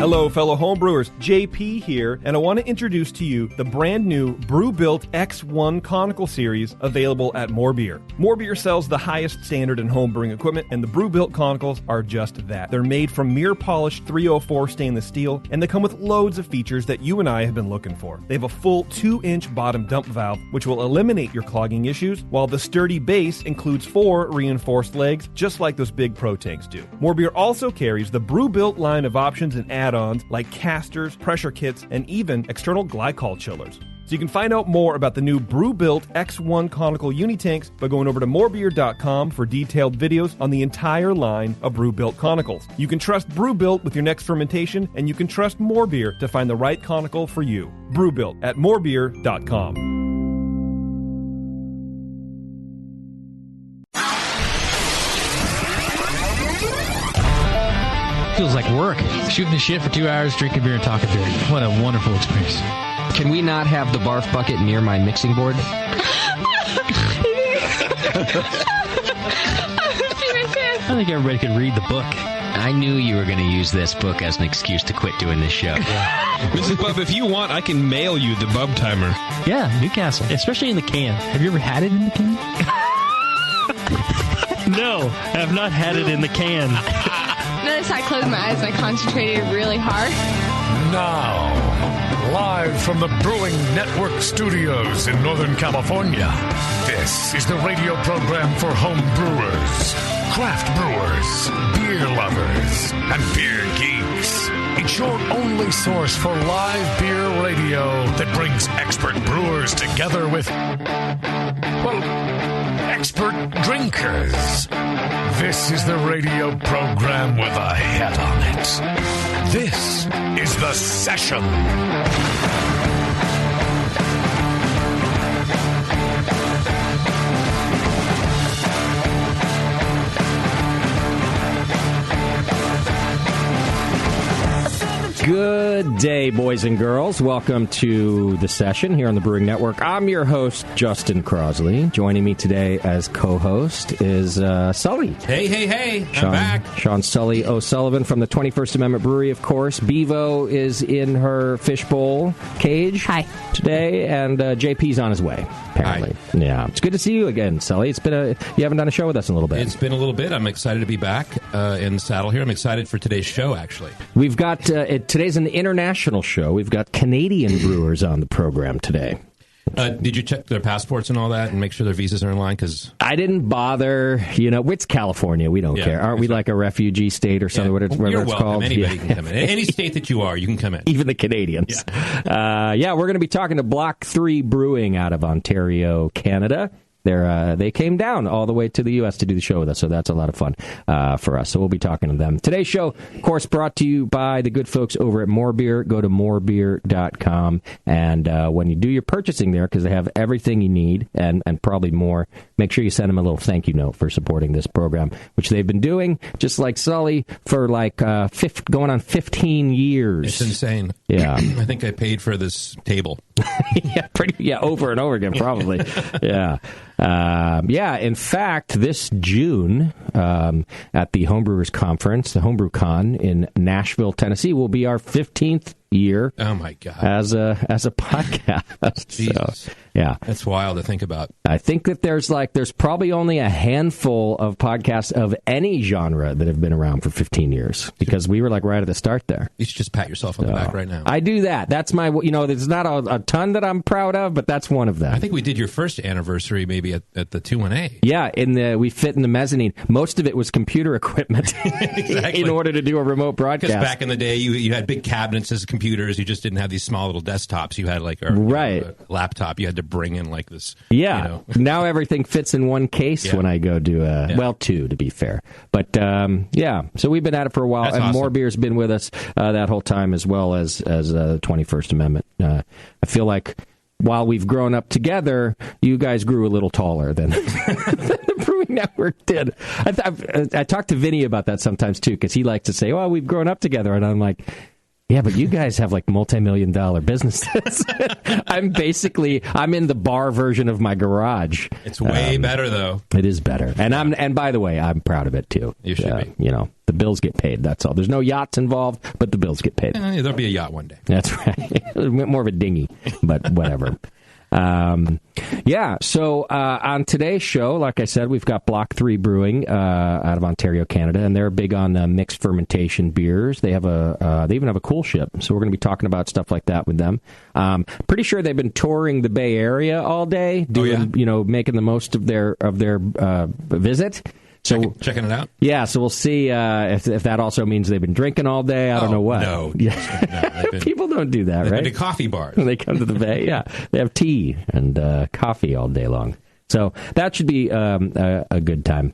Hello, fellow homebrewers. JP here, and I want to introduce to you the brand new Brew-Built X1 Conical Series available at More Beer. More Beer sells the highest standard in homebrewing equipment, and the Brew-Built Conicals are just that. They're made from mirror-polished 304 stainless steel, and they come with loads of features that you and I have been looking for. They have a full 2-inch bottom dump valve, which will eliminate your clogging issues, while the sturdy base includes 4 reinforced legs, just like those big Pro tanks do. More Beer also carries the Brew-Built line of options and add-ons like casters, pressure kits, and even external glycol chillers. So you can find out more about the new Brew-Built X1 Conical Unitanks by going over to morebeer.com for detailed videos on the entire line of Brew-Built Conicals. You can trust Brew-Built with your next fermentation, and you can trust More Beer to find the right conical for you. Brew-Built at morebeer.com. Feels like work. Shooting the shit for 2 hours, drinking beer and talking beer. What a wonderful experience. Can we not have the barf bucket near my mixing board? I think everybody could read the book. I knew you were going to use this book as an excuse to quit doing this show. Mrs. Bub, if you want, I can mail you the Bub Timer. Yeah, Newcastle. Especially in the can. Have you ever had it in the can? No, I have not had it in the can. Notice I closed my eyes and I concentrated really hard. Now, live from the Brewing Network studios in Northern California, this is the radio program for home brewers, craft brewers, beer lovers, and beer geeks. It's your only source for live beer radio that brings expert brewers together with, well, expert drinkers. This is the radio program with a head on it. This is The Session. Good day, boys and girls. Welcome to The Session here on the Brewing Network. I'm your host, Justin Crosley. Joining me today as co-host is Sully. Hey, I'm back. Sean Sully O'Sullivan from the 21st Amendment Brewery, of course. Bevo is in her fishbowl cage today, and JP's on his way, apparently. Hi. Yeah, it's good to see you again, Sully. It's been you haven't done a show with us in a little bit. It's been a little bit. I'm excited to be back in the saddle here. I'm excited for today's show, actually. We've got... Today's an international show. We've got Canadian brewers on the program today. Did you check their passports and all that and make sure their visas are in line? Because I didn't bother. You know, it's California. We don't care. Aren't we like a refugee state or something? Yeah. Whatever You're it's welcome. called. Anybody can come in. Any state that you are, you can come in. Even the Canadians. Yeah, we're going to be talking to Block 3 Brewing out of Ontario, Canada. They came down all the way to the U.S. to do the show with us, so that's a lot of fun for us. So we'll be talking to them. Today's show, of course, brought to you by the good folks over at More Beer. Go to morebeer.com, and when you do your purchasing there, because they have everything you need and probably more, make sure you send them a little thank you note for supporting this program, which they've been doing, just like Sully, for like going on 15 years. It's insane. Yeah. I think I paid for this table. Over and over again, probably. Yeah. In fact, this June at the Homebrewers Conference, the Homebrew Con in Nashville, Tennessee, will be our 15th year. Oh my God! As a podcast. Jesus. So, yeah, that's wild to think about. I think that there's probably only a handful of podcasts of any genre that have been around for 15 years because we were like right at the start there. You should just pat yourself on the back right now. I do that. That's my, there's not a ton that I'm proud of, but that's one of them. I think we did your first anniversary maybe at the 2-1A. Yeah, we fit in the mezzanine. Most of it was computer equipment exactly. in order to do a remote broadcast. Because back in the day, you had big cabinets as computers. You just didn't have these small little desktops. You had like a laptop. You had to bring in like this. Yeah. Now everything fits in one case when I go do two to be fair. But so we've been at it for a while. That's and awesome. More Beer's been with us that whole time as well as the 21st Amendment. I feel like while we've grown up together, you guys grew a little taller than the Brewing Network did. I talk to Vinny about that sometimes too because he likes to say, "Well, we've grown up together," and I'm like, Yeah, but you guys have like multi-million-dollar businesses. I'm in the bar version of my garage. It's way better, though. It is better. And by the way, I'm proud of it, too. You should be. You know, the bills get paid. That's all. There's no yachts involved, but the bills get paid. There'll be a yacht one day. That's right. More of a dinghy, but whatever. So on today's show, like I said, we've got Block 3 Brewing out of Ontario, Canada, and they're big on mixed fermentation beers. They have they even have a cool ship, so we're going to be talking about stuff like that with them. Pretty sure they've been touring the Bay Area all day, making the most of their visit. So checking it out. Yeah, so we'll see if that also means they've been drinking all day. I don't know what. No, people don't do that, right? They coffee bars. When they come to the Bay, yeah, they have tea and coffee all day long. So that should be a good time.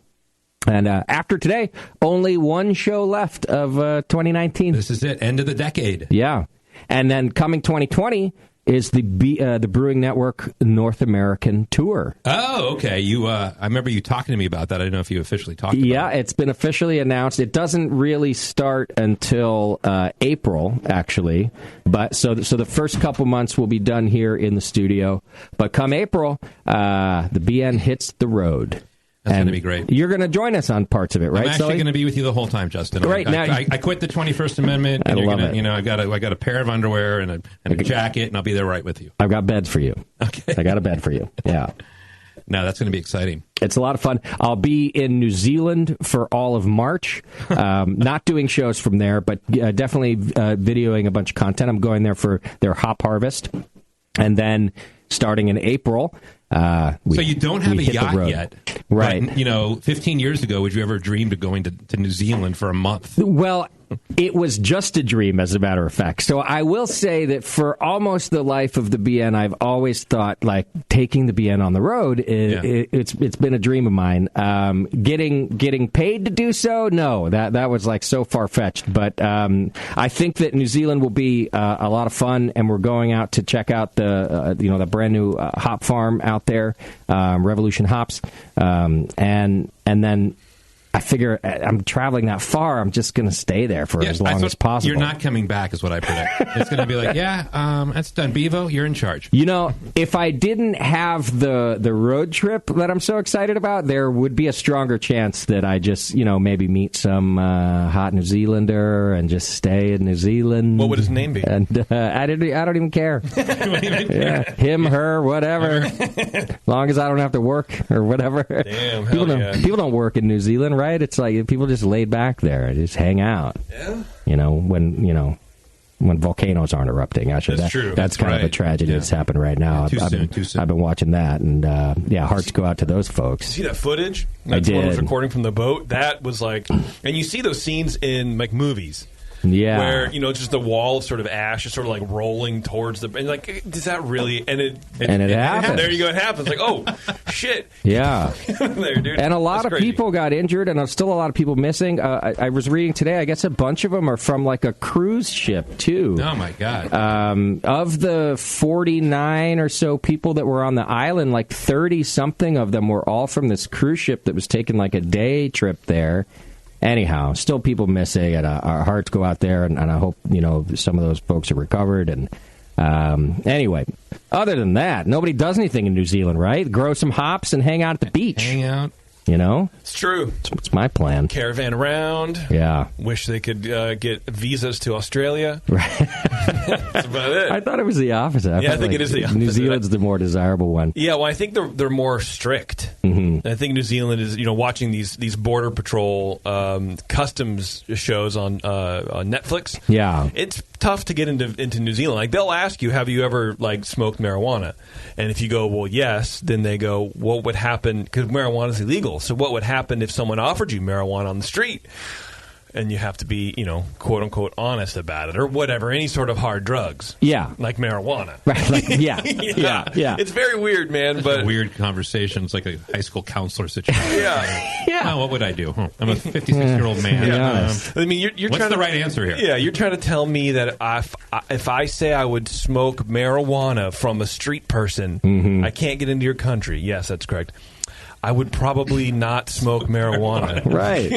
And after today, only one show left of 2019. This is it, end of the decade. Yeah, and then coming 2020. Is the Brewing Network North American tour. Oh, okay. I remember you talking to me about that. I don't know if you officially talked about it. Yeah, it's been officially announced. It doesn't really start until April, actually. But so the first couple months will be done here in the studio. But come April, the BN hits the road. That's going to be great. You're going to join us on parts of it, right? I'm actually going to be with you the whole time, Justin. Right now, I quit the 21st Amendment. I love it. I got a pair of underwear and a jacket, and I'll be there right with you. I've got beds for you. Okay, I got a bed for you. Yeah. No, that's going to be exciting. It's a lot of fun. I'll be in New Zealand for all of March. Not doing shows from there, but definitely videoing a bunch of content. I'm going there for their hop harvest, and then starting in April. So you don't have a yacht yet, right? But, 15 years ago, would you ever dream of going to New Zealand for a month? Well, it was just a dream, as a matter of fact. So I will say that for almost the life of the BN, I've always thought like taking the BN on the road. It's been a dream of mine. Getting paid to do so, no, that was like so far fetched. But I think that New Zealand will be a lot of fun, and we're going out to check out the brand new hop farm out there, Revolution Hops, and then. I figure I'm traveling that far. I'm just going to stay there for as long as possible. You're not coming back is what I predict. It's going to be like, that's done. Bevo, you're in charge. If I didn't have the road trip that I'm so excited about, there would be a stronger chance that I just, maybe meet some hot New Zealander and just stay in New Zealand. What would his name be? And I don't even care. Yeah, him, her, whatever. As long as I don't have to work or whatever. Damn, people don't work in New Zealand. Right? It's like people just laid back there, just hang out. Yeah. When volcanoes aren't erupting. Actually, that's true. That's kind of a tragedy that's happened right now. Too soon. I've been watching that, and hearts go out to those folks. See that footage? I did. One was recording from the boat. That was like, and you see those scenes in like movies. Yeah, where just the wall of sort of ash is sort of like rolling towards and like, does that really? And it happens. There you go. It happens. Like, oh shit. Yeah. There, dude. And a lot of people got injured, and still a lot of people missing. I was reading today. I guess a bunch of them are from like a cruise ship too. Oh my god. Of the 49 or so people that were on the island, like 30 something of them were all from this cruise ship that was taking like a day trip there. Anyhow, still people missing, and our hearts go out there, and I hope, some of those folks are recovered. And anyway, other than that, nobody does anything in New Zealand, right? Grow some hops and hang out at the beach. Hang out. It's true. It's my plan. Caravan around. Yeah. Wish they could get visas to Australia. Right. That's about it. I thought it was the opposite. I think it is the opposite. New Zealand's the more desirable one. Yeah, well, I think they're more strict. Mm-hmm. I think New Zealand is, watching these Border Patrol customs shows on Netflix. Yeah. It's tough to get into New Zealand. Like, they'll ask you, have you ever, like, smoked marijuana? And if you go, well, yes, then they go, what would happen? Because marijuana is illegal. So what would happen if someone offered you marijuana on the street? And you have to be, quote unquote, honest about it, or whatever, any sort of hard drugs. Yeah. Like marijuana. Right. Like, yeah. Yeah. It's very weird, man. But a weird conversation. It's like a high school counselor situation. Yeah. Oh, what would I do? I'm a 56-year-old man. Yeah. I mean, you're what's trying the right answer here? Yeah, you're trying to tell me that if I say I would smoke marijuana from a street person, I can't get into your country. Yes, that's correct. I would probably not smoke marijuana. Right.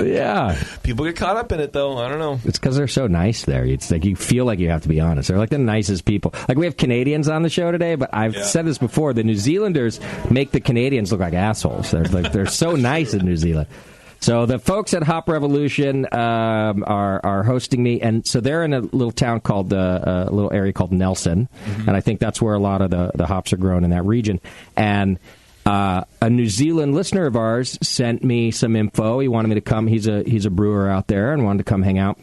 Yeah. People get caught up in it, though. I don't know. It's because they're so nice there. It's like you feel like you have to be honest. They're like the nicest people. Like we have Canadians on the show today, but I've said this before. The New Zealanders make the Canadians look like assholes. They're so nice in New Zealand. So the folks at Hop Revolution are hosting me, and so they're in a little town called a little area called Nelson, and I think that's where a lot of the hops are grown in that region. And a New Zealand listener of ours sent me some info. He wanted me to come. He's a brewer out there and wanted to come hang out,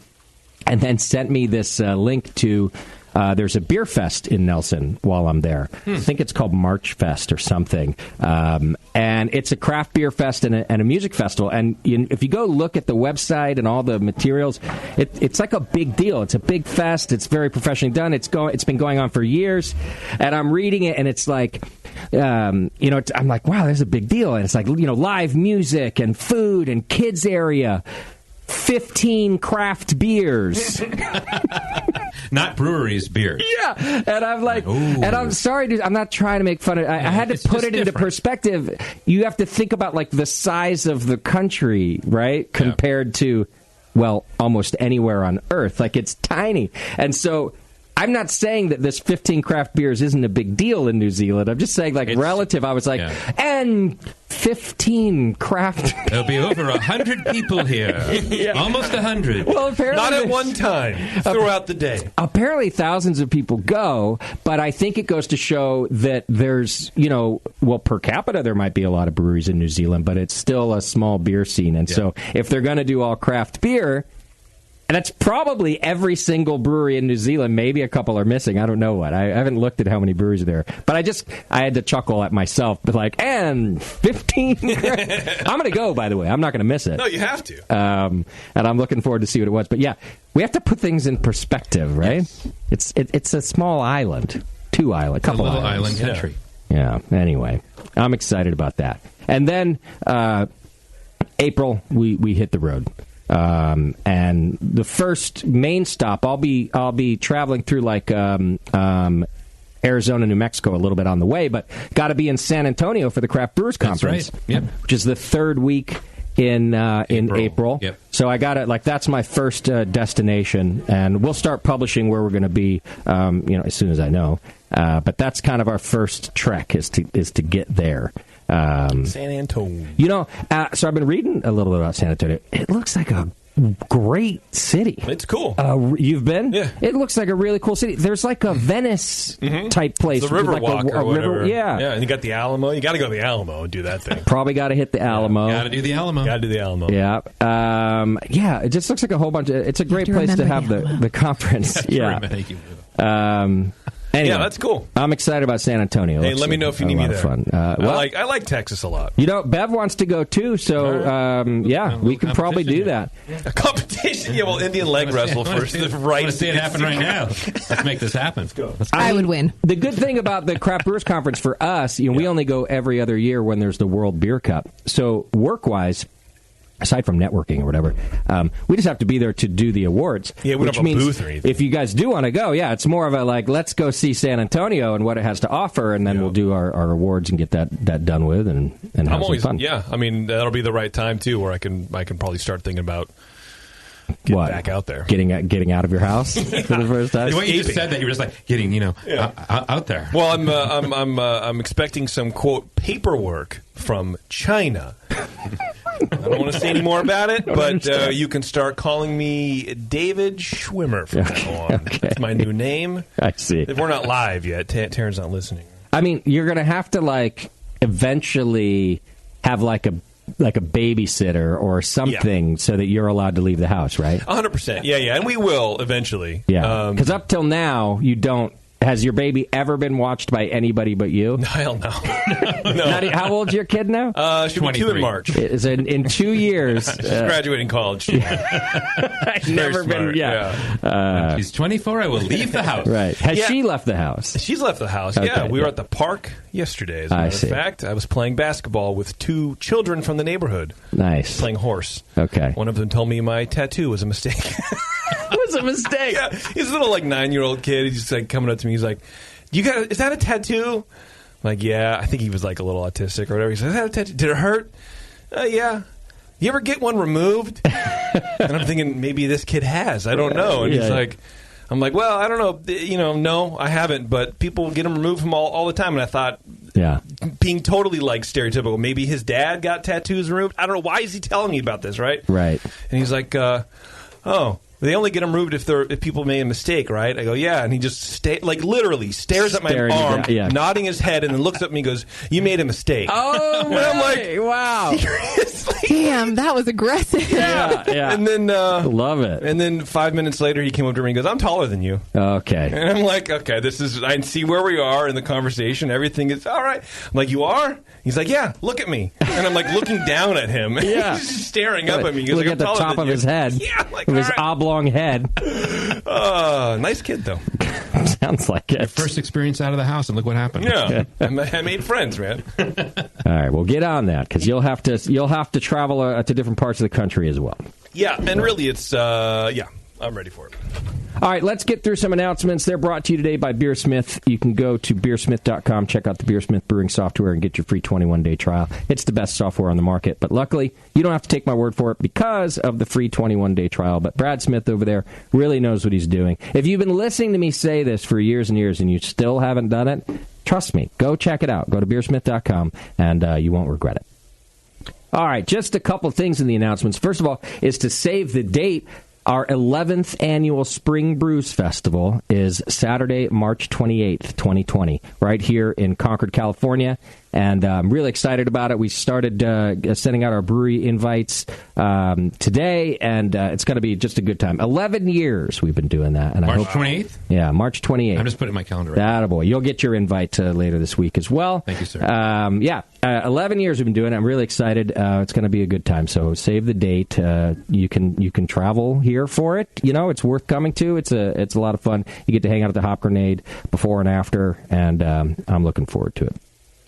and then sent me this link to. There's a beer fest in Nelson while I'm there. I think it's called March Fest or something. And it's a craft beer fest and a music festival. And if you go look at the website and all the materials, it's like a big deal. It's a big fest. It's very professionally done. It's been going on for years. And I'm reading it, and it's like, I'm like, wow, there's a big deal. And it's like, live music and food and kids area. 15 craft beers. Not breweries, beers. Yeah. And I'm like, and I'm sorry, dude, I'm not trying to make fun of it. I had to put it into perspective. You have to think about, like, the size of the country, right? Compared to, well, almost anywhere on Earth. Like, it's tiny. And so I'm not saying that this 15 craft beers isn't a big deal in New Zealand. I'm just saying, like, relative. I was like, and 15 craft. There'll be over 100 people here. Almost 100. Well, apparently not at one time throughout the day. Apparently, thousands of people go, but I think it goes to show that there's, per capita, there might be a lot of breweries in New Zealand, but it's still a small beer scene. And so if they're going to do all craft beer, and that's probably every single brewery in New Zealand. Maybe a couple are missing. I don't know what. I haven't looked at how many breweries are there. But I had to chuckle at myself. But like, and 15? I'm going to go, by the way. I'm not going to miss it. No, you have to. And I'm looking forward to see what it was. But yeah, we have to put things in perspective, right? Yes. It's a small island. Couple little islands. island country. Yeah. Anyway, I'm excited about that. And then April, we hit the road. And the first main stop, I'll be traveling through like Arizona, New Mexico a little bit on the way, but got to be in San Antonio for the Craft Brewers Conference, which is the third week in April. Yep. So I got it. Like that's my first destination, and we'll start publishing where we're going to be, as soon as I know. But that's kind of our first trek is to get there. San Antonio. So I've been reading a little bit about San Antonio. It looks like a great city. It's cool. You've been? Yeah. It looks like a really cool city. There's like a Venice type place. It's the River like Walk or whatever. River, yeah. And you got the Alamo. You got to go to the Alamo and do that thing. Probably got to hit the Alamo. Got to do the Alamo. Yeah. It just looks like a whole bunch of... It's a great place to have the conference. Thank you. Anyway, yeah, that's cool. I'm excited about San Antonio. Hey, let me know if you need me there. Fun. I like Texas a lot. Bev wants to go too, so we can probably do that. A competition? Yeah, well, Indian leg wrestle first. I want to see it happen right now. Let's make this happen. Let's go. I would win. The good thing about the Craft Brewers Conference for us, we only go every other year when there's the World Beer Cup. So work-wise, aside from networking or whatever, we just have to be there to do the awards. Yeah, we don't have a booth or anything. If you guys do want to go, it's more of a let's go see San Antonio and what it has to offer, and then we'll do our awards and get that done with and have some fun. Yeah, I mean that'll be the right time too, where I can probably start thinking about getting back out there, getting out of your house for the first time. The way you just said that, you were just like getting out there. Well, I'm expecting some quote paperwork from China. I don't want to say any more about it, but you can start calling me David Schwimmer from now on. Okay. That's my new name. I see. We're not live yet. Taryn's not listening. I mean, you're going to have to eventually have a babysitter or something so that you're allowed to leave the house, right? 100%. Yeah, and we will eventually. Yeah, because up till now, you don't. Has your baby ever been watched by anybody but you? Hell no. How old's your kid now? She'll be 2 in March. In 2 years. She's graduating college. I've never been. When she's 24, I will leave the house. Right. Has she left the house? She's left the house. Okay, yeah, we were at the park yesterday. As a matter of fact, I was playing basketball with 2 children from the neighborhood. Nice. Playing horse. Okay. One of them told me my tattoo was a mistake. It was a mistake. Yeah, he's a little 9-year-old kid. He's just coming up to me. He's like, is that a tattoo? Like, yeah, I think he was like a little autistic or whatever. He said, did it hurt? Yeah. You ever get one removed? And I'm thinking, maybe this kid has. I don't know. And he's like, I'm like, well, I don't know. No, I haven't. But people get them removed from all the time. And I thought, being totally like stereotypical, maybe his dad got tattoos removed. I don't know. Why is he telling me about this, right? Right. And he's like, they only get them removed if people made a mistake, right? I go, yeah. And he just literally stares at my arm, nodding his head, and then looks at me and goes, you made a mistake. Oh, and I'm like, wow. Seriously? Damn, that was aggressive. Yeah. And then love it. And then 5 minutes later, he came up to me and goes, I'm taller than you. Okay. And I'm like, okay, I see where we are in the conversation. Everything is all right. I'm like, you are? He's like, yeah, look at me. And I'm like looking down at him. Yeah. He's just staring up at me. He goes, look like, at the top of his head. Yeah, like, of his right. oblong head. Nice kid, though. Sounds like it. Your first experience out of the house, and look what happened. Yeah, I made friends, man. All right, well, get on that because you'll have to travel to different parts of the country as well. Yeah, and really, it's I'm ready for it. All right, let's get through some announcements. They're brought to you today by Beersmith. You can go to beersmith.com, check out the Beersmith brewing software, and get your free 21-day trial. It's the best software on the market, but luckily, you don't have to take my word for it because of the free 21-day trial. But Brad Smith over there really knows what he's doing. If you've been listening to me say this for years and years and you still haven't done it, trust me, go check it out. Go to beersmith.com, and you won't regret it. All right, just a couple things in the announcements. First of all is to save the date. Our 11th annual Spring Brews Festival is Saturday, March 28th, 2020, right here in Concord, California. And I'm really excited about it. We started sending out our brewery invites today, and it's going to be just a good time. 11 years we've been doing that. And March 28th? Yeah, March 28th. I'm just putting it in my calendar. Attaboy. You'll get your invite later this week as well. Thank you, sir. 11 years we've been doing it. I'm really excited. It's going to be a good time. So save the date. You can travel here for it. It's worth coming to. It's a lot of fun. You get to hang out at the Hop Grenade before and after, and I'm looking forward to it.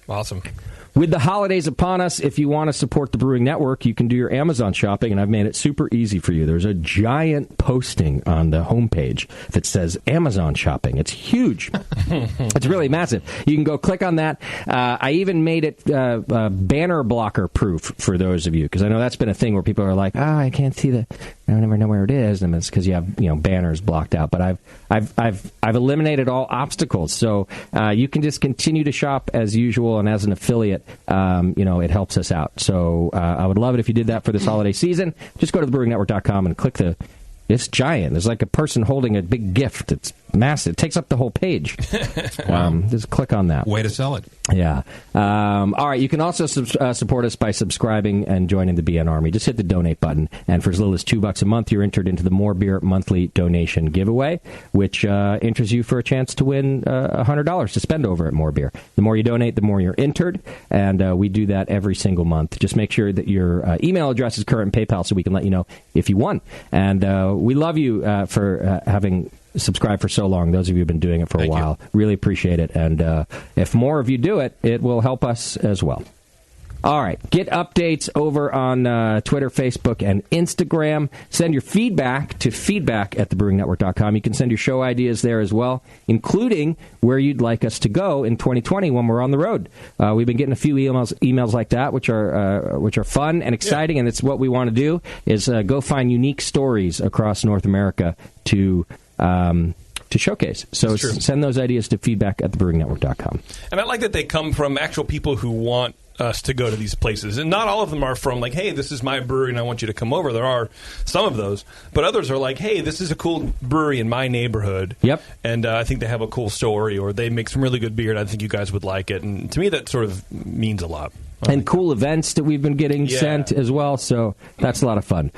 Awesome. With the holidays upon us, if you want to support the Brewing Network, you can do your Amazon shopping, and I've made it super easy for you. There's a giant posting on the homepage that says Amazon shopping. It's huge. It's really massive. You can go click on that. I even made it banner blocker proof for those of you, because I know that's been a thing where people are like, I can't see I never know where it is, and it's because you have banners blocked out. But I've eliminated all obstacles, so you can just continue to shop as usual, and as an affiliate, it helps us out. So I would love it if you did that for this holiday season. Just go to thebrewingnetwork.com and click it's giant. There's like a person holding a big gift. It's massive. It takes up the whole page. Just click on that. Way to sell it. Yeah. All right. You can also support us by subscribing and joining the BN Army. Just hit the donate button. And for as little as $2 a month, you're entered into the More Beer monthly donation giveaway, which enters you for a chance to win $100 to spend over at More Beer. The more you donate, the more you're entered. And we do that every single month. Just make sure that your email address is current in PayPal so we can let you know if you won. And we love you for having subscribed for so long. Those of you who have been doing it for a while. Really appreciate it. And if more of you do it, it will help us as well. All right. Get updates over on Twitter, Facebook, and Instagram. Send your feedback to feedback@thebrewingnetwork.com. You can send your show ideas there as well, including where you'd like us to go in 2020 when we're on the road. We've been getting a few emails like that, which are fun and exciting, and it's what we want to do is go find unique stories across North America to showcase. So send those ideas to feedback@thebrewingnetwork.com. And I like that they come from actual people who want us to go to these places. And not all of them are from like, hey, this is my brewery and I want you to come over. There are some of those. But others are like, hey, this is a cool brewery in my neighborhood. Yep. And I think they have a cool story or they make some really good beer and I think you guys would like it. And to me, that sort of means a lot. And cool events that we've been getting sent as well. So that's a lot of fun.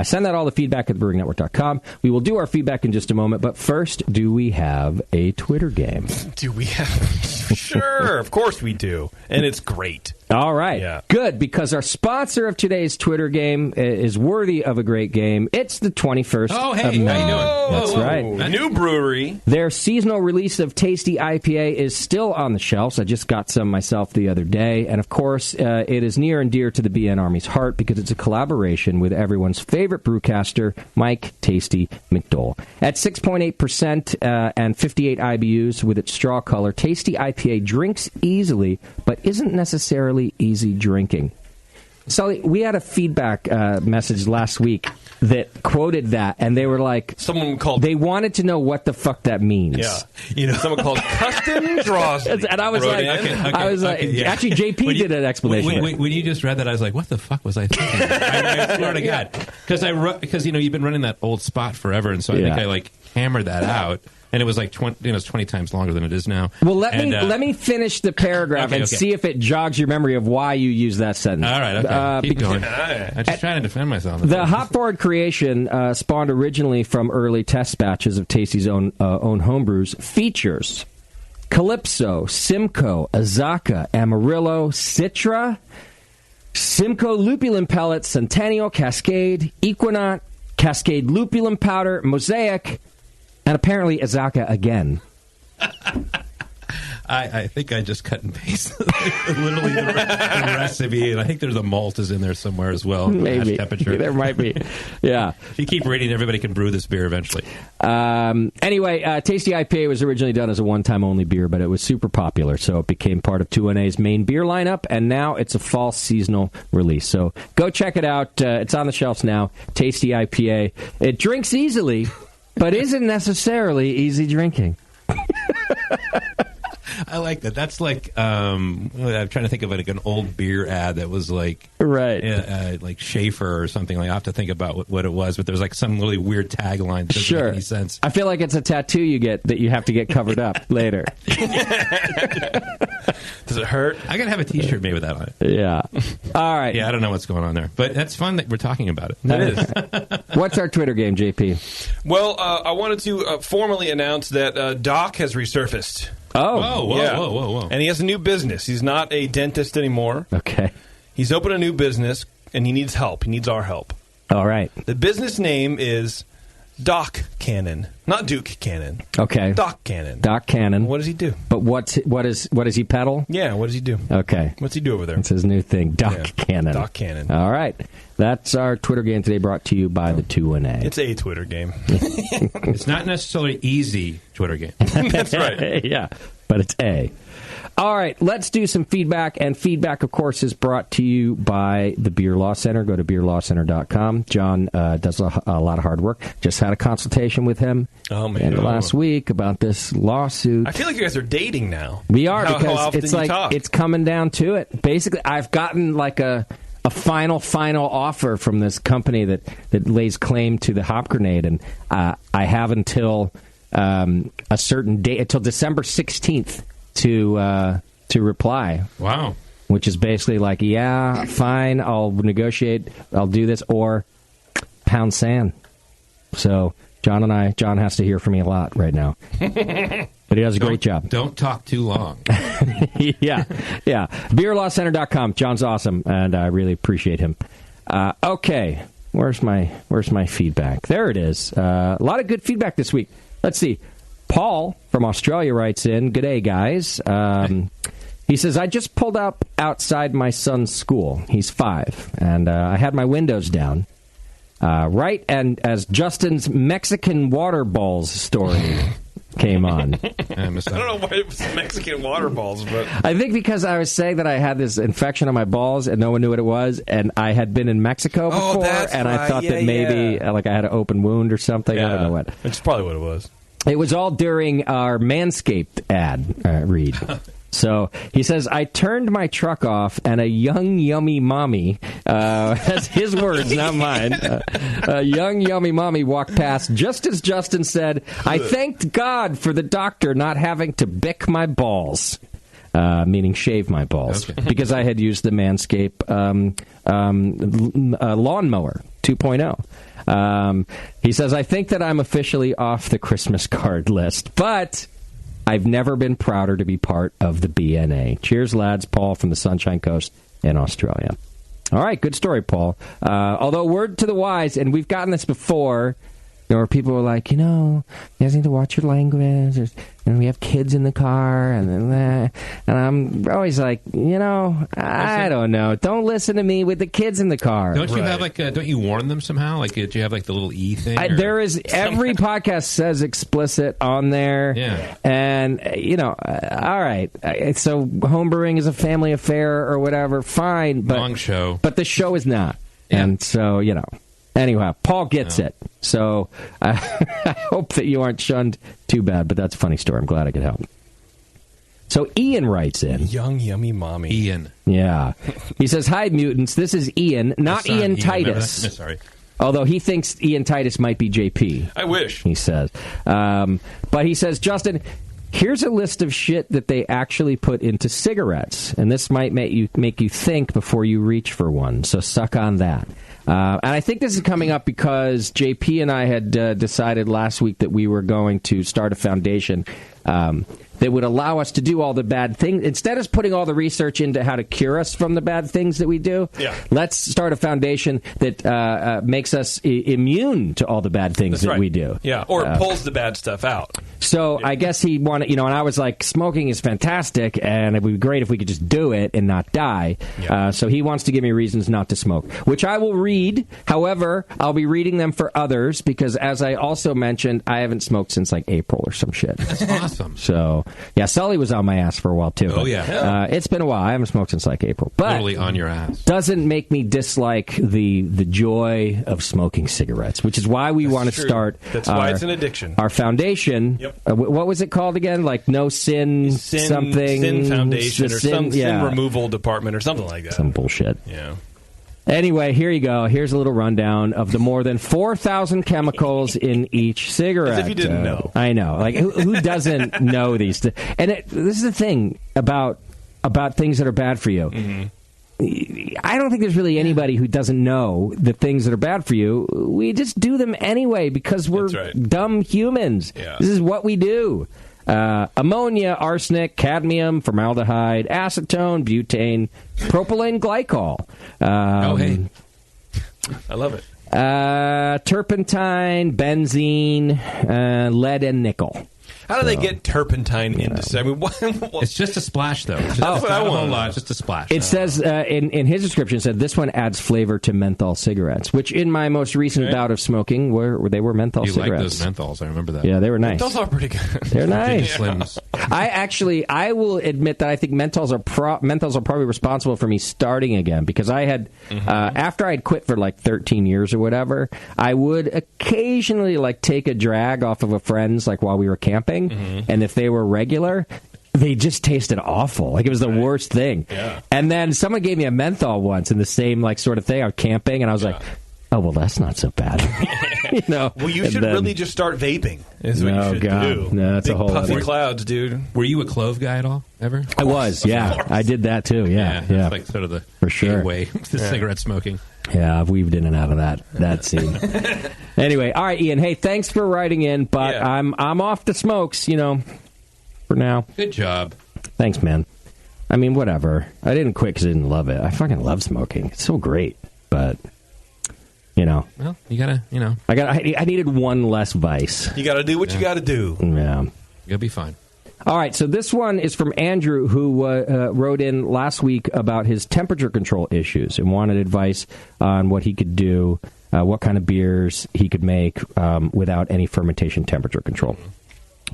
Send that all to feedback at thebrewingnetwork.com. We will do our feedback in just a moment, but first, do we have a Twitter game? Do we have? Sure, of course we do. And it's great. All right. Yeah. Good, because our sponsor of today's Twitter game is worthy of a great game. It's the 21st Oh, hey, how you Amendment. doing? That's right. A new brewery. Their seasonal release of Tasty IPA is still on the shelves. I just got some myself the other day. And, of course, it is near and dear to the BN Army's heart because it's a collaboration with everyone's favorite brewcaster, Mike Tasty McDole. At 6.8% and 58 IBUs with its straw color, Tasty IPA drinks easily, but isn't necessarily easy drinking. Sully, we had a feedback message last week that quoted that, and they were like, they wanted to know what the fuck that means. Yeah, someone called Custom Draws. And I was like, actually, JP did an explanation. When you just read that, I was like, what the fuck was I thinking? I swear to God, because you've been running that old spot forever, and so I think I hammered that out. And it was like 20 times longer than it is now. Well, let me finish the paragraph and see if it jogs your memory of why you use that sentence. All right, okay. Keep going. I'm just trying to defend myself. The hop forward creation spawned originally from early test batches of Tasty's own homebrews. Features Calypso, Simcoe, Azaka, Amarillo, Citra, Simcoe Lupulin Pellets, Centennial, Cascade, Equinaut, Cascade Lupulin Powder, Mosaic, and apparently Azaka again. I think I just cut and pasted literally the recipe, and I think there's a malt is in there somewhere as well. Maybe. Temperature. There might be. Yeah. If you keep reading, everybody can brew this beer eventually. Anyway, Tasty IPA was originally done as a one-time only beer, but it was super popular, so it became part of 2NA's main beer lineup, and now it's a fall seasonal release. So go check it out. It's on the shelves now. Tasty IPA. It drinks easily, but isn't necessarily easy drinking. I like that. That's like I'm trying to think of like an old beer ad that was like like Schaefer or something. Like I have to think about what it was, but there's like some really weird tagline that doesn't make any sense. I feel like it's a tattoo you get that you have to get covered up later. Does it hurt? I gotta have a T-shirt made with that on it. Yeah. All right. Yeah, I don't know what's going on there, but that's fun that we're talking about it. That is. What's our Twitter game, JP? Well, I wanted to formally announce that Doc has resurfaced. Whoa. And he has a new business. He's not a dentist anymore. Okay. He's opened a new business, and he needs help. He needs our help. All right. The business name is Doc Cannon, not Duke Cannon. Okay. Doc Cannon. Doc Cannon. What does he do? But what does he peddle? Yeah, what does he do? Okay. What's he do over there? It's his new thing, Doc Cannon. Doc Cannon. All right. That's our Twitter game today, brought to you by the 2NA. It's a Twitter game. It's not necessarily easy Twitter game. That's right. Yeah, but it's A. All right, let's do some feedback. And feedback, of course, is brought to you by the Beer Law Center. Go to beerlawcenter.com. John does a lot of hard work. Just had a consultation with him last week about this lawsuit. I feel like you guys are dating now. We are, how because often it's you like talk. It's coming down to it. Basically, I've gotten like a final offer from this company that lays claim to the hop grenade, and I have until a certain date, until December 16th to reply. Wow. Which is basically like, yeah, fine, I'll negotiate, I'll do this, or pound sand. So John has to hear from me a lot right now. But he does a great job. Don't talk too long. Yeah. BeerLawCenter.com. John's awesome, and I really appreciate him. Okay, where's my feedback? There it is. A lot of good feedback this week. Let's see. Paul from Australia writes in, "G'day, guys." He says, "I just pulled up outside my son's school. He's 5, and I had my windows down. Right, and as Justin's Mexican water balls story came on." I don't know why it was Mexican water balls, but I think because I was saying that I had this infection on my balls and no one knew what it was, and I had been in Mexico before, and I thought that maybe like I had an open wound or something. I don't know what. It's probably what it was. It was all during our Manscaped ad read. So he says, "I turned my truck off, and a young, yummy mommy," that's his words, not mine, a young, yummy mommy walked past just as Justin said, "I thanked God for the doctor not having to bick my balls," meaning shave my balls, because I had used the Manscaped lawnmower 2.0. He says, "I think that I'm officially off the Christmas card list, but I've never been prouder to be part of the BNA. Cheers, lads. Paul from the Sunshine Coast in Australia. All right, good story, Paul. Although, word to the wise, and we've gotten this before, where people are like, you guys need to watch your language, and we have kids in the car, and I'm always like, I don't know. Don't listen to me with the kids in the car. Don't you have don't you warn them somehow? Like, do you have the little E thing? There is, every podcast says explicit on there. Yeah. And, all right. So homebrewing is a family affair or whatever, fine. But, long show. But the show is not. Yeah. And so, Anyhow, Paul gets it. So I hope that you aren't shunned too bad, but that's a funny story. I'm glad I could help. So Ian writes in. Young, yummy mommy. Ian. Yeah. He says, hi, mutants. This is Ian, not Ian Titus. Sorry. Although he thinks Ian Titus might be JP. I wish. He says. But he says, Justin, here's a list of shit that they actually put into cigarettes. And this might make you think before you reach for one. So suck on that. And I think this is coming up because JP and I had decided last week that we were going to start a foundation that would allow us to do all the bad things. Instead of putting all the research into how to cure us from the bad things that we do, let's start a foundation that makes us immune to all the bad things that we do. Yeah, or pulls the bad stuff out. So I guess he wanted, and I was like, smoking is fantastic, and it would be great if we could just do it and not die. Yeah. So he wants to give me reasons not to smoke, which I will read. However, I'll be reading them for others because, as I also mentioned, I haven't smoked since like April or some shit. That's awesome. So, yeah, Sully was on my ass for a while, too. Oh, yeah. It's been a while. I haven't smoked since like April. But literally on your ass. Doesn't make me dislike the joy of smoking cigarettes, which is why we want to start. That's why it's an addiction. Our foundation. Yep. What was it called again? Like No Sin something? Sin Foundation or some sin removal department or something like that. Some bullshit. Yeah. Anyway, here you go. Here's a little rundown of the more than 4,000 chemicals in each cigarette. As if you didn't know. I know. Like, who doesn't know these? And this is the thing about things that are bad for you. Mm-hmm. I don't think there's really anybody who doesn't know the things that are bad for you. We just do them anyway because we're dumb humans. Yeah. This is what we do. Ammonia, arsenic, cadmium, formaldehyde, acetone, butane, propylene glycol. Hey. I love it. Turpentine, benzene, lead, and nickel. How do they get turpentine into? I mean, it's just a splash, though. It's just what I want. A lot. It's just a splash. It says in his description, it said this one adds flavor to menthol cigarettes, which in my most recent bout of smoking, they were menthol cigarettes. You like those menthols? I remember that. Yeah, they were nice. Menthols are pretty good. They're nice. Slims. I will admit that I think menthols are probably responsible for me starting again because I had after I'd quit for like 13 years or whatever, I would occasionally like take a drag off of a friend's like while we were camping. And if they were regular, they just tasted awful. Like it was the worst thing. Yeah. And then someone gave me a menthol once in the same like sort of thing. I was camping and I was like, oh, well, that's not so bad. Well, you should really just start vaping. Is what you should do. No, that's big a whole puffy other clouds, dude. Were you a clove guy at all? Ever? I was, yeah. I did that too. Yeah. It's like sort of the gateway to cigarette smoking. Yeah, I've weaved in and out of that scene. Anyway, all right, Ian. Hey, thanks for writing in, but I'm off the smokes, for now. Good job. Thanks, man. I mean, whatever. I didn't quit because I didn't love it. I fucking love smoking. It's so great, but Well, you gotta, I needed one less vice. You gotta do what you gotta do. Yeah, you'll be fine. All right, so this one is from Andrew, who wrote in last week about his temperature control issues and wanted advice on what he could do, what kind of beers he could make without any fermentation temperature control.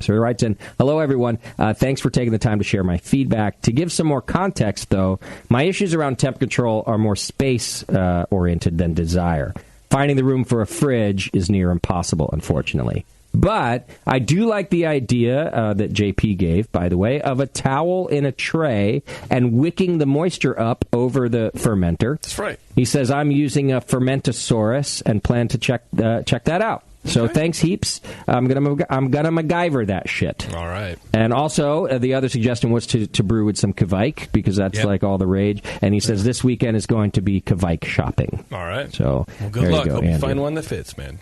So he writes in, hello, everyone. Thanks for taking the time to share my feedback. To give some more context, though, my issues around temp control are more space-oriented than desire. Finding the room for a fridge is near impossible, unfortunately. But I do like the idea that JP gave, by the way, of a towel in a tray and wicking the moisture up over the fermenter. That's right. He says, I'm using a Fermentosaurus and plan to check that out. So thanks heaps. I'm gonna MacGyver that shit. All right. And also, the other suggestion was to brew with some Kvike, because that's like all the rage. And he says this weekend is going to be Kvike shopping. All right. So good luck. Hope you find one that fits, man.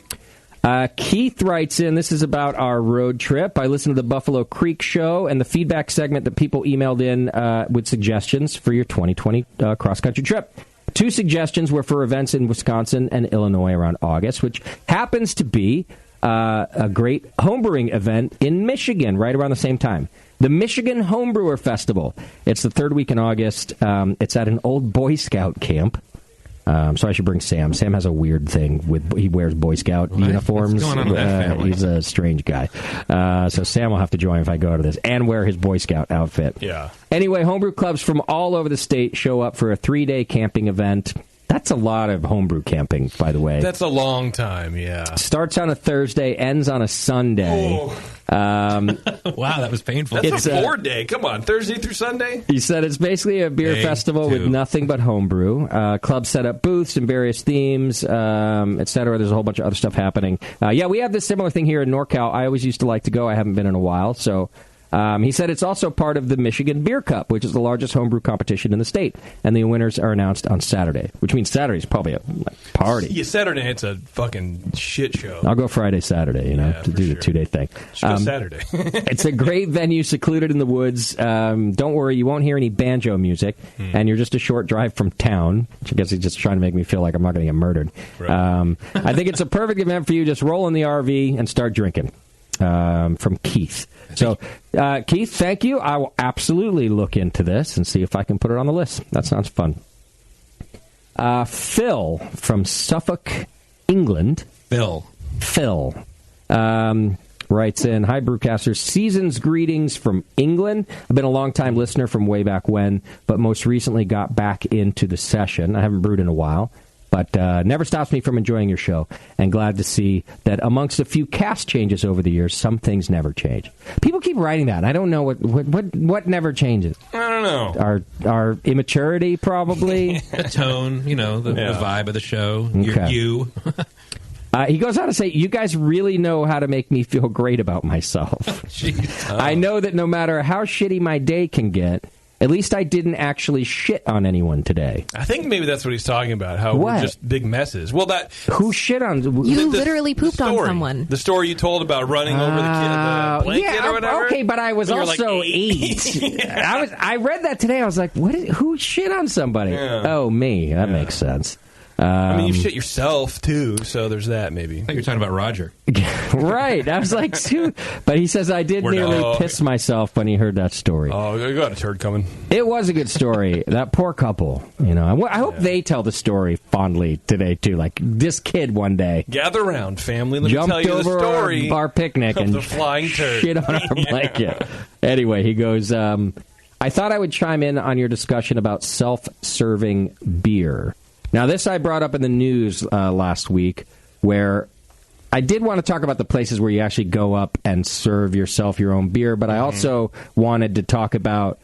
Keith writes in, this is about our road trip. I listened to the Buffalo Creek show and the feedback segment that people emailed in with suggestions for your 2020 cross-country trip. 2 suggestions were for events in Wisconsin and Illinois around August, which happens to be a great homebrewing event in Michigan right around the same time. The Michigan Homebrewer Festival. It's the 3rd week in August. It's at an old Boy Scout camp. So I should bring Sam. Sam has a weird thing he wears Boy Scout uniforms. What's going on with that family? He's a strange guy. So Sam will have to join if I go to this and wear his Boy Scout outfit. Yeah. Anyway, homebrew clubs from all over the state show up for a 3-day camping event. That's a lot of homebrew camping, by the way. That's a long time, yeah. Starts on a Thursday, ends on a Sunday. Oh. Wow, that was painful. That's a 4-day. Come on, Thursday through Sunday? He said it's basically a beer festival with nothing but homebrew. Clubs set up booths and various themes, etc. There's a whole bunch of other stuff happening. Yeah, we have this similar thing here in NorCal. I always used to like to go. I haven't been in a while, so... he said it's also part of the Michigan Beer Cup, which is the largest homebrew competition in the state. And the winners are announced on Saturday, which means Saturday's probably a party. Yeah, Saturday, it's a fucking shit show. I'll go Friday, Saturday, to do the 2-day thing. Go Saturday. It's a great venue, secluded in the woods. Don't worry, you won't hear any banjo music, and you're just a short drive from town, which I guess he's just trying to make me feel like I'm not going to get murdered. Right. I think it's a perfect event for you. Just roll in the RV and start drinking. From Keith. So, Keith, thank you. I will absolutely look into this and see if I can put it on the list. That sounds fun. Phil from Suffolk, England. Phil writes in, hi, Brewcasters. Season's greetings from England. I've been a long-time listener from way back when, but most recently got back into the session. I haven't brewed in a while. But never stops me from enjoying your show, and glad to see that amongst a few cast changes over the years, some things never change. People keep writing that. I don't know what never changes. I don't know. Our immaturity, probably. The tone, the vibe of the show. Okay. You. He goes on to say, you guys really know how to make me feel great about myself. I know that no matter how shitty my day can get, at least I didn't actually shit on anyone today. I think maybe that's what he's talking about, how we're just big messes. Well, who shit on... You literally pooped on someone. The story you told about running over the blanket or whatever. Okay, but I was also like 8. Yeah. I read that today. I was like, who shit on somebody? Yeah. Oh, me. That makes sense. You shit yourself, too, so there's that, maybe. I think you're talking about Roger. Right. I was like, but he says I did nearly piss myself when he heard that story. Oh, you got a turd coming. It was a good story. That poor couple, I hope they tell the story fondly today, too. Like, this kid one day. Gather around, family. Let me tell you the story. Our picnic and the flying turd. Shit on our blanket. Anyway, he goes, I thought I would chime in on your discussion about self-serving beer. Now, this I brought up in the news last week, where I did want to talk about the places where you actually go up and serve yourself your own beer, but I also wanted to talk about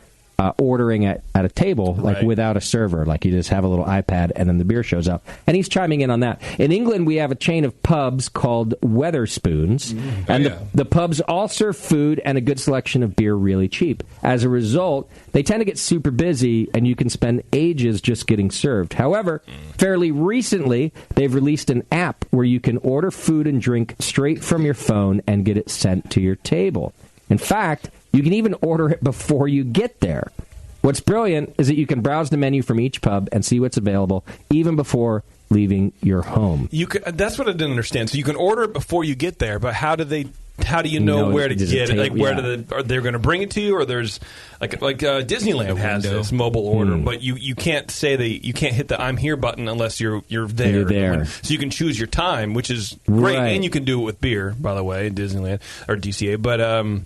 ordering at a table, like without a server, like you just have a little iPad and then the beer shows up. And he's chiming in on that. In England, we have a chain of pubs called Wetherspoons, and the pubs all serve food and a good selection of beer really cheap. As a result, they tend to get super busy, and you can spend ages just getting served. However, fairly recently, they've released an app where you can order food and drink straight from your phone and get it sent to your table. In fact, you can even order it before you get there. What's brilliant is that you can browse the menu from each pub and see what's available even before leaving your home. That's what I didn't understand. So you can order it before you get there, but how do you know where to get it? Like, are they going to bring it to you, or there's like Disneyland has this mobile order, but you can't say you can't hit the I'm here button unless you're there. You're there. So you can choose your time, which is great, and you can do it with beer, by the way, in Disneyland or DCA. But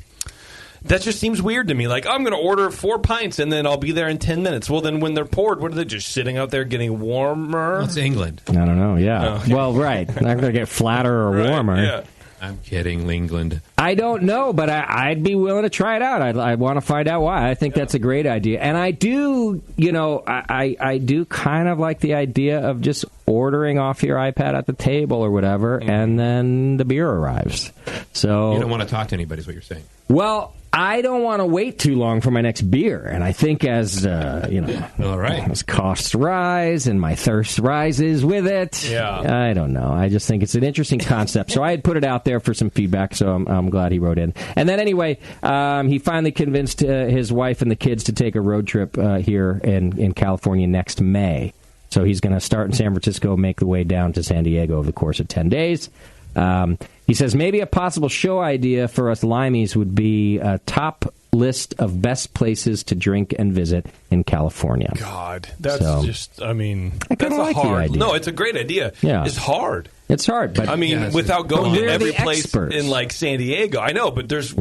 that just seems weird to me. Like, I'm going to order 4 pints and then I'll be there in 10 minutes. Well, then when they're poured, what are they just sitting out there getting warmer? Well, it's England. I don't know. Yeah. Oh, okay. Well, right. Not going to get flatter or warmer. Yeah. I'm kidding, England. I don't know, but I'd be willing to try it out. I want to find out why. I think that's a great idea. And I do, I do kind of like the idea of just ordering off your iPad at the table or whatever, and then the beer arrives. So you don't want to talk to anybody is what you're saying. Well, I don't want to wait too long for my next beer, and I think as all right, as costs rise and my thirst rises with it, I don't know. I just think it's an interesting concept. So I had put it out there for some feedback. So I'm glad he wrote in. And then anyway, he finally convinced his wife and the kids to take a road trip here in California next May. So he's going to start in San Francisco, make the way down to San Diego over the course of 10 days. He says maybe a possible show idea for us Limeys would be a top list of best places to drink and visit in California. God, that's that's like hard. The idea. No, it's a great idea. Yeah. It's hard. It's hard, but without going to every place experts in like San Diego, I know, but there's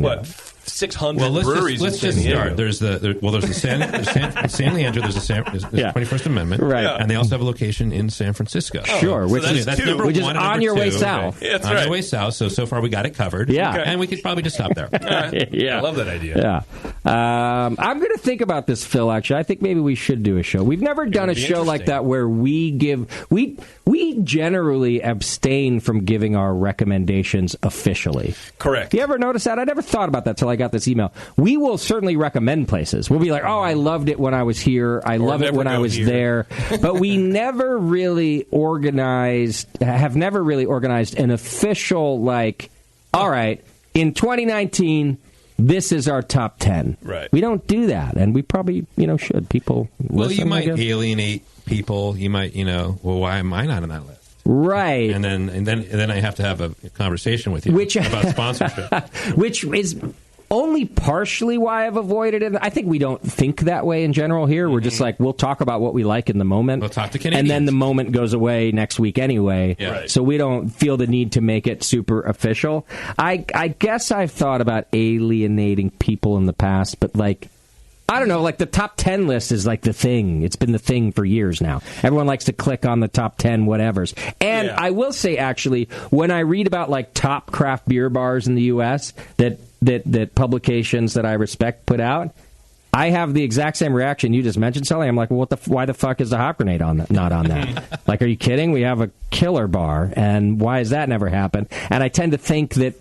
600 breweries. Let's in San Diego. start. There's the San Leandro. There's the 21st Amendment, right? And they also have a location in San Francisco. Sure, so which is on your way south. Yeah, that's on right. your way south. So far we got it covered. Yeah, and we could probably just stop there. I love that idea. Yeah, I'm going to think about this, Phil. Actually, I think maybe we should do a show. We've never done a show like that where we generally abstain from giving our recommendations officially. Correct. You ever notice that? I never thought about that till I got this email. We will certainly recommend places. We'll be like, oh, I loved it when I was here. I love it when I was there. But we have never really organized an official, all right, in 2019, this is our top 10. Right. We don't do that, and we probably, should. People listen, you might alienate people. You might, why am I not on that list? Right. And then I have to have a conversation with you about sponsorship. Which is only partially why I've avoided it. I think we don't think that way in general here. We're just like, we'll talk about what we like in the moment. We'll talk to Canadians. And then the moment goes away next week anyway. Yeah. Right. So we don't feel the need to make it super official. I guess I've thought about alienating people in the past, but I don't know, the top 10 list is the thing. It's been the thing for years now. Everyone likes to click on the top 10 whatevers. And I will say, actually, when I read about top craft beer bars in the U.S. that publications that I respect put out, I have the exact same reaction you just mentioned, Sully. I'm like, well, why the fuck is the Hop Grenade not on that? Are you kidding? We have a killer bar, and why has that never happened? And I tend to think that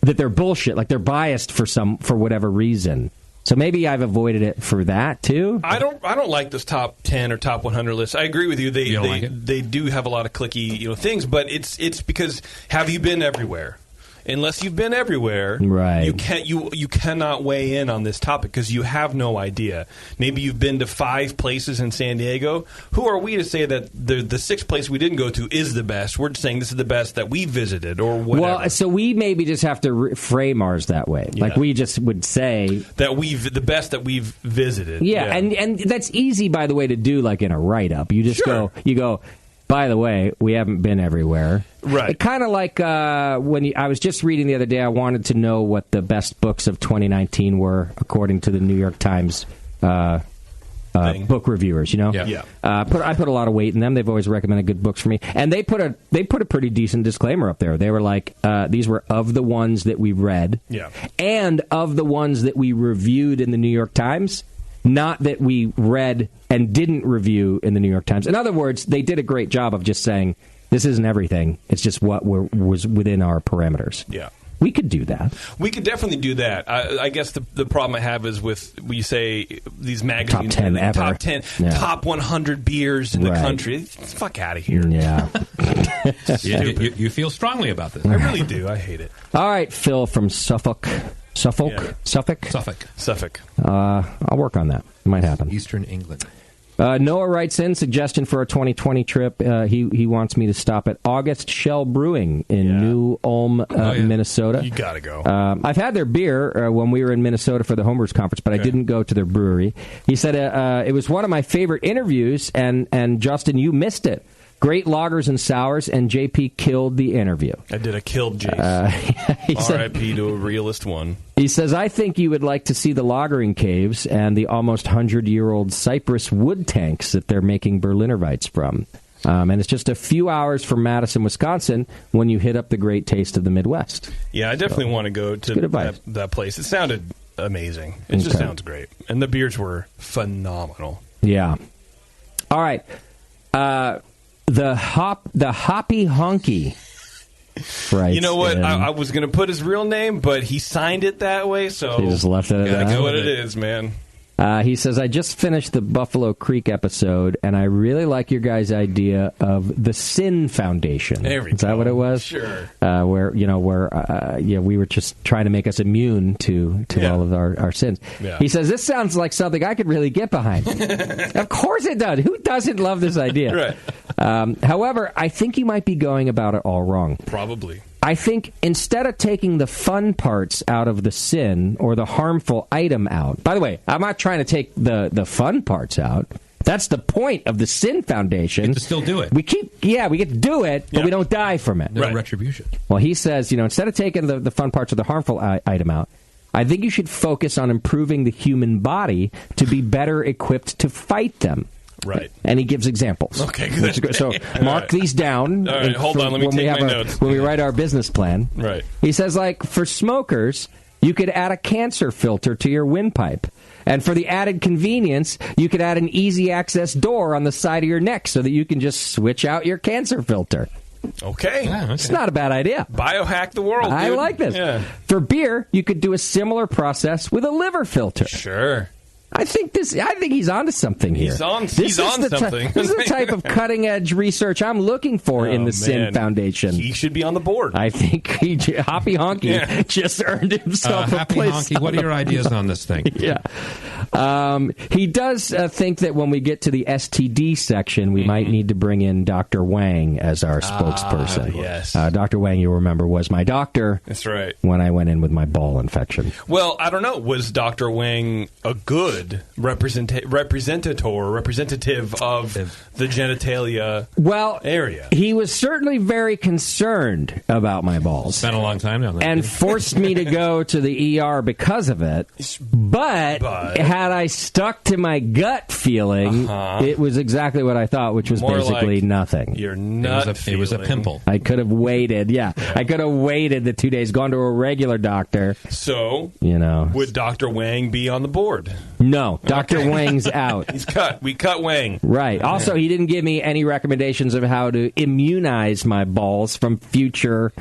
they're bullshit, they're biased for whatever reason. So maybe I've avoided it for that too. I don't like this top 10 or top 100 list. I agree with you. They do have a lot of clicky things, but it's because have you been everywhere? Unless you've been everywhere, right? You cannot weigh in on this topic because you have no idea. Maybe you've been to 5 places in San Diego. Who are we to say that the 6th place we didn't go to is the best? We're just saying this is the best that we visited or whatever. Well, so we maybe just have to frame ours that way. Yeah. We just would say that the best that we've visited. Yeah. And that's easy, by the way, to do in a write-up. You just go, by the way, we haven't been everywhere. Right. Kind of like when I was just reading the other day, I wanted to know what the best books of 2019 were, according to the New York Times book reviewers. Yeah. I put a lot of weight in them. They've always recommended good books for me, and they put a pretty decent disclaimer up there. They were like, these were of the ones that we read, and of the ones that we reviewed in the New York Times. Not that we read and didn't review in the New York Times. In other words, they did a great job of just saying, this isn't everything. It's just what was within our parameters. Yeah. We could do that. We could definitely do that. I guess the problem I have is with, we say, these magazines. Top 10 ever. Top 10, top 100 beers in the country. Fuck out of here. Yeah. You feel strongly about this. I really do. I hate it. All right, Phil from Suffolk. Suffolk? I'll work on that. It might happen. Eastern England. Noah writes in, suggestion for a 2020 trip. He wants me to stop at August Shell Brewing in New Ulm, Minnesota. You got to go. I've had their beer when we were in Minnesota for the Homebrewers Conference, but I didn't go to their brewery. He said it was one of my favorite interviews, and Justin, you missed it. Great lagers and sours, and JP killed the interview. I did. I killed Jace. R.I.P. to a realist one. He says, I think you would like to see the lagering caves and the almost 100-year-old cypress wood tanks that they're making Berliner Weiss from. And it's just a few hours from Madison, Wisconsin, when you hit up the great taste of the Midwest. Yeah, I definitely want to go to that place. It sounded amazing. It just sounds great. And the beers were phenomenal. Yeah. All right. The Hoppy Honky Right. You know what? I was going to put his real name, but he signed it that way, so he just left it at that. That's what it is, man. He says, I just finished the Buffalo Creek episode, and I really like your guys' idea of the Sin Foundation. There we Is that what it was? Sure. Where we were just trying to make us immune to all of our sins. Yeah. He says, this sounds like something I could really get behind. Of course it does. Who doesn't love this idea? Right. However, I think you might be going about it all wrong. Probably. I think instead of taking the fun parts out of the sin or the harmful item out, by the way, I'm not trying to take the fun parts out. That's the point of the Sin Foundation. You get to still do it. We get to do it, but we don't die from it. No retribution. Well, he says, instead of taking the fun parts or the harmful item out, I think you should focus on improving the human body to be better equipped to fight them. Right. And he gives examples. Okay, good. So mark these down. All right, hold on. Let me take my notes. When we write our business plan. Right. He says, for smokers, you could add a cancer filter to your windpipe. And for the added convenience, you could add an easy access door on the side of your neck so that you can just switch out your cancer filter. Okay. Yeah, It's not a bad idea. Biohack the world, dude. I like this. Yeah. For beer, you could do a similar process with a liver filter. Sure. I think he's onto something here. He's on something. This is the type of cutting-edge research I'm looking for in the Sin Foundation. He should be on the board. I think Hoppy Honky just earned himself a Happy place. Honky, what are your ideas on this thing? Yeah. He does think that when we get to the STD section, we might need to bring in Dr. Wang as our spokesperson. Yes. Dr. Wang, you'll remember, was my doctor. That's right. When I went in with my ball infection. Well, I don't know. Was Dr. Wang a good representative of the genitalia area? He was certainly very concerned about my balls. Spent a long time down there. And forced me to go to the ER because of it. But had I stuck to my gut feeling, it was exactly what I thought, which was more basically like nothing. Your nut it was a pimple. I could have waited. Yeah. I could have waited the 2 days, gone to a regular doctor. So, would Dr. Wang be on the board? No, Dr. Wang's out. He's cut. We cut Wang. Right. Also, he didn't give me any recommendations of how to immunize my balls from future,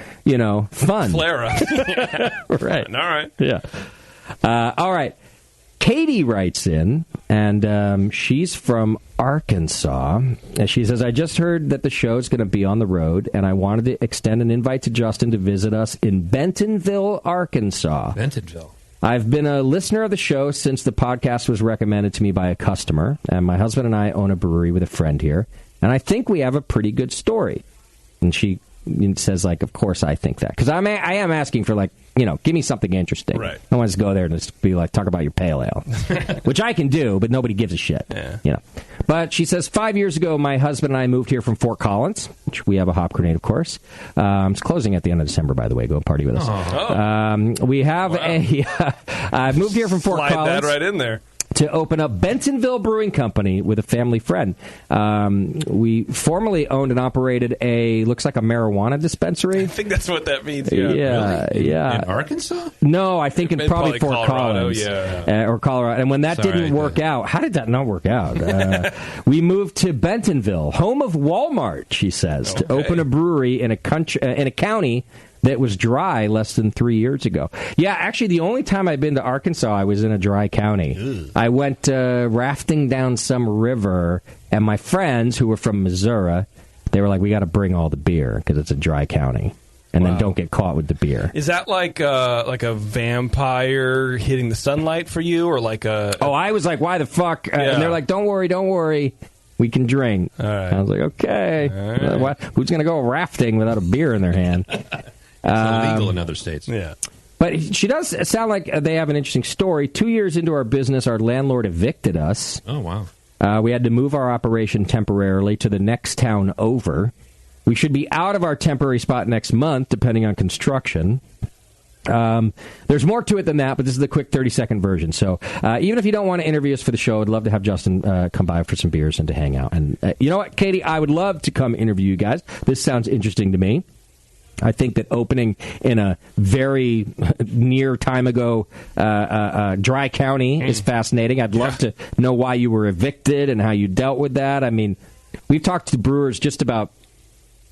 fun. Flare-up. Right. All right. Yeah. All right. Katie writes in, and she's from Arkansas. And she says, I just heard that the show's going to be on the road, and I wanted to extend an invite to Justin to visit us in Bentonville, Arkansas. Bentonville. I've been a listener of the show since the podcast was recommended to me by a customer, and my husband and I own a brewery with a friend here, and I think we have a pretty good story. And she says, of course I think that. Because I am asking for, give me something interesting. Right. I want to go there and just be talk about your pale ale. Which I can do, but nobody gives a shit. Yeah. But she says, 5 years ago, my husband and I moved here from Fort Collins, which we have a hop grenade, of course. It's closing at the end of December, by the way. Go party with us. We have I've moved here from Fort Collins. Slide that right in there. To open up Bentonville Brewing Company with a family friend. We formerly owned and operated looks like a marijuana dispensary. I think that's what that means. Yeah. In Arkansas? No, I think in probably Fort Collins. Or Colorado. And when that didn't work out, how did that not work out? We moved to Bentonville, home of Walmart, she says, to open a brewery in a county that was dry less than 3 years ago. Yeah, actually, the only time I've been to Arkansas, I was in a dry county. Ugh. I went rafting down some river, and my friends who were from Missouri, they were like, we got to bring all the beer because it's a dry county. And then don't get caught with the beer. Is that like a vampire hitting the sunlight for you, or like a... Oh, I was like, why the fuck? And they're like, don't worry. We can drink. All right. I was like, okay. All right. Who's going to go rafting without a beer in their hand? It's illegal in other states. Yeah. But she does sound like they have an interesting story. 2 years into our business, our landlord evicted us. Oh, wow. We had to move our operation temporarily to the next town over. We should be out of our temporary spot next month, depending on construction. There's more to it than that, but this is the quick 30-second version. So even if you don't want to interview us for the show, I'd love to have Justin come by for some beers and to hang out. And you know what, Katie? I would love to come interview you guys. This sounds interesting to me. I think that opening in a very near time ago dry county is fascinating. I'd love to know why you were evicted and how you dealt with that. I mean, we've talked to brewers just about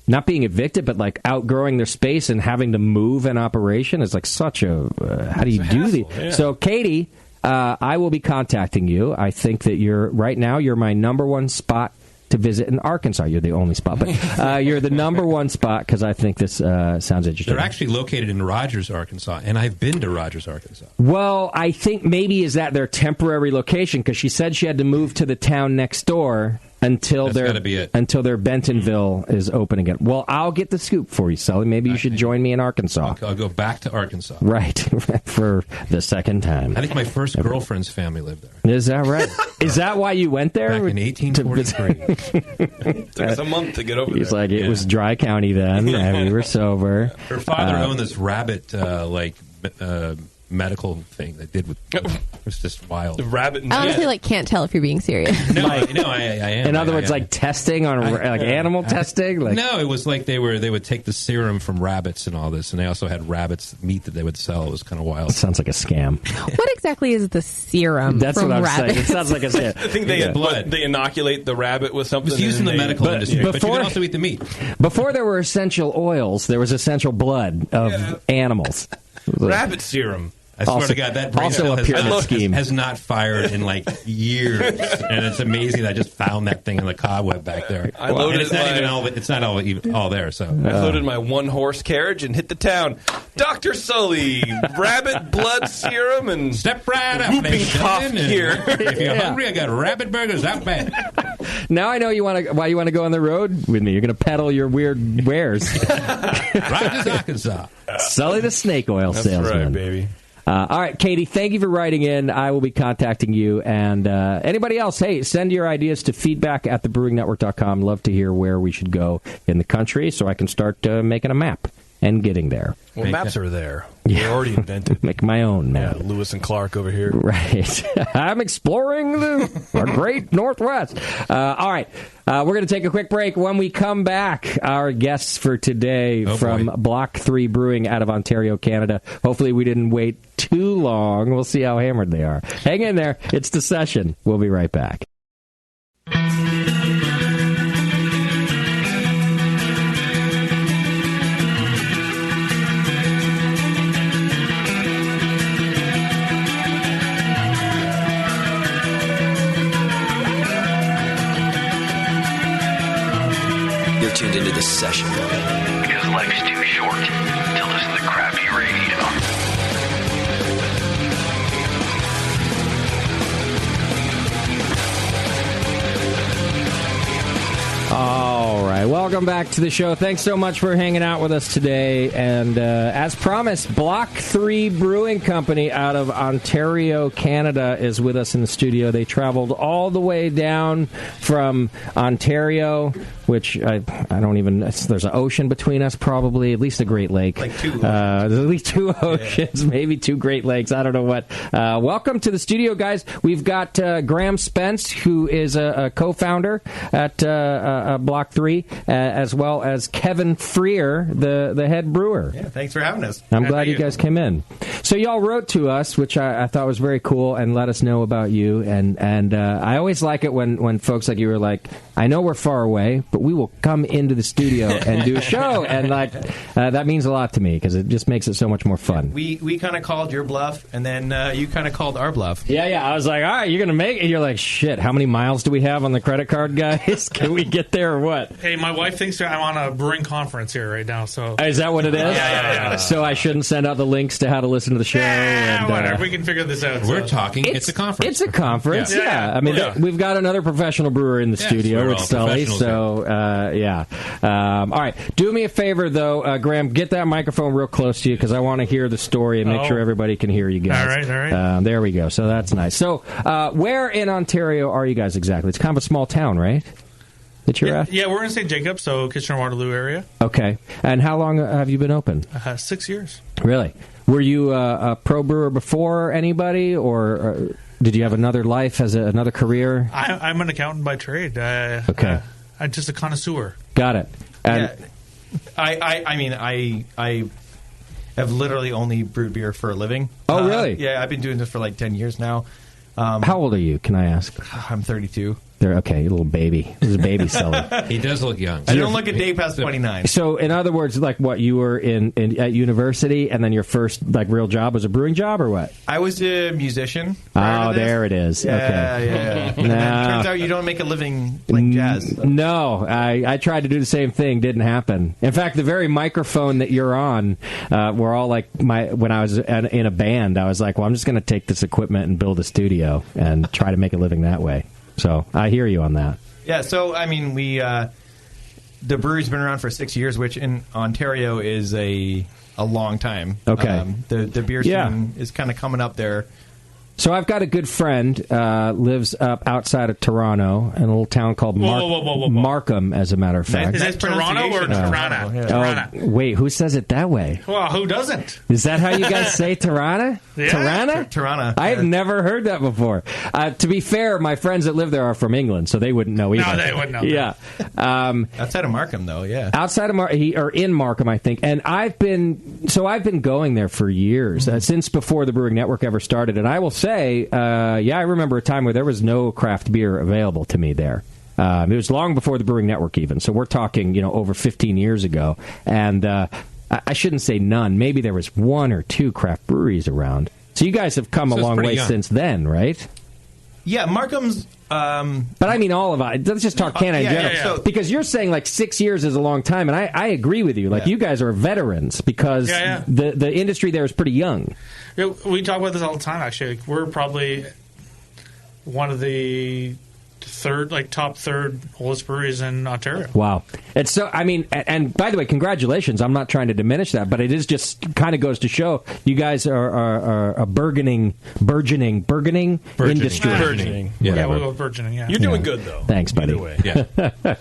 not being evicted, but like outgrowing their space and having to move an operation is like such a. How do you do the? Yeah. So, Katie, I will be contacting you. I think that you're my number one spot to visit in Arkansas. You're the only spot, but you're the number one spot because I think this sounds interesting. They're actually located in Rogers, Arkansas, and I've been to Rogers, Arkansas. Well, I think maybe is that their temporary location because she said she had to move to the town next door until their Bentonville is open again. Well, I'll get the scoop for you, Sully. Maybe you should join me in Arkansas. I'll go back to Arkansas. Right, for the second time. I think my first girlfriend's family lived there. Is that right? Is that why you went there? Back in 1843. Took us a month to get over there. He's like, it was dry county then, and we were sober. Her father owned this rabbit, medical thing that did with it was just wild. The rabbit. I honestly can't tell if you're being serious. No, I am. In other words, like testing on animal testing. No, it was like they would take the serum from rabbits and all this, and they also had rabbits meat that they would sell. It was kind of wild. It sounds like a scam. What exactly is the serum? That's from what I'm rabbits? saying. It sounds like a scam. I think they inoculate the rabbit with something. It's used in the medical industry, but you can also eat the meat. Before there were essential oils, there was essential blood of animals. Rabbit serum. I swear to God, that brain cell has not fired in years, and it's amazing. I just found that thing in the cobweb back there. It's not all there. So I loaded my one-horse carriage and hit the town. Dr. Sully, rabbit blood serum, and step right up, whooping cough here. If you're hungry, I got rabbit burgers out back. Now I know why you want to go on the road with me. You're going to peddle your weird wares. Rogers, Arkansas. Sully the snake oil salesman. That's right, baby. All right, Katie, thank you for writing in. I will be contacting you. And anybody else, hey, send your ideas to feedback@thebrewingnetwork.com. Love to hear where we should go in the country so I can start making a map and getting there. Well, maps are there. Yeah. They're already invented. Make my own map. Yeah, Lewis and Clark over here. Right. I'm exploring our great Northwest. All right. We're going to take a quick break. When we come back, our guests for today from Block 3 Brewing out of Ontario, Canada. Hopefully we didn't wait too long. We'll see how hammered they are. Hang in there. It's The Session. We'll be right back. Tuned into this session because life's too short to listen to crappy radio. All right, welcome back to the show. Thanks so much for hanging out with us today. And as promised, Block 3 Brewing Company out of Ontario, Canada is with us in the studio. They traveled all the way down from Ontario, which I don't even... There's an ocean between us, probably, at least a Great Lake. Like two. There's at least two oceans, maybe two Great Lakes. I don't know what. Welcome to the studio, guys. We've got Graham Spence, who is a co-founder at Block 3, as well as Kevin Freer, the head brewer. Yeah, thanks for having us. I'm glad you guys came in. So y'all wrote to us, which I thought was very cool, and let us know about you. And I always like it when folks like you are like, I know we're far away, but we will come into the studio and do a show. And that means a lot to me because it just makes it so much more fun. We kind of called your bluff, and then you kind of called our bluff. Yeah. I was like, all right, you're going to make it. You're like, shit, how many miles do we have on the credit card, guys? Can we get there or what? Hey, my wife thinks I'm on a brewing conference here right now. So is that what it is? Yeah. So I shouldn't send out the links to how to listen to the show? Whatever. We can figure this out. We're talking. It's a conference. It's a conference, yeah. I mean, we've got another professional brewer in the studio with Sully. So, all right. Do me a favor, though, Graham. Get that microphone real close to you because I want to hear the story and make sure everybody can hear you guys. All right. There we go. So that's nice. So where in Ontario are you guys exactly? It's kind of a small town, right? That you're at? Yeah, we're in St. Jacob, so Kitchener-Waterloo area. Okay. And how long have you been open? 6 years. Really? Were you a pro brewer before anybody, or did you have another life as another career? I'm an accountant by trade. Okay. I'm just a connoisseur. Got it. And I have literally only brewed beer for a living. Oh, really? Yeah, I've been doing this for like 10 years now. How old are you, can I ask? I'm 32. They're okay, little baby. This is a baby seller. He does look young. I don't look a day past 29. So, in other words, like what, you were at university, and then your first like real job was a brewing job, or what? I was a musician. Oh, there it is. Yeah, okay. yeah. And then it turns out you don't make a living playing jazz. No, I tried to do the same thing. Didn't happen. In fact, the very microphone that you're on, we're all like, when I was in a band, I was like, well, I'm just going to take this equipment and build a studio and try to make a living that way. So I hear you on that. Yeah, so, I mean, the brewery's been around for 6 years, which in Ontario is a long time. Okay. The beer scene is kind of coming up there. So I've got a good friend, lives up outside of Toronto in a little town called Markham, as a matter of fact. Is it Toronto or Tirana? Tirana. Wait, who says it that way? Well, who doesn't? Is that how you guys say Tirana? Yeah. Tirana? Tirana. I have never heard that before. To be fair, my friends that live there are from England, so they wouldn't know either. No, they wouldn't know. Yeah. Outside of Markham, though, yeah. Outside of or in Markham, I think. And I've been going there for years, since before the Brewing Network ever started. And I will say, I remember a time where there was no craft beer available to me there. It was long before the Brewing Network even. So we're talking, over 15 years ago. And I shouldn't say none. Maybe there was one or two craft breweries around. So you guys have come a long way since then, right? Yeah, Markham's... but I mean all of it. Let's just talk Canada in general. Yeah. So, because you're saying like 6 years is a long time, and I agree with you. Like you guys are veterans because the industry there is pretty young. We talk about this all the time, actually. We're probably one of the top third oldest breweries in Ontario. Wow. And so, I mean, and by the way, congratulations. I'm not trying to diminish that, but it is just kind of goes to show you guys are a burgeoning industry. Burgeoning. Yeah, we'll go burgeoning, yeah. You're doing good, though. Thanks, buddy. Either way. Yeah.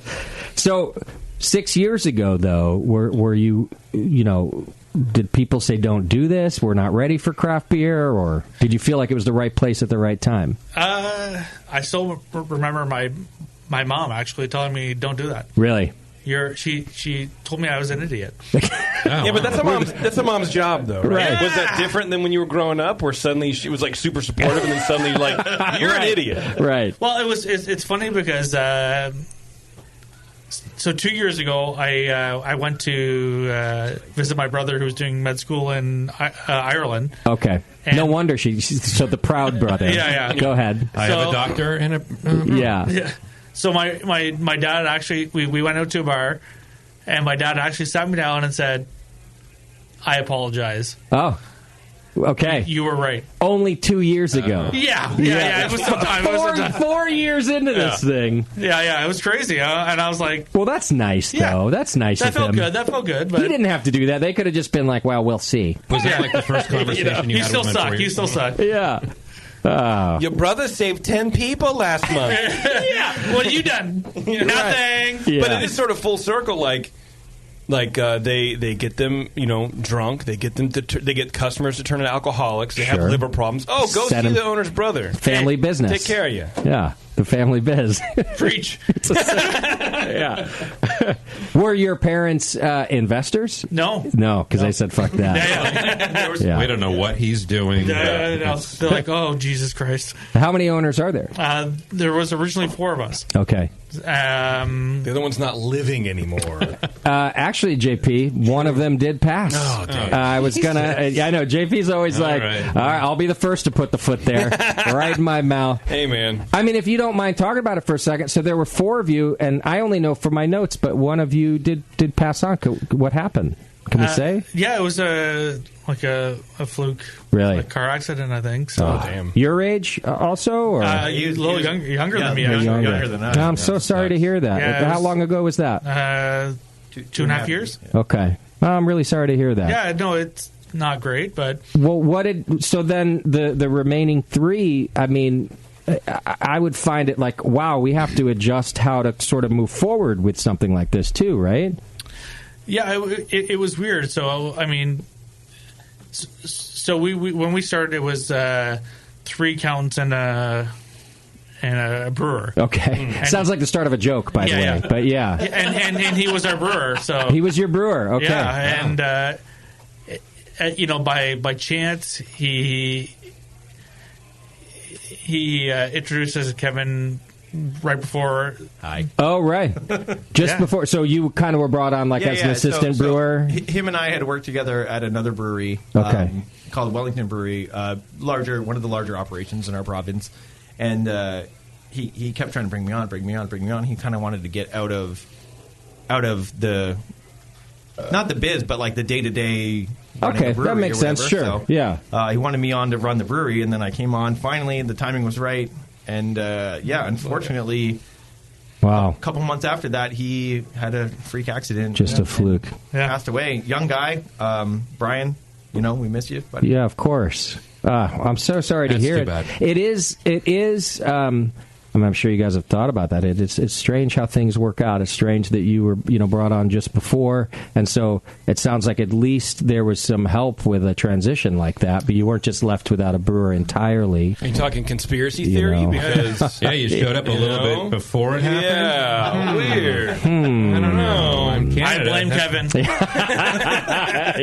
So, 6 years ago, though, were you, did people say don't do this? We're not ready for craft beer, or did you feel like it was the right place at the right time? I still remember my mom actually telling me don't do that. Really? She told me I was an idiot. Yeah, but that's a mom's job, though, right? Yeah. Was that different than when you were growing up, where suddenly she was like super supportive, and then suddenly like you're an idiot, right? Well, it's funny because. So 2 years ago, I went to visit my brother who was doing med school in Ireland. Okay. No wonder she's so the proud brother. Yeah. Go ahead. I have a doctor and a... Yeah. So my dad actually, we went out to a bar, and my dad actually sat me down and said, I apologize. Oh. Okay. You were right. Only 2 years ago. Yeah. It was some time. 4 years into this thing. Yeah. It was crazy. And I was like... Well, that's nice, though. That's nice of him. That felt good. But he didn't have to do that. They could have just been like, well, we'll see. Was that like the first conversation you had? You still suck. Yeah. Your brother saved 10 people last month. Yeah. What have you done? Nothing. Yeah. But it's sort of full circle, like they get them, drunk. They get them they get customers to turn into alcoholics. They have liver problems. Oh, go see the owner's brother. Family business. Take care of you. Yeah, the family biz. Preach. Yeah. Were your parents investors? No, because they said fuck that. Yeah. We don't know what he's doing. They're like, oh, Jesus Christ. How many owners are there? There was originally 4 of us. Okay. The other one's not living anymore. Actually, JP, one of them did pass. Oh, damn. I was gonna. I know JP's always all right, I'll be the first to put the foot there, right in my mouth. Hey, man. I mean, if you don't mind talking about it for a second. So there were 4 of you, and I only know from my notes, but one of you did pass on. What happened? Can we say? Yeah, it was a fluke. Really? A car accident, I think. So. Oh, damn. Your age also? Or? He was a little younger than me. Younger than us. I'm so sorry to hear that. Yeah, how long ago was that? 2.5 years. Okay. Well, I'm really sorry to hear that. Yeah, no, it's not great, but... Well, so then the remaining 3, I mean... I would find it like, wow, we have to adjust how to sort of move forward with something like this too, right? Yeah, it was weird. So, I mean, so we when we started, it was 3 accountants and a brewer. Okay. Sounds like the start of a joke, by the way. Yeah. But yeah. And he was our brewer. So he was your brewer. Okay. Yeah, and by chance he introduced us to Kevin right before. Hi. Oh, right. Just before. So you kind of were brought on as an assistant brewer? Him and I had worked together at another brewery called Wellington Brewery, one of the larger operations in our province. And he kept trying to bring me on. He kind of wanted to get out of the, not the biz, but like the day-to-day. Okay, that makes sense. Sure. So, yeah. He wanted me on to run the brewery, and then I came on. Finally, the timing was right. And, unfortunately, a couple months after that, he had a freak accident. Just a fluke. Passed away. Young guy. Brian, we miss you, buddy. Yeah, of course. I'm so sorry to hear it. Bad. It is. I'm sure you guys have thought about that. It's strange how things work out. It's strange that you were, brought on just before, and so it sounds like at least there was some help with a transition like that. But you weren't just left without a brewer entirely. Are you talking conspiracy theory? Because you showed up a little bit before it happened. Yeah, weird. I don't know. I blame Kevin.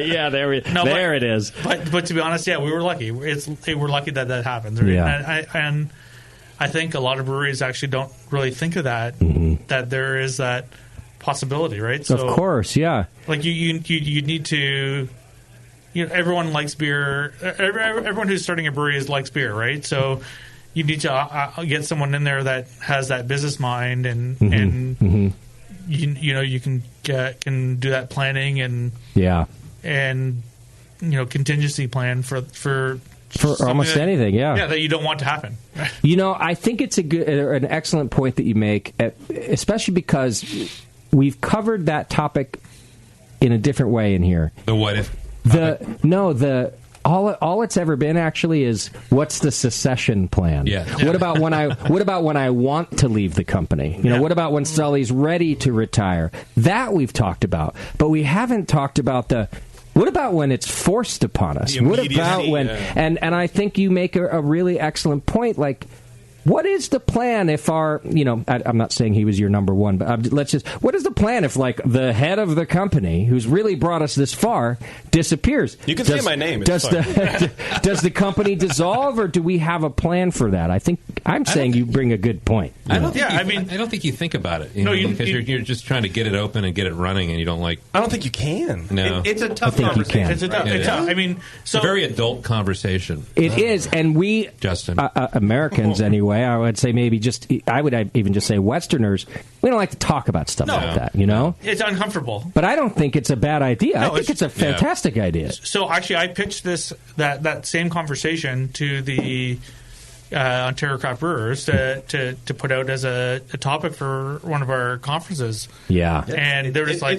Yeah, there it is. But to be honest, we were lucky. We're lucky that happened. Right? Yeah. And I think a lot of breweries actually don't really think of that, that there is that possibility, right? So, of course, yeah. Like you need to, everyone likes beer. Everyone who's starting a brewery likes beer, right? So you need to get someone in there that has that business mind, and you can do that planning and contingency plan for almost anything, that you don't want to happen. I think it's an excellent point that you make, especially because we've covered that topic in a different way in here. The what if? All it's ever been actually is what's the succession plan? Yeah. What about when I want to leave the company? What about when Sully's ready to retire? That we've talked about, but we haven't talked about what about when it's forced upon us? What about when? And I think you make a really excellent point. Like, what is the plan if our? I'm not saying he was your number one, but what is the plan if the head of the company who's really brought us this far disappears? You can say my name. Does the company dissolve, or do we have a plan for that? I'm saying you bring a good point. I don't think you think about it. Because you're just trying to get it open and get it running, and you don't like. I don't think you can. No, it's a tough conversation. It's tough. It's a very adult conversation. It is, and we, Justin, Americans anyway. I would say I would even just say Westerners. We don't like to talk about stuff like that. It's uncomfortable. But I don't think it's a bad idea. I think it's a fantastic idea. So actually, I pitched that same conversation to the Ontario Craft Brewers to put out as a topic for one of our conferences. Yeah, and they're just they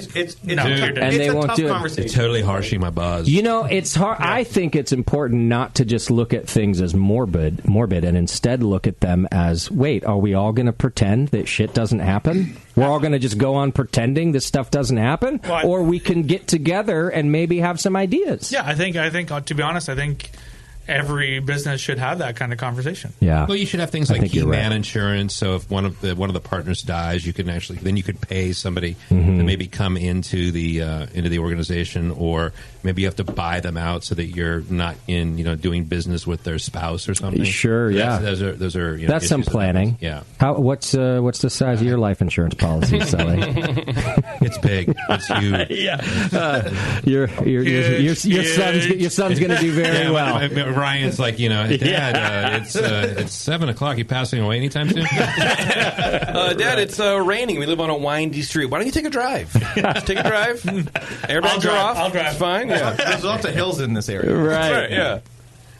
won't do it. It's totally harshing my buzz. It's hard. Yeah. I think it's important not to just look at things as morbid, and instead look at them as, wait, are we all going to pretend that shit doesn't happen? We're all going to just go on pretending this stuff doesn't happen, or we can get together and maybe have some ideas. Yeah, I think to be honest, I think every business should have that kind of conversation. Yeah. Well, you should have things like key man insurance. So if one of the partners dies, you can you could pay somebody to maybe come into the organization, or maybe you have to buy them out so that you're not doing business with their spouse or something. Sure. Yeah. Those are that's some planning. Yeah. What's the size of your life insurance policy, Sally? It's big. It's huge. Yeah. Your son's going to do very well. Ryan's like, Dad, it's 7 o'clock. You passing away anytime soon? Dad, it's raining. We live on a windy street. Why don't you take a drive? Just take a drive. Airbags are off. I'll drive. It's fine. Yeah. There's lots of hills in this area. Right. Yeah.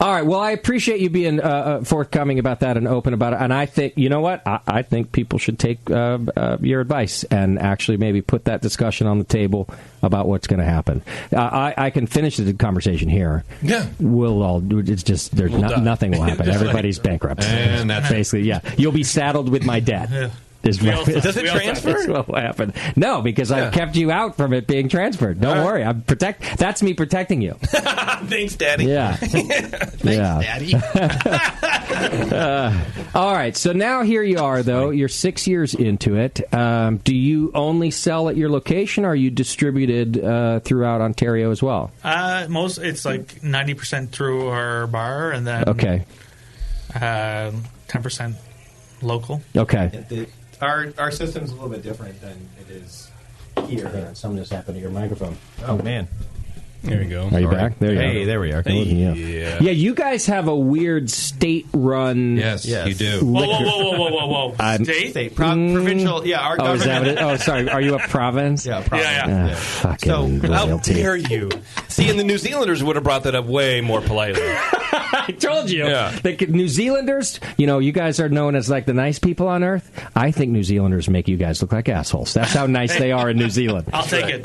All right. Well, I appreciate you being forthcoming about that and open about it. And I think, you know what? I think people should take your advice and actually maybe put that discussion on the table about what's going to happen. I can finish the conversation here. Yeah. We'll all. It's just nothing will happen. Everybody's bankrupt. And that's basically, yeah. You'll be saddled with my debt. Yeah. Does it transfer? That's what will happen. No, because I've kept you out from it being transferred. Don't worry. That's me protecting you. Thanks, Daddy. Yeah. Thanks, Daddy. All right. So now here you are, though. You're 6 years into it. Do you only sell at your location, or are you distributed throughout Ontario as well? It's like 90% through our bar, and then 10% local. Okay. Our system's a little bit different than it is here. Something just happened to your microphone. Oh, man. There you go. Are you back? There you go. Hey, there we are. Yeah, you guys have a weird state-run. Yes, you do. Whoa. State? Provincial. Yeah, our government. Is that what it? Oh, sorry. Are you a province? Yeah, province. Fucking How loyalty. dare you? See, and the New Zealanders would have brought that up way more politely. I told you. Yeah. The New Zealanders, you guys are known as like the nice people on earth. I think New Zealanders make you guys look like assholes. That's how nice they are in New Zealand. I'll take it.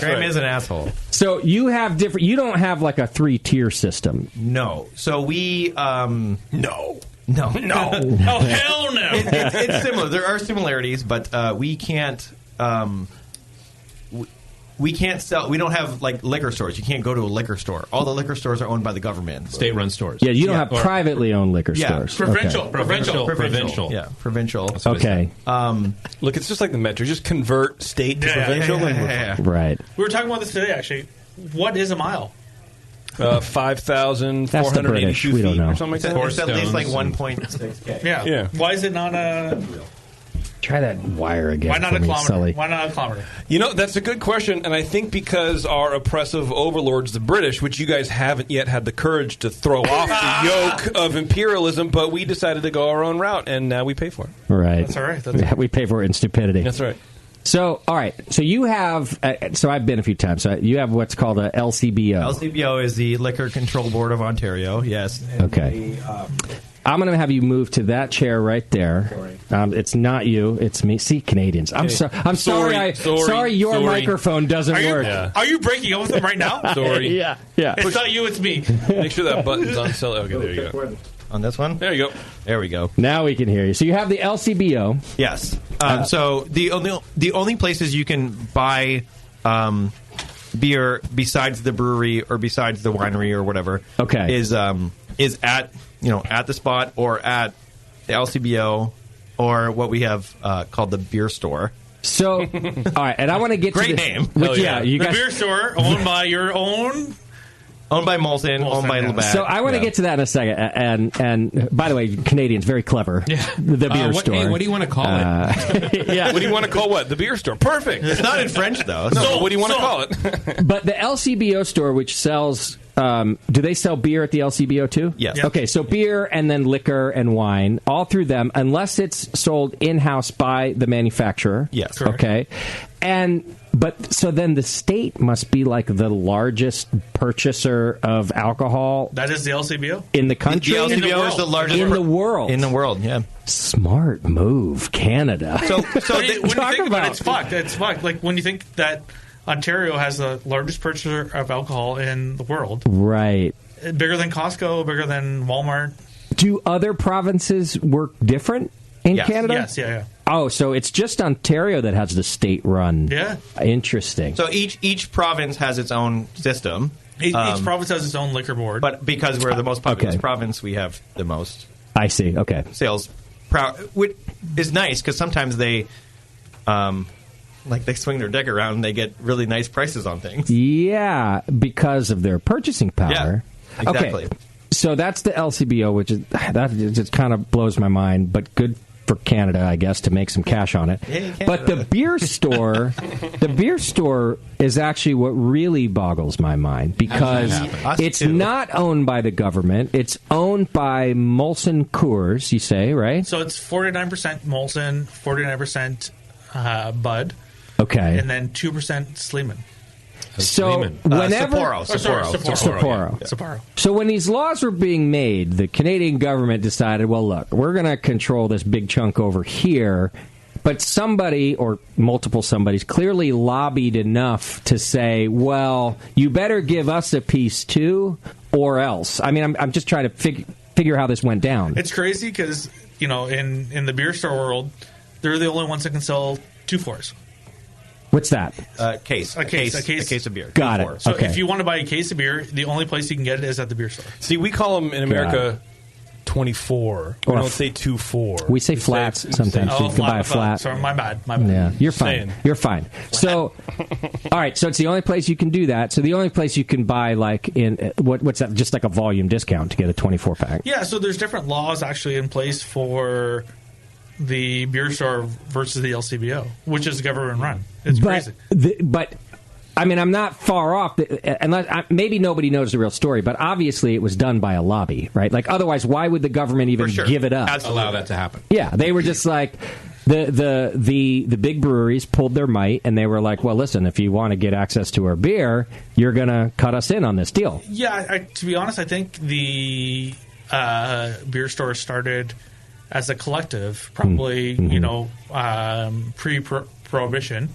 Graham is an asshole. So you have different. You don't have like a 3-tier system. No. So we. No. Oh, hell no. It's similar. There are similarities, but we can't. We can't sell. We don't have like liquor stores. You can't go to a liquor store. All the liquor stores are owned by the government. State-run stores. Yeah, you don't have privately owned liquor stores. Provincial. Yeah, provincial. Okay. Look, it's just like the metro. Just convert state to provincial. Right. We were talking about this today, actually. What is a mile? 5,482 feet We don't know. or something like that. It's at least like 1.6K. Yeah. Why is it not a... Try that wire again. Why not for a me, kilometer? Sully. Why not a kilometer? That's a good question, and I think because our oppressive overlords, the British, which you guys haven't yet had the courage to throw off the yoke of imperialism, but we decided to go our own route, and now we pay for it. Right. That's all right. We pay for it in stupidity. That's right. So, all right. So you have. So I've been a few times. So you have what's called a LCBO. LCBO is the Liquor Control Board of Ontario. Yes. Okay. I'm going to have you move to that chair right there. It's not you. It's me. See, Canadians. I'm sorry. Your microphone doesn't work. Are you breaking up with them right now? Sorry. Yeah. It's not you. It's me. Make sure that button's on. Okay, there you go. On this one? There you go. There we go. Now we can hear you. So you have the LCBO. Yes. So the only places you can buy beer besides the brewery or besides the winery or whatever is at the spot or at the LCBO or what we have called the beer store. So, all right, and I want to get great to name. You the guys, beer store owned by your own. Owned by Molson, owned by Labatt. So I want to get to that in a second. And by the way, Canadians, very clever. Yeah. The beer store. Hey, what do you want to call it? Yeah. What do you want to call what? The beer store. Perfect. It's not in French, though. No, what do you want to call it? But the LCBO store, which sells... do they sell beer at the LCBO too? Yes. Yep. Okay, so beer and then liquor and wine, all through them, unless it's sold in-house by the manufacturer. Yes. Correct. Okay. But so then the state must be like the largest purchaser of alcohol. That is the LCBO? In the country? The LCBO is the largest. In the world. In the world, yeah. Smart move, Canada. So when you think about it, it's fucked. It's fucked. Like when you think that Ontario has the largest purchaser of alcohol in the world. Right. Bigger than Costco, bigger than Walmart. Do other provinces work different in Canada? Yes, yeah. Oh, so it's just Ontario that has the state-run. Yeah. Interesting. So each province has its own system. Each province has its own liquor board. But because we're the most populous province, we have the most I see. Okay. sales. Which is nice because sometimes they... they swing their deck around and they get really nice prices on things. Yeah, because of their purchasing power. Yeah, exactly. Okay. So that's the LCBO, which is that just kind of blows my mind, but good for Canada, I guess, to make some cash on it. Yeah, but the beer store, is actually what really boggles my mind because it's not owned by the government. It's owned by Molson Coors, you say, right? So it's 49% Molson, 49% Bud. Okay. And then 2% Sleeman. So whenever Sapporo. So when these laws were being made, the Canadian government decided, well, look, we're going to control this big chunk over here. But somebody or multiple somebodies clearly lobbied enough to say, well, you better give us a piece too, or else. I mean, I'm just trying to figure how this went down. It's crazy because in the beer store world, they're the only ones that can sell 2-4s. What's that? A case of beer. Got it. So okay. if you want to buy a case of beer, the only place you can get it is at the beer store. See, we call them in America 24. We don't say 2-4. We say flats sometimes. You can buy a flat. Sorry, my bad. Yeah, you're fine. Saying. You're fine. So, all right. So it's the only place you can do that. So the only place you can buy what's that? Just like a volume discount to get a 24 pack. Yeah. So there's different laws actually in place for the beer store versus the LCBO, which is government run. It's crazy. But I mean, I'm not far off. Maybe nobody knows the real story, but obviously it was done by a lobby, right? Like, otherwise, why would the government even give it up? Allow that to happen. Yeah, they were just like the big breweries pulled their might, and they were like, well, listen, if you want to get access to our beer, you're going to cut us in on this deal. Yeah, to be honest, I think the beer store started as a collective, probably pre-prohibition.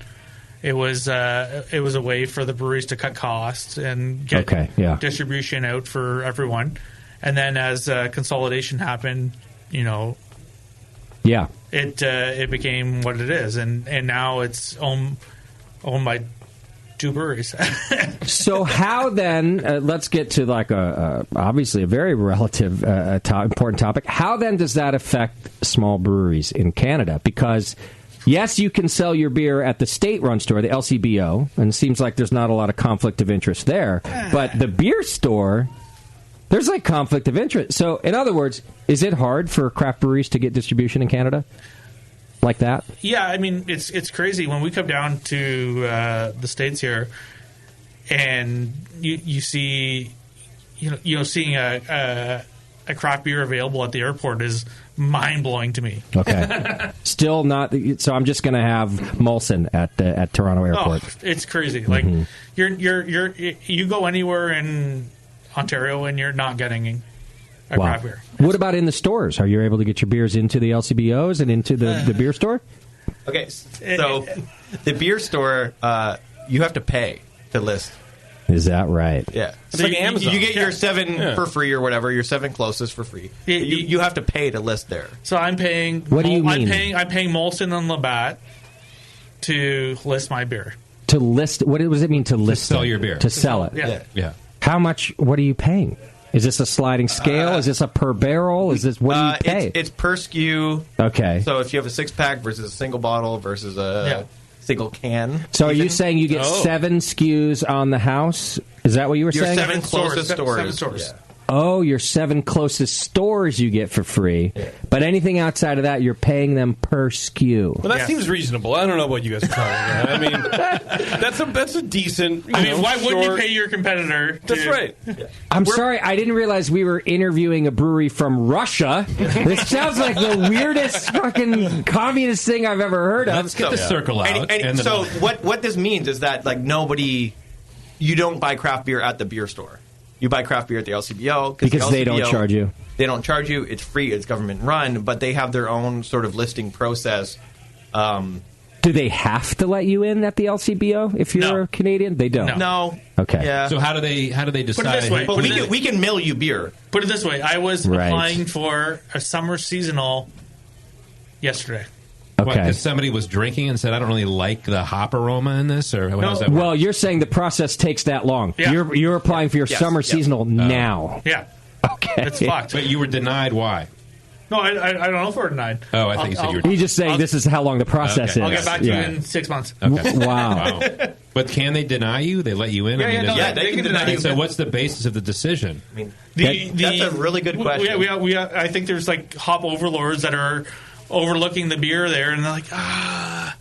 It was a way for the breweries to cut costs and get distribution out for everyone. And then as consolidation happened, it became what it is, and now it's owned by two breweries. So how then? Let's get to like obviously a very relative important topic. How then does that affect small breweries in Canada? Because yes, you can sell your beer at the state-run store, the LCBO, and it seems like there's not a lot of conflict of interest there. But the beer store, there's like conflict of interest. So, in other words, is it hard for craft breweries to get distribution in Canada like that? Yeah, I mean, it's crazy when we come down to the States here, and you see, seeing a craft beer available at the airport is mind-blowing to me. Okay. Still not. So I'm just going to have Molson at Toronto Airport. Oh, it's crazy. Like you go anywhere in Ontario and you're not getting a craft beer. What about in the stores? Are you able to get your beers into the LCBOs and into the beer store? Okay, so the beer store, you have to pay to list. Is that right? Yeah. It's like Amazon. You get your 7 for free or whatever, your 7 closest for free. You have to pay to list there. So I'm paying... What do you mean? I'm paying Molson and Labatt to list my beer. To list... What does it mean to list? To sell your beer. To sell it. Yeah. How much... What are you paying? Is this a sliding scale? Is this a per barrel? Is this... What do you pay? It's per SKU. Okay. So if you have a 6-pack versus a single bottle versus a... single can. So are you saying you get 7 SKUs on the house? Is that what you were your saying? 7 closest stores. 7 stores. Yeah. Oh, your 7 closest stores you get for free. Yeah. But anything outside of that, you're paying them per SKU. Well, that seems reasonable. I don't know what you guys are talking about. I mean, that's a decent... why wouldn't you pay your competitor? That's right. Yeah. I'm sorry, I didn't realize we were interviewing a brewery from Russia. This sounds like the weirdest fucking communist thing I've ever heard of. Let's get the circle out. And so what this means is that you don't buy craft beer at the beer store. You buy craft beer at the LCBO. Because they don't charge you. They don't charge you. It's free. It's government run. But they have their own sort of listing process. Do they have to let you in at the LCBO if you're a Canadian? They don't. No. Okay. Yeah. So how do they decide? Put it this way. But we can mail you beer. Put it this way. I was applying for a summer seasonal yesterday. Okay. Because somebody was drinking and said, I don't really like the hop aroma in this? Or how does that work? Well, you're saying the process takes that long. Yeah. You're applying for your summer seasonal now. Yeah. Okay. It's fucked. But you were denied. Why? No, I don't know if we're denied. Oh, I thought you said you were... He's just saying this is how long the process is. I'll get back to you in 6 months. Okay. Wow. But can they deny you? They let you in? They can deny you. So what's the basis of the decision? I mean, that's a really good question. I think there's like hop overlords that are overlooking the beer there, and they're like, wow.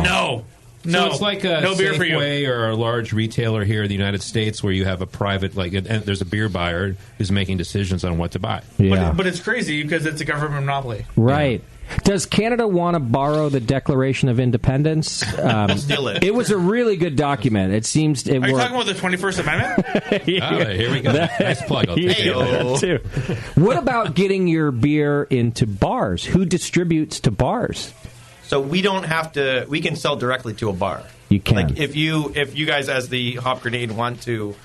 No. So it's like a no beer for Safeway you. or a large retailer here in the United States where you have a private, and there's a beer buyer who's making decisions on what to buy. Yeah. But it's crazy because it's a government monopoly. Right. Yeah. Does Canada want to borrow the Declaration of Independence? Steal it. It was a really good document. It seems it Are you worked. talking about the 21st Amendment? Yeah. Here we go. Nice plug. I'll take that too. What about getting your beer into bars? Who distributes to bars? So we don't have to. We can sell directly to a bar. You can. Like if you guys as the Hop Grenade want to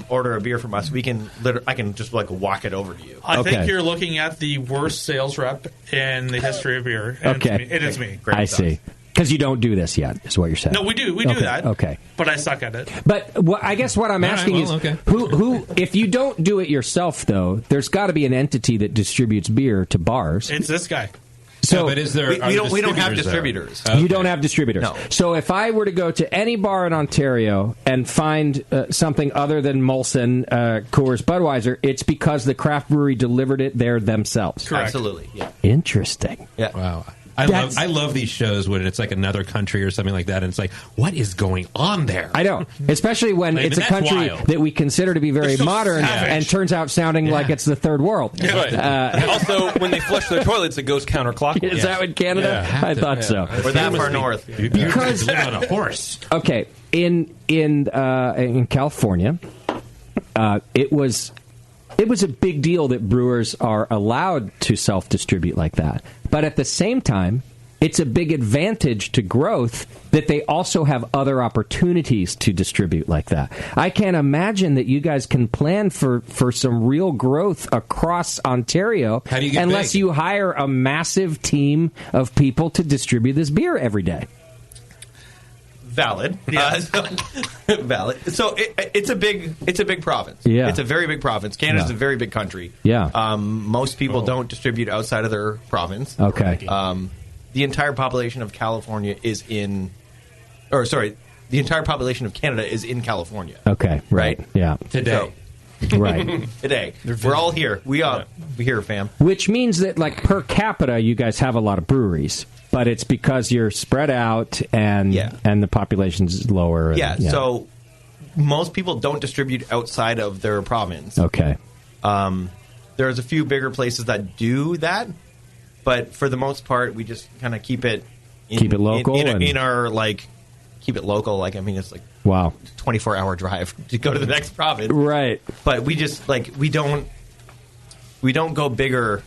order a beer from us, we can. I can just walk it over to you. I think you're looking at the worst sales rep in the history of beer. And Okay, it is me. I see. Because you don't do this yet, is what you're saying. No, we do. We do that. Okay. But I suck at it. But I guess what I'm asking is, who? If you don't do it yourself, though, there's got to be an entity that distributes beer to bars. It's this guy. So, but is there? We don't have distributors. You don't have distributors. No. So if I were to go to any bar in Ontario and find something other than Molson, Coors, Budweiser, it's because the craft brewery delivered it there themselves. Correct. Absolutely. Yeah. Interesting. Yeah. Wow. I love these shows when it's like another country or something like that, and it's like, what is going on there? I know, especially when it's a country that we consider to be very modern, and turns out sounding like it's the third world. Yeah. Right. Also, when they flush their toilets, it goes counterclockwise. Is that in Canada? Yeah. I thought so. Or that far north. Because live on a horse. Okay, in California, it was a big deal that brewers are allowed to self-distribute like that. But at the same time, it's a big advantage to growth that they also have other opportunities to distribute like that. I can't imagine that you guys can plan for some real growth across Ontario unless you hire a massive team of people to distribute this beer every day. Valid. Valid. So it's a big province. Yeah. It's a very big province. Canada's a very big country. Yeah. Most people don't distribute outside of their province. Okay. The entire population of California is in, the entire population of Canada is in California. Okay. Right. Yeah. Today. Right. Today. We're all here. We're here, fam. Which means that, like, per capita, you guys have a lot of breweries. But it's because you're spread out and the population's lower. So most people don't distribute outside of their province. Okay. There's a few bigger places that do that, but for the most part, we just kind of keep it local. Keep it local. Like, I mean, it's like wow, 24-hour drive to go to the next province. Right. But we just we don't go bigger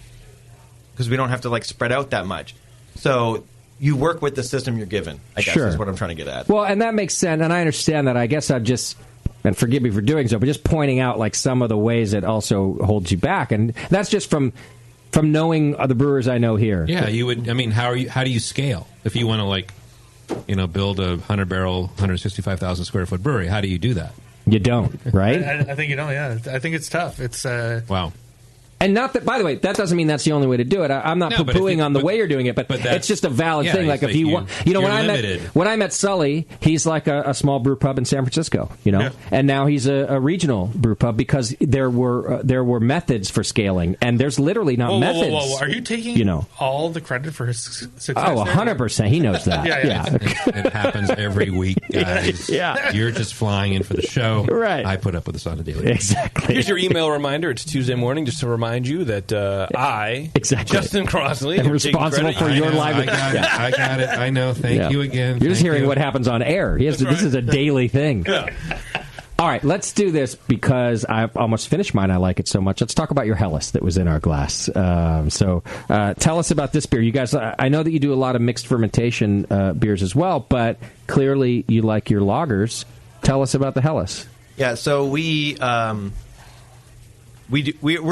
because we don't have to spread out that much. So you work with the system you're given, I guess, is what I'm trying to get at. Well, and that makes sense, and I understand that. I guess I'd just, and forgive me for doing so, but just pointing out some of the ways it also holds you back, and that's just from knowing the brewers I know here. Yeah, you would. I mean, how do you scale if you want to build a 100-barrel, 165,000 square foot brewery? How do you do that? You don't, right? I think you don't. Yeah, I think it's tough. It's wow. And not that, by the way, that doesn't mean that's the only way to do it. I'm not poo-pooing on the way you're doing it, but it's just a valid thing. Like if you want, when I met Sully, he's like a small brew pub in San Francisco, and now he's a regional brew pub because there were methods for scaling, and there's literally not methods. Whoa. Are you taking all the credit for his success? Oh, 100%. He knows that. Yeah. It happens every week, guys. Yeah. You're just flying in for the show. Right. I put up with this on a daily basis. Exactly. Here's your email reminder. It's Tuesday morning, just to remind you that I, Justin Crossley, am responsible for your livelihood. I got it. I know. Thank you again. You're just hearing what happens on air. This is a daily thing. Yeah. All right, let's do this because I've almost finished mine. I like it so much. Let's talk about your Helles that was in our glass. So tell us about this beer. You guys, I know that you do a lot of mixed fermentation beers as well, but clearly you like your lagers. Tell us about the Helles. Yeah, so we're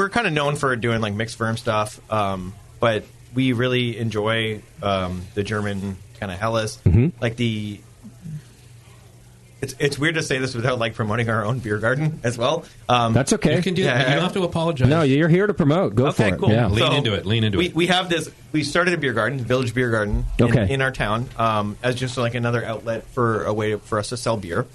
kind of known for doing mixed ferm stuff, but we really enjoy the German kind of Helles. Mm-hmm. It's weird to say this without promoting our own beer garden as well. That's okay. You can do that. You don't have to apologize. No, you're here to promote. Go for it. Cool. Yeah. Lean into it. We have this. We started a beer garden, Village Beer Garden, in our town, as just another outlet for a way for us to sell beer.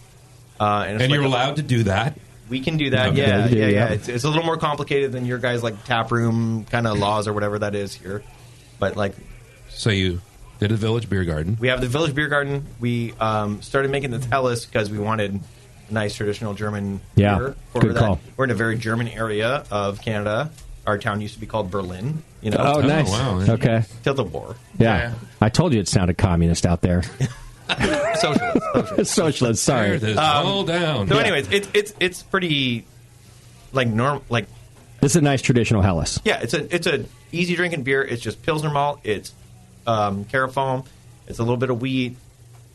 And you're allowed to do that. We can do that. Okay. Yeah. It's a little more complicated than your guys' tap room kind of laws or whatever that is here. But so you did a Village Beer Garden. We have the Village Beer Garden. We started making the Helles because we wanted a nice traditional German beer. Good call. We're in a very German area of Canada. Our town used to be called Berlin. Oh, nice. Wow. Okay. Tiltebor. Yeah. I told you it sounded communist out there. Socialist. Sorry. All down. So, anyways, it's pretty normal. This is a nice traditional Helles. Yeah, it's a easy drinking beer. It's just Pilsner malt. It's carafoam. It's a little bit of wheat,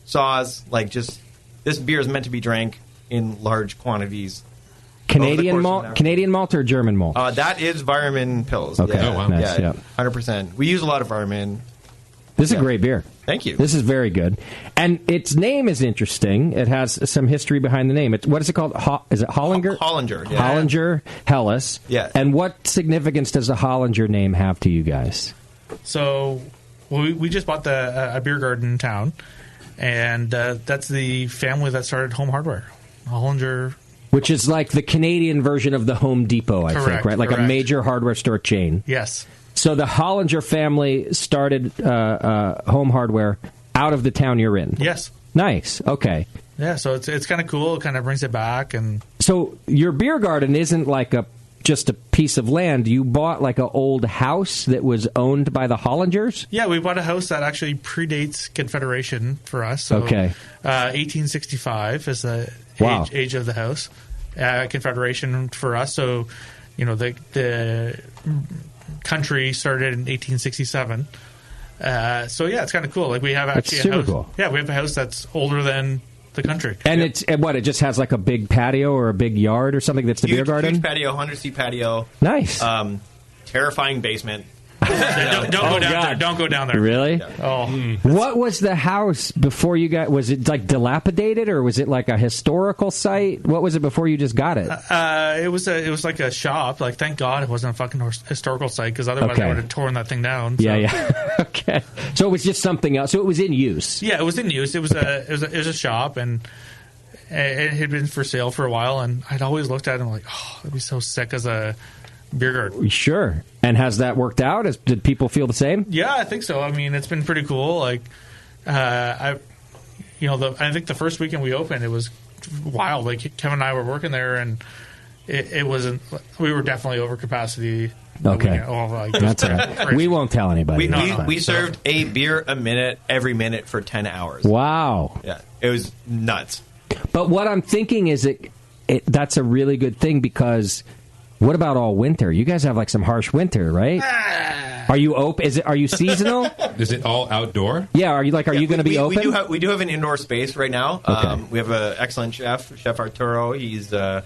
saws. This beer is meant to be drank in large quantities. Canadian malt or German malt? That is Weirmann Pils. Okay. Yeah. Oh, wow. Nice. Yeah. 100%. We use a lot of Weirmann. This is a great beer. Thank you. This is very good. And its name is interesting. It has some history behind the name. What is it called? Is it Hollinger? Hollinger. Yeah. Hollinger Helles. Yeah. And what significance does the Hollinger name have to you guys? So we just bought a beer garden in town, and that's the family that started Home Hardware. Hollinger. Which is like the Canadian version of the Home Depot, I think, right? Like a major hardware store chain. Yes. So the Hollinger family started Home Hardware out of the town you're in. Yes. Nice. Okay. Yeah, so it's kind of cool. It kind of brings it back. And so your beer garden isn't like just a piece of land. You bought like an old house that was owned by the Hollingers? Yeah, we bought a house that actually predates Confederation for us. So, okay. 1865 is the age of the house. Confederation for us. So, the country started in 1867. So yeah, it's kind of cool. Like we have actually a house. Cool. Yeah, we have a house that's older than the country. And it just has like a big patio or a big yard or something that's the beer garden? Huge patio, 100-seat patio. Nice. Terrifying basement. Don't go down there. Don't go down there. Really? Yeah. Oh. What was the house before you got? Was it like dilapidated or was it like a historical site? What was it before you just got it? It was like a shop. Like, thank God it wasn't a fucking historical site because otherwise I would have torn that thing down. So. Yeah. Okay. So it was just something else. So it was in use. Yeah, it was in use. It was a shop and it had been for sale for a while. And I'd always looked at it and like, oh, I'd be so sick as a beer garden. Sure. And has that worked out? Did people feel the same? Yeah, I think so. I mean, it's been pretty cool. Like, I think the first weekend we opened, it was wild. Like, Kevin and I were working there, and it wasn't. We were definitely over capacity. Okay, that's all right. Crazy. We won't tell anybody. We served a beer a minute every minute for 10 hours. Wow. Yeah, it was nuts. But what I'm thinking is that's a really good thing because. What about all winter? You guys have like some harsh winter, right? Are you open? Are you seasonal? Is it all outdoor? Yeah. Are you going to be open? We do have an indoor space right now. Okay. We have an excellent Chef Arturo. He's a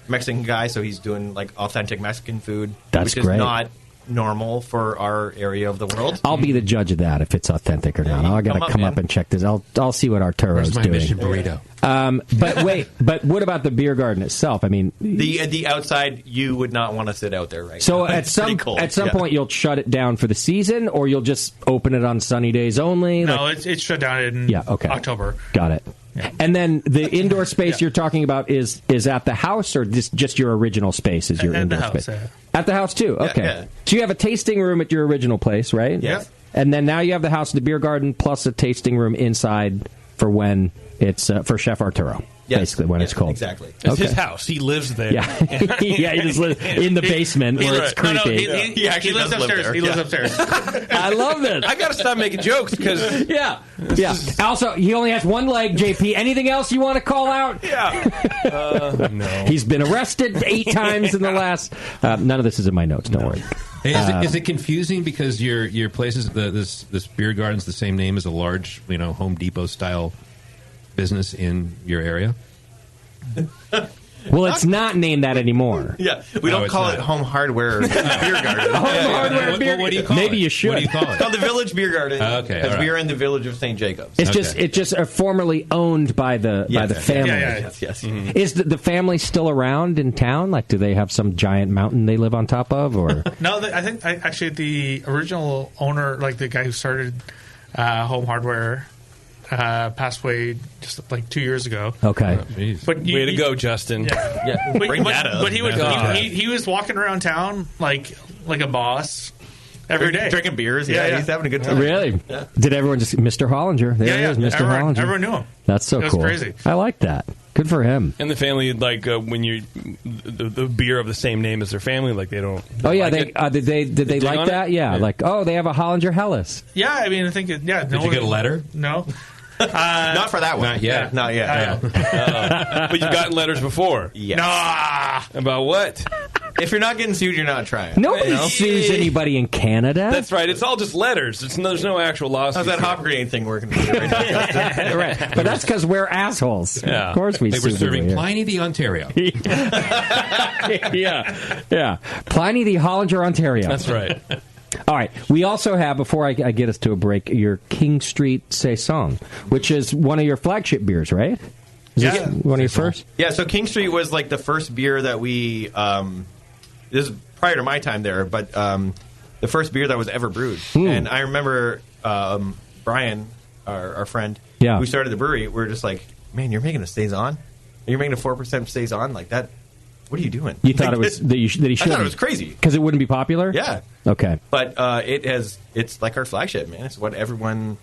Mexican guy, so he's doing like authentic Mexican food. That's which great. Is not normal for our area of the world. I'll be the judge of that if it's authentic or not. I got to come up and check this. I'll see what Arturo's doing. Where's my mission burrito? But what about the beer garden itself? I mean, the outside, you would not want to sit out there right so now. at some point you'll shut it down for the season, or you'll just open it on sunny days only. No, it's shut down in October. Got it. Yeah. And then the indoor space you're talking about is at the house, or just your original space is your indoor space? At the house, too? Okay. Yeah. So you have a tasting room at your original place, right? Yeah. And then now you have the house, the beer garden, plus a tasting room inside for when it's for Chef Arturo. Yes. Basically, when it's cold. Exactly. It's his house. He lives there. Yeah, he just lives in the basement where it's creepy. He actually lives upstairs. He lives upstairs. I love this. I got to stop making jokes because... Yeah. Also, he only has one leg, JP. Anything else you want to call out? Yeah. No. He's been arrested 8 times in the last... none of this is in my notes. Don't worry. Is it confusing because your place is this beer garden's the same name as a large Home Depot style business in your area? Well, it's not named that anymore. Yeah, we don't call it Home Hardware Beer Garden. Hardware Beer. What do you call it? Maybe you should. What do you call it? It's called the Village Beer Garden. Okay, because we are in the village of St. Jacobs. It's just formerly owned by the family. Yes. Mm-hmm. Is the family still around in town? Like, do they have some giant mountain they live on top of, or no? I think actually the original owner, like the guy who started Home Hardware. Passed away just like 2 years ago. Okay, but way to go, Justin. Yeah. But he was walking around town like a boss every day, drinking beers. Yeah, he's having a good time. Really? Yeah. Did everyone just Mr. Hollinger? There he is, Mr. Hollinger. Everyone knew him. That's so cool. Crazy. I like that. Good for him. And the family, like when you the beer of the same name as their family, like they don't. Oh yeah, like did they like that? Yeah, like they have a Hollinger Helles. Yeah, I mean I think Did you get a letter? No. Not for that one. Not yet. Not yet. But you've gotten letters before. Yes. About what? If you're not getting sued, you're not trying. Nobody sues anybody in Canada. That's right. It's all just letters. There's no actual lawsuit. How's that hop grenade thing working for you right now? Right. But that's because we're assholes. Yeah. Of course we They were serving Pliny the Ontario. Yeah. Pliny the Hollinger Ontario. That's right. All right. We also have, before I get us to a break, your King Street Saison, which is one of your flagship beers, right? Is this one of your first? Yeah, so King Street was like the first beer that we... this is prior to my time there, but the first beer that was ever brewed. And I remember Brian, our friend, who started the brewery, we were just like, man, you're making a Saison? You're making a 4% Saison? Like, that what are you doing? You thought it was that he should. I thought it was crazy because it wouldn't be popular. Yeah. Okay. But it's like our flagship, man. It's what everyone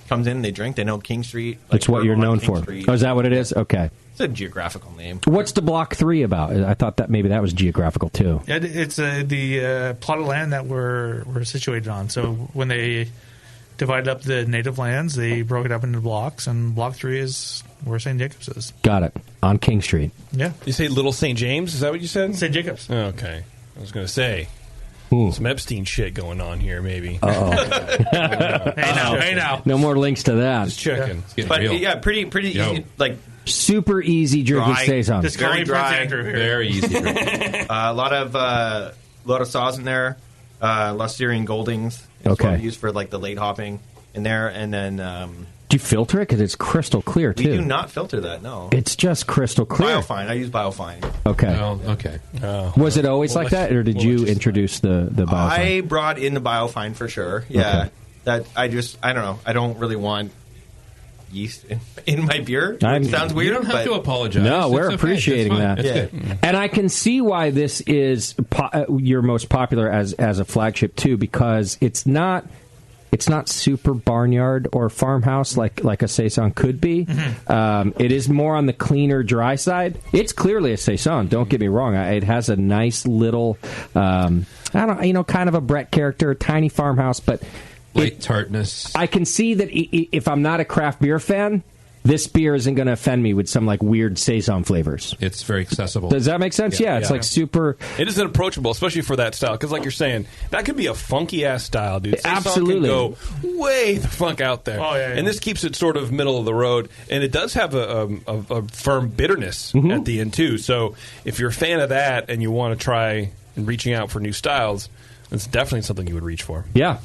comes in, they drink, they know King Street. It's what you're known for. Street. Oh, is that what it is? Okay. It's a geographical name. What's the Block 3 about? I thought that maybe that was geographical too. It's the plot of land that we're situated on. So when they divided up the native lands, they broke it up into blocks, and Block 3 is where St. Jacobs is. Got it. On King Street. Yeah. You say Little St. James? Is that what you said? St. Jacobs. Oh, okay. I was going to say. Some Epstein shit going on here, maybe. Hey now. No more links to that. Just checking. Yeah. But yeah, pretty easy, like super easy drinking saison. Just call me dry. Prince Andrew here. Very easy. A lot of saws in there. A lot of Syrian Goldings. It's what we use for like the late hopping in there, and then. Do you filter it? Because it's crystal clear, too. We do not filter that, no. It's just crystal clear. Biofine. I use Biofine. Okay. Oh, okay. Was it always like that, or did you introduce the Biofine? I brought in the Biofine for sure. Yeah. Okay. I don't know. I don't really want yeast in my beer. It sounds weird. You don't have to apologize. No, we're appreciating that. Yeah. And I can see why this is your most popular as a flagship, too, because it's not super barnyard or farmhouse like a saison could be. Mm-hmm. It is more on the cleaner, dry side. It's clearly a saison. Don't get me wrong. It has a nice little, kind of a Brett character, a tiny farmhouse, but light tartness. I can see that if I'm not a craft beer fan, this beer isn't going to offend me with some like weird saison flavors. It's very accessible. Does that make sense? Yeah, it's like super. It isn't approachable, especially for that style. Because, like you're saying, that could be a funky ass style, dude. Saison Absolutely, can go way the fuck out there. Oh, yeah. And this keeps it sort of middle of the road, and it does have a firm bitterness at the end too. So, if you're a fan of that and you want to try reaching out for new styles, it's definitely something you would reach for. Yeah.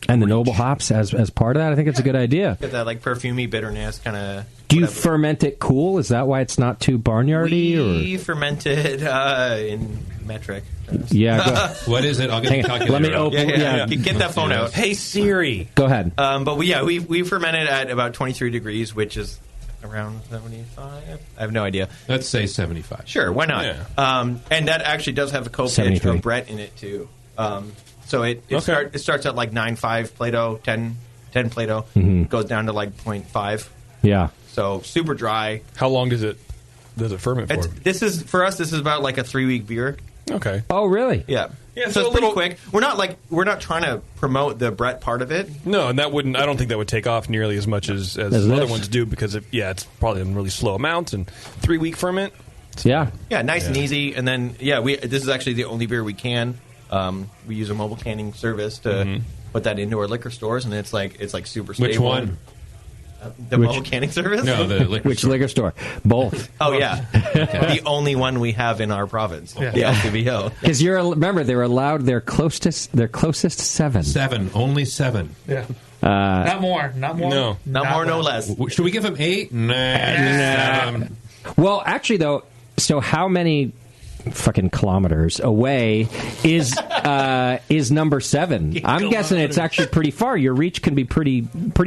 And the noble hops as part of that, I think it's a good idea. Get that like perfumey bitterness kind of. Do you ferment it cool? Is that why it's not too barnyardy? We ferment it in metric. Yeah. What is it? I'll get the calculator. Let me open. Yeah. Get that phone out. Hey Siri, go ahead. But we ferment it at about 23 degrees, which is around 75. I have no idea. Let's say 75. Sure, why not? Yeah. And that actually does have a co-pitch of Brett in it too. So it starts at like 9.5 Plato, 10 Plato, goes down to like 0.5. Yeah. So super dry. How long does it ferment for? This is about like a 3-week beer. Okay. Oh, really? Yeah. Yeah, so it's pretty quick. We're not trying to promote the Brett part of it. No, and that wouldn't. I don't think that would take off nearly as much as other ones do because it's probably in really slow amounts and 3-week ferment. Yeah. Yeah, nice and easy. And then this is actually the only beer we can. We use a mobile canning service to put that into our liquor stores, and it's like super stable. Which one? The mobile canning service? No, the liquor Which store. liquor store? Both. Oh, yeah. The only one we have in our province. Yeah. The LCBO. Because remember, they're allowed their closest 7. 7. Only 7. Yeah. Not more. No. Not more, no less. Should we give them 8? Nah. Well, actually, though, so how many fucking kilometers away is number 7? I'm guessing it's actually pretty far. Your reach can be pretty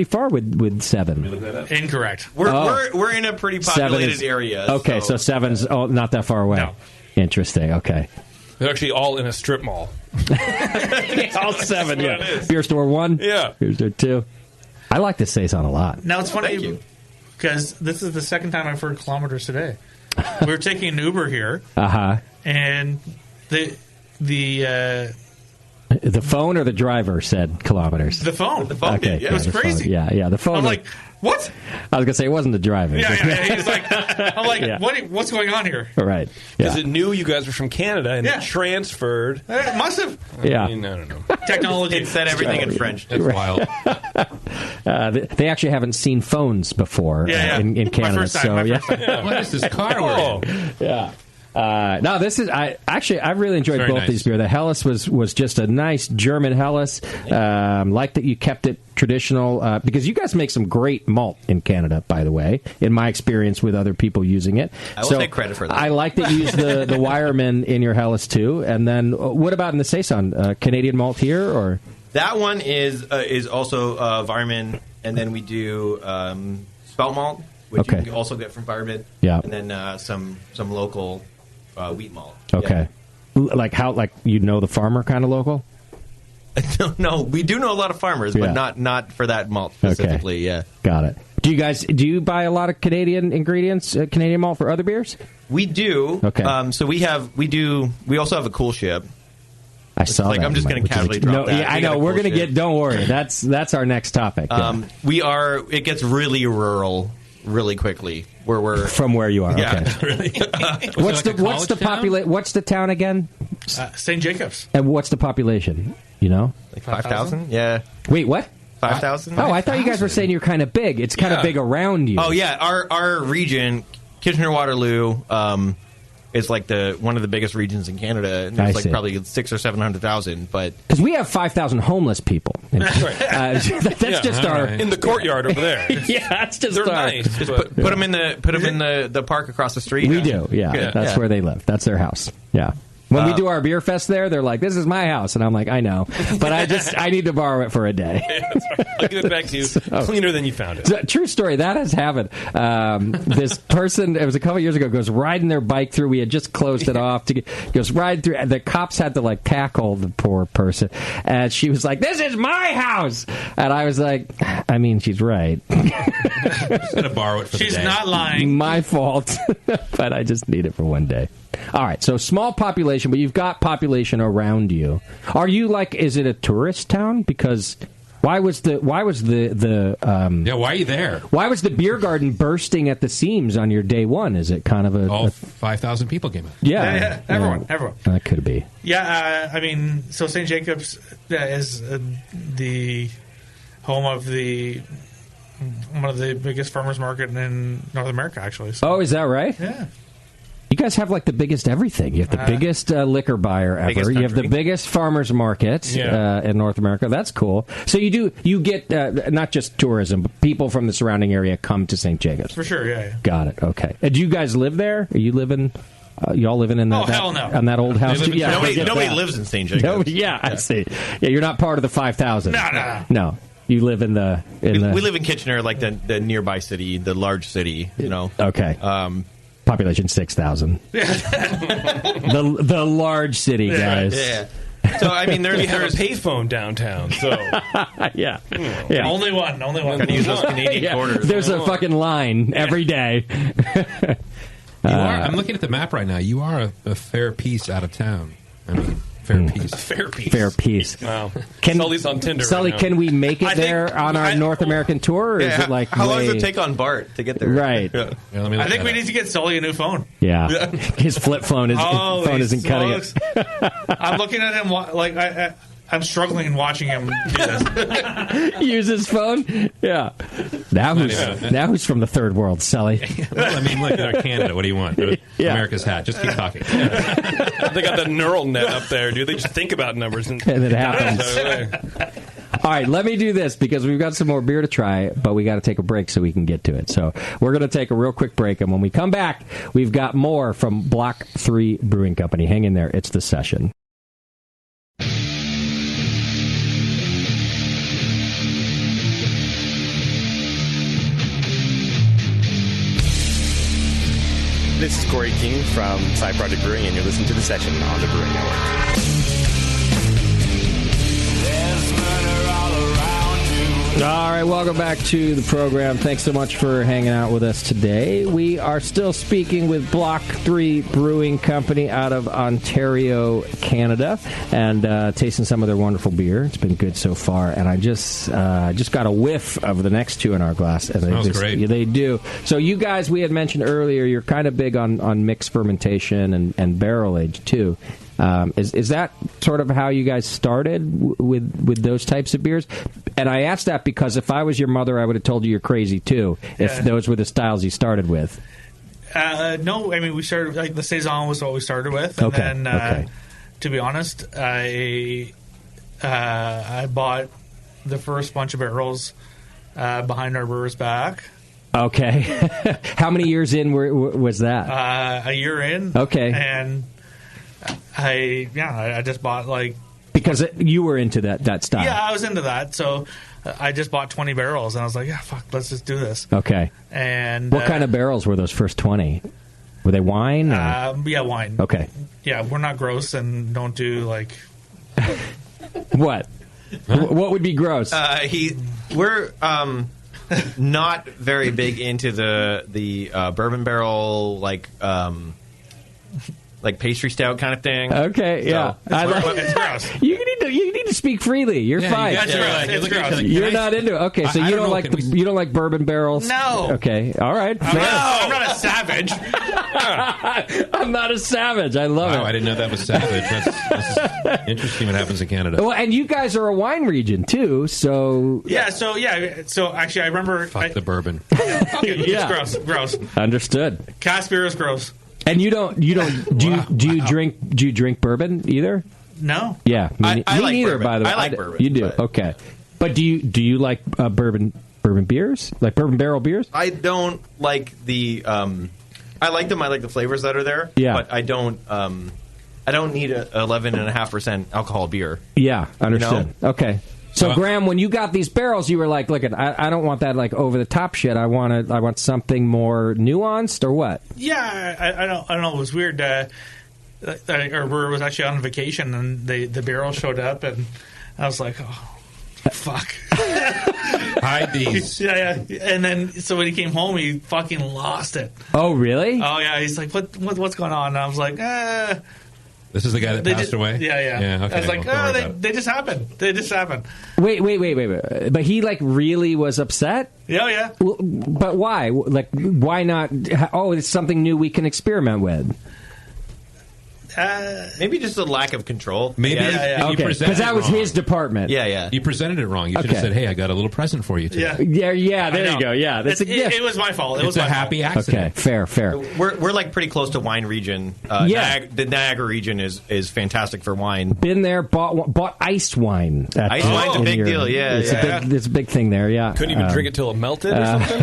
far with 7. Incorrect. We're in a pretty populated area. Okay, so 7's not that far away. No. Interesting. Okay. They're actually all in a strip mall. All 7. Yeah. Beer store 1. Yeah. Beer store 2. I like this saison a lot. Now it's funny because this is the second time I've heard kilometers today. We were taking an Uber here, and the phone or the driver said kilometers. The phone. Okay, it was crazy. Yeah. The phone. I'm like, what? I was gonna say it wasn't the driver. Yeah. He's like, I'm like, what's going on here? Right. Because it knew you guys were from Canada and it transferred. It must have. Yeah. I mean, I don't know. Technology. It said everything in French. That's wild. They actually haven't seen phones before in Canada. My first time. What is this car we're in? Yeah. No, this is. I really enjoyed both these beers. The Helles was just a nice German Helles. Like that you kept it traditional because you guys make some great malt in Canada. By the way, in my experience with other people using it, I will take credit for that. I like that you use the Wireman in your Helles too. And then what about in the Saison? Canadian malt here or that one is also Wireman, and then we do Spout malt, which you can also get from Wireman. Yeah, and then some local wheat malt. Okay. Yeah. Like the farmer kind of local? No, we do know a lot of farmers, but not for that malt specifically. Okay. Yeah, got it. Do you buy a lot of Canadian ingredients, Canadian malt for other beers? We do. Okay. So we also have a cool ship. I saw that. I'm just going to casually drop that. Yeah, I know. We're going to get. Don't worry. That's our next topic. It gets really rural really quickly. Where we're from where you are. Yeah. Okay. Really? What's the town again? St. Jacobs. And what's the population? You know, like 5,000. Yeah. Wait, what? 5,000. Oh, I thought you guys were saying you're kind of big. It's kind of big around you. Oh yeah, our region, Kitchener-Waterloo, is like one of the biggest regions in Canada. And there's probably 600,000 or 700,000, but because we have 5,000 homeless people. That's just our in the courtyard over there. Yeah, that's just they're our. nice. Just put them in the park across the street. We do. Yeah, that's where they live. That's their house. Yeah. When we do our beer fest there, they're like, "This is my house," and I'm like, "I know, but I need to borrow it for a day." Yeah, that's right. I'll give it back to you cleaner than you found it. So, true story. That has happened. This person, it was a couple years ago, goes riding their bike through. We had just closed it off. Goes riding through, and the cops had to tackle the poor person. And she was like, "This is my house," and I was like, "I mean, she's right. Just gonna borrow it for the day. She's not lying. My fault, but I just need it for one day." All right, so small population, but you've got population around you. Are you is it a tourist town? Because why was the why are you there? Why was the beer garden bursting at the seams on your day one? Is it kind of 5,000 people came out? Yeah. Everyone. That could be. Yeah, I mean, so St. Jacobs is the home of one of the biggest farmers market in North America, actually. So. Oh, is that right? Yeah. You guys have the biggest everything. You have the biggest liquor buyer ever. You have the biggest farmers market in North America. That's cool. So you get not just tourism, but people from the surrounding area come to St. Jacobs. For sure, yeah. Got it. Okay. Do you guys live there? Are you living? Y'all living in that? Oh, hell no. On that old house? Nobody lives in St. Jacobs. I see. Yeah, you're not part of the 5,000. No. You live in the. We live in Kitchener, the nearby city, the large city. Okay. Population 6,000. the large city, guys. Yeah. So I mean, we have a payphone downtown. So yeah. Only one. Gotta use those Canadian quarters. There's a fucking line every day. I'm looking at the map right now. You are a fair piece out of town. I mean, fair piece. Fair piece. Wow. Sully's on Tinder. Sully, right now. Can we make it there on our North American tour? Or is it how long does it take on BART to get there? Right. Yeah. I think we need to get Sully a new phone. Yeah. His flip phone isn't cutting it. I'm looking at him I'm struggling watching him do this. Use his phone? Yeah. Now who's from the third world, Sully? Well, I mean, look, they're Canada. What do you want? America's hat. Just keep talking. They got the neural net up there, dude. They just think about numbers. And it happens. All right, let me do this because we've got some more beer to try, but we got to take a break so we can get to it. So we're going to take a real quick break, and when we come back, we've got more from Block 3 Brewing Company. Hang in there. It's The Session. This is Corey King from Side Project Brewing, and you're listening to The Session on the Brewing Network. All right, welcome back to the program. Thanks so much for hanging out with us today. We are still speaking with Block 3 Brewing Company out of Ontario, Canada, and tasting some of their wonderful beer. It's been good so far, and I just got a whiff of the next two in our glass. And smells great. Yeah, they do. So you guys, we had mentioned earlier, you're kind of big on mixed fermentation and barrel age, too. Is that sort of how you guys started with those types of beers? And I asked that because if I was your mother, I would have told you you're crazy too. If those were the styles you started with. No, I mean we started the saison was what we started with, and then to be honest, I bought the first bunch of barrels behind our brewer's back. Okay, how many years in was that? A year in. Okay, and I just bought because you were into that style. Yeah, I was into that, so I just bought 20 barrels, and I was like, yeah, fuck, let's just do this. Okay. And what kind of barrels were those first 20? Were they wine? Yeah, wine. Okay. Yeah, we're not gross and don't do like. What? What would be gross? We're not very big into the bourbon barrel like pastry stout kind of thing. Okay, yeah. It's gross. You need to speak freely. You're fine. It's gross. You're not into it. Okay, so you don't like you don't like bourbon barrels? No. Okay, all right. I'm not a savage. I'm not a savage. I love it. I didn't know that was savage. That's interesting what happens in Canada. Well, and you guys are a wine region too, so So actually, I remember the bourbon. It's gross. Understood. Cask beer is gross. And you don't do you drink bourbon either? No. Yeah, me like neither. bourbon. By the way, I like bourbon. You do, okay. But do you like bourbon beers, like bourbon barrel beers? I don't like the. I like them. I like the flavors that are there. Yeah. But I don't. I don't need a 11.5% alcohol beer. Yeah, understood. You know? Okay. So, Graham, when you got these barrels, you were like, "Look, I don't want that like over the top shit. I want something more nuanced, or what?" Yeah, I don't know. It was weird. Our brewer was actually on vacation, and the barrel showed up, and I was like, "Oh, fuck." Hide these. Yeah. And then, so when he came home, he fucking lost it. Oh, really? Oh, yeah. He's like, what's going on? And I was like, This is the guy that passed away? Yeah. Okay, I was like, they just happened. They just happened. Wait. But he like really was upset? Yeah. But why? Like, why not? Oh, it's something new we can experiment with. Maybe just a lack of control. Maybe okay, because that was his department. Yeah. You presented it wrong. You should have said, "Hey, I got a little present for you today." Yeah. There you go. Yeah, that's a gift. It was my fault. It's a happy accident. Okay, fair. We're like pretty close to wine region. The Niagara region is fantastic for wine. Been there, bought ice wine. Ice wine's a big deal. Yeah, it's a big thing there. Yeah, couldn't even drink it till it melted or something.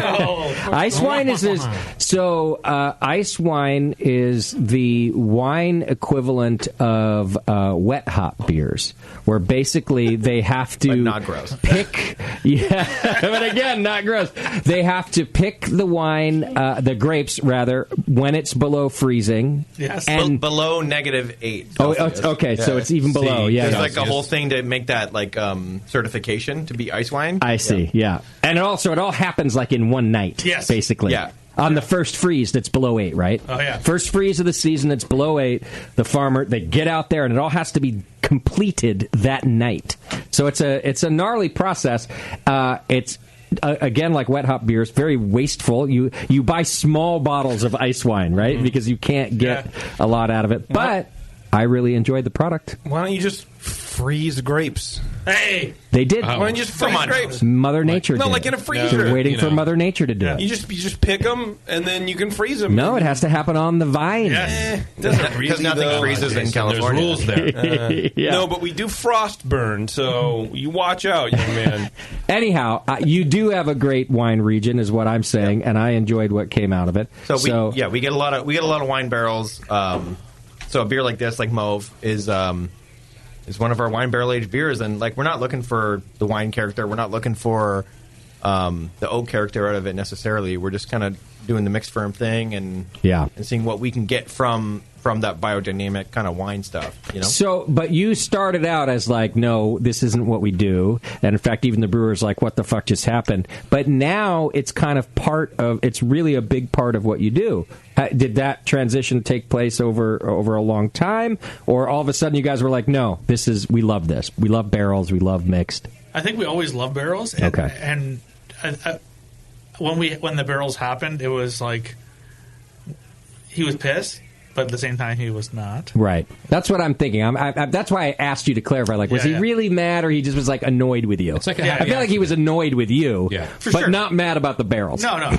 Ice wine is this. So ice wine is the wine equivalent of wet hop beers, where basically they have to not gross. pick. Yeah, but again, not gross. They have to pick the wine, the grapes rather, when it's below freezing. Yes, and below -8. Oh, okay, so it's even below. Yeah, there's like a whole thing to make that like certification to be ice wine. I see. Yeah, and it all happens like in one night. Yes, basically. Yeah. On the first freeze that's below 8, right? Oh, yeah. First freeze of the season that's below 8, the farmer, they get out there, and it all has to be completed that night. So it's a gnarly process. It's, again, like wet hop beers, very wasteful. You buy small bottles of ice wine, right? Mm-hmm. Because you can't get a lot out of it. But I really enjoyed the product. Why don't you just freeze grapes? Hey! They did. Why don't you just freeze grapes? Mother Nature did. No, like in a freezer. They're waiting for Mother Nature to do it. You just pick them, and then you can freeze them. No, it has to happen on the vine. Doesn't really, because nothing freezes in California. There's rules there. No, but we do frost burn, so you watch out, young man. Anyhow, you do have a great wine region, is what I'm saying, and I enjoyed what came out of it. So we get a lot of wine barrels. So a beer like this, like Mauve, is one of our wine barrel aged beers, and like we're not looking for the wine character, we're not looking for the oak character out of it necessarily. We're just kind of doing the mixed firm thing and seeing what we can get from that biodynamic kind of wine stuff. You know. So, but you started out as like, no, this isn't what we do, and in fact, even the brewer's like, what the fuck just happened? But now it's kind of it's really a big part of what you do. Did that transition take place over a long time, or all of a sudden you guys were like, no, we love this, we love barrels, we love mixed? I think we always loved barrels. And, okay. And when the barrels happened, it was like he was pissed, but at the same time he was not. Right. That's what I'm thinking. That's why I asked you to clarify. Like, was he really mad, or he just was like annoyed with you? It's like I feel like he was annoyed with you, but not mad about the barrels. No.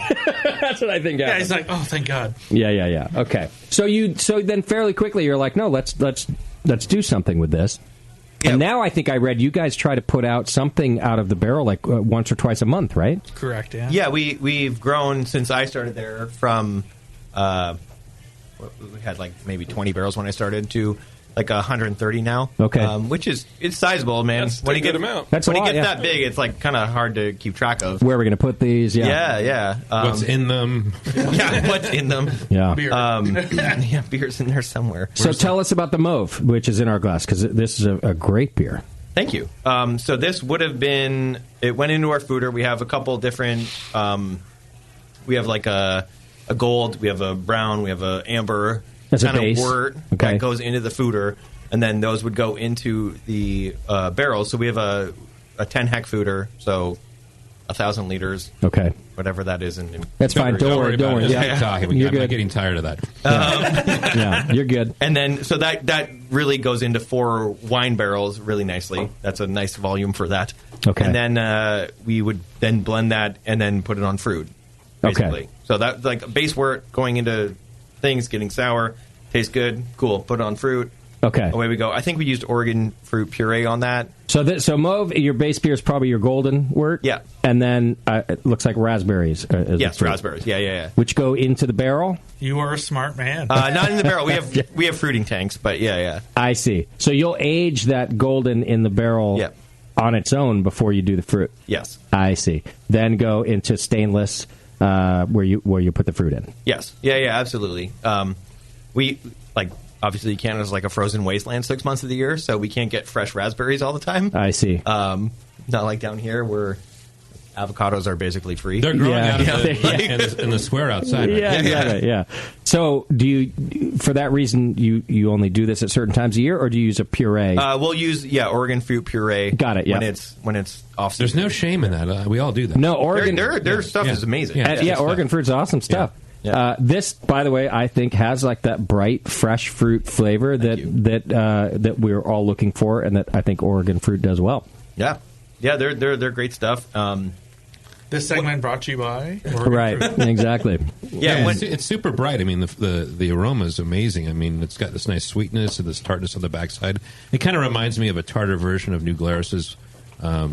That's what I think. Yeah, he's like, oh, thank God. Yeah. Okay. So then fairly quickly you're like, no, let's do something with this. And now I think I read you guys try to put out something out of the barrel like once or twice a month, right? Correct. Yeah. Yeah, we've grown since I started there from we had like maybe 20 barrels when I started to like 130 now. Okay. Which is it's sizable, man. That's when a you good get amount. That's a when lot, it gets yeah. that big, it's like kind of hard to keep track of. Where are we going to put these? Yeah. What's in them? Yeah, what's in them? Yeah. Beer. Yeah, beer's in there somewhere. So tell us about the Mauve, which is in our glass, because this is a great beer. Thank you. So this would have been. It went into our foeder. We have a couple different. We have like a gold. We have a brown. We have a amber. As a kind base. of wort Okay. that goes into the foeder, and then those would go into the barrels. So we have a 10-hec foeder. So 1,000 liters. Okay. Whatever that is. That's fine. Don't worry. Yeah. Talking. You're I'm good. not getting tired of that. Yeah, you're good. And then, so that really goes into 4 wine barrels really nicely. That's a nice volume for that. Okay. And then we would then blend that and then put it on fruit, basically. Okay. So that like base wort going into things, getting sour, tastes good, cool. Put it on fruit. Okay. Away we go. I think we used Oregon fruit puree on that. So Mauve, your base beer is probably your golden wort? Yeah. And then it looks like raspberries. As Yes, the fruit. raspberries. Yeah. Which go into the barrel? You are a smart man. Not in the barrel. We have fruiting tanks, but yeah. I see. So you'll age that golden in the barrel on its own before you do the fruit? Yes. I see. Then go into stainless where you put the fruit in? Yes. Yeah, absolutely. We, like, obviously Canada's like a frozen wasteland 6 months of the year, so we can't get fresh raspberries all the time. I see. Not like down here where avocados are basically free. They're growing out of in the square outside. Right? Yeah, exactly. Yeah. So, do you, for that reason, you only do this at certain times of year, or do you use a puree? We'll use Oregon fruit puree. Got it. Yeah. When it's off. There's no shame in that. We all do that. No, Oregon. Their stuff is amazing. Yeah, Oregon fruit's awesome stuff. Yeah. This, by the way, I think has like that bright, fresh fruit flavor that we're all looking for, and that I think Oregon fruit does well. Yeah, they're great stuff. This segment brought to you by Oregon Right, Fruit. exactly. Yeah, it's super bright. I mean, the aroma is amazing. I mean, it's got this nice sweetness and this tartness on the backside. It kind of reminds me of a tartar version of New Glarus's. A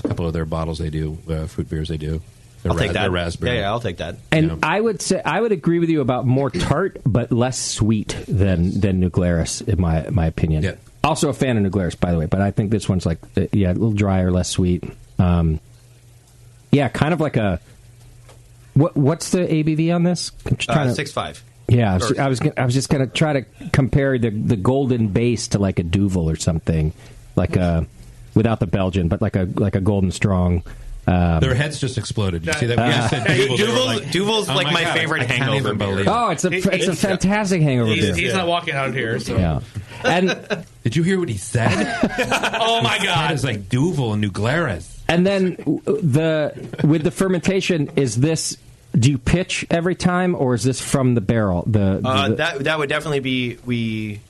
couple of their bottles they do, fruit beers they do. I'll take that. Raspberry. Yeah, I'll take that. And I would agree with you about more tart but less sweet than New Glarus, in my opinion. Yeah. Also a fan of New Glarus, by the way, but I think this one's like a little drier, less sweet. Kind of like a what's the ABV on this? 6.5. Yeah, I was just gonna try to compare the golden base to like a Duvel or something, like without the Belgian, but like a golden strong. Their heads just exploded. Did you see that? When you said Duvel, Duvel's like my favorite hangover beer. Oh, it's a fantastic hangover beer. He's not walking out here. So. Yeah. And did you hear what he said? Oh my God! It's like Duvel and New Glarus. And then with the fermentation, is this? Do you pitch every time, or is this from the barrel? That would definitely be we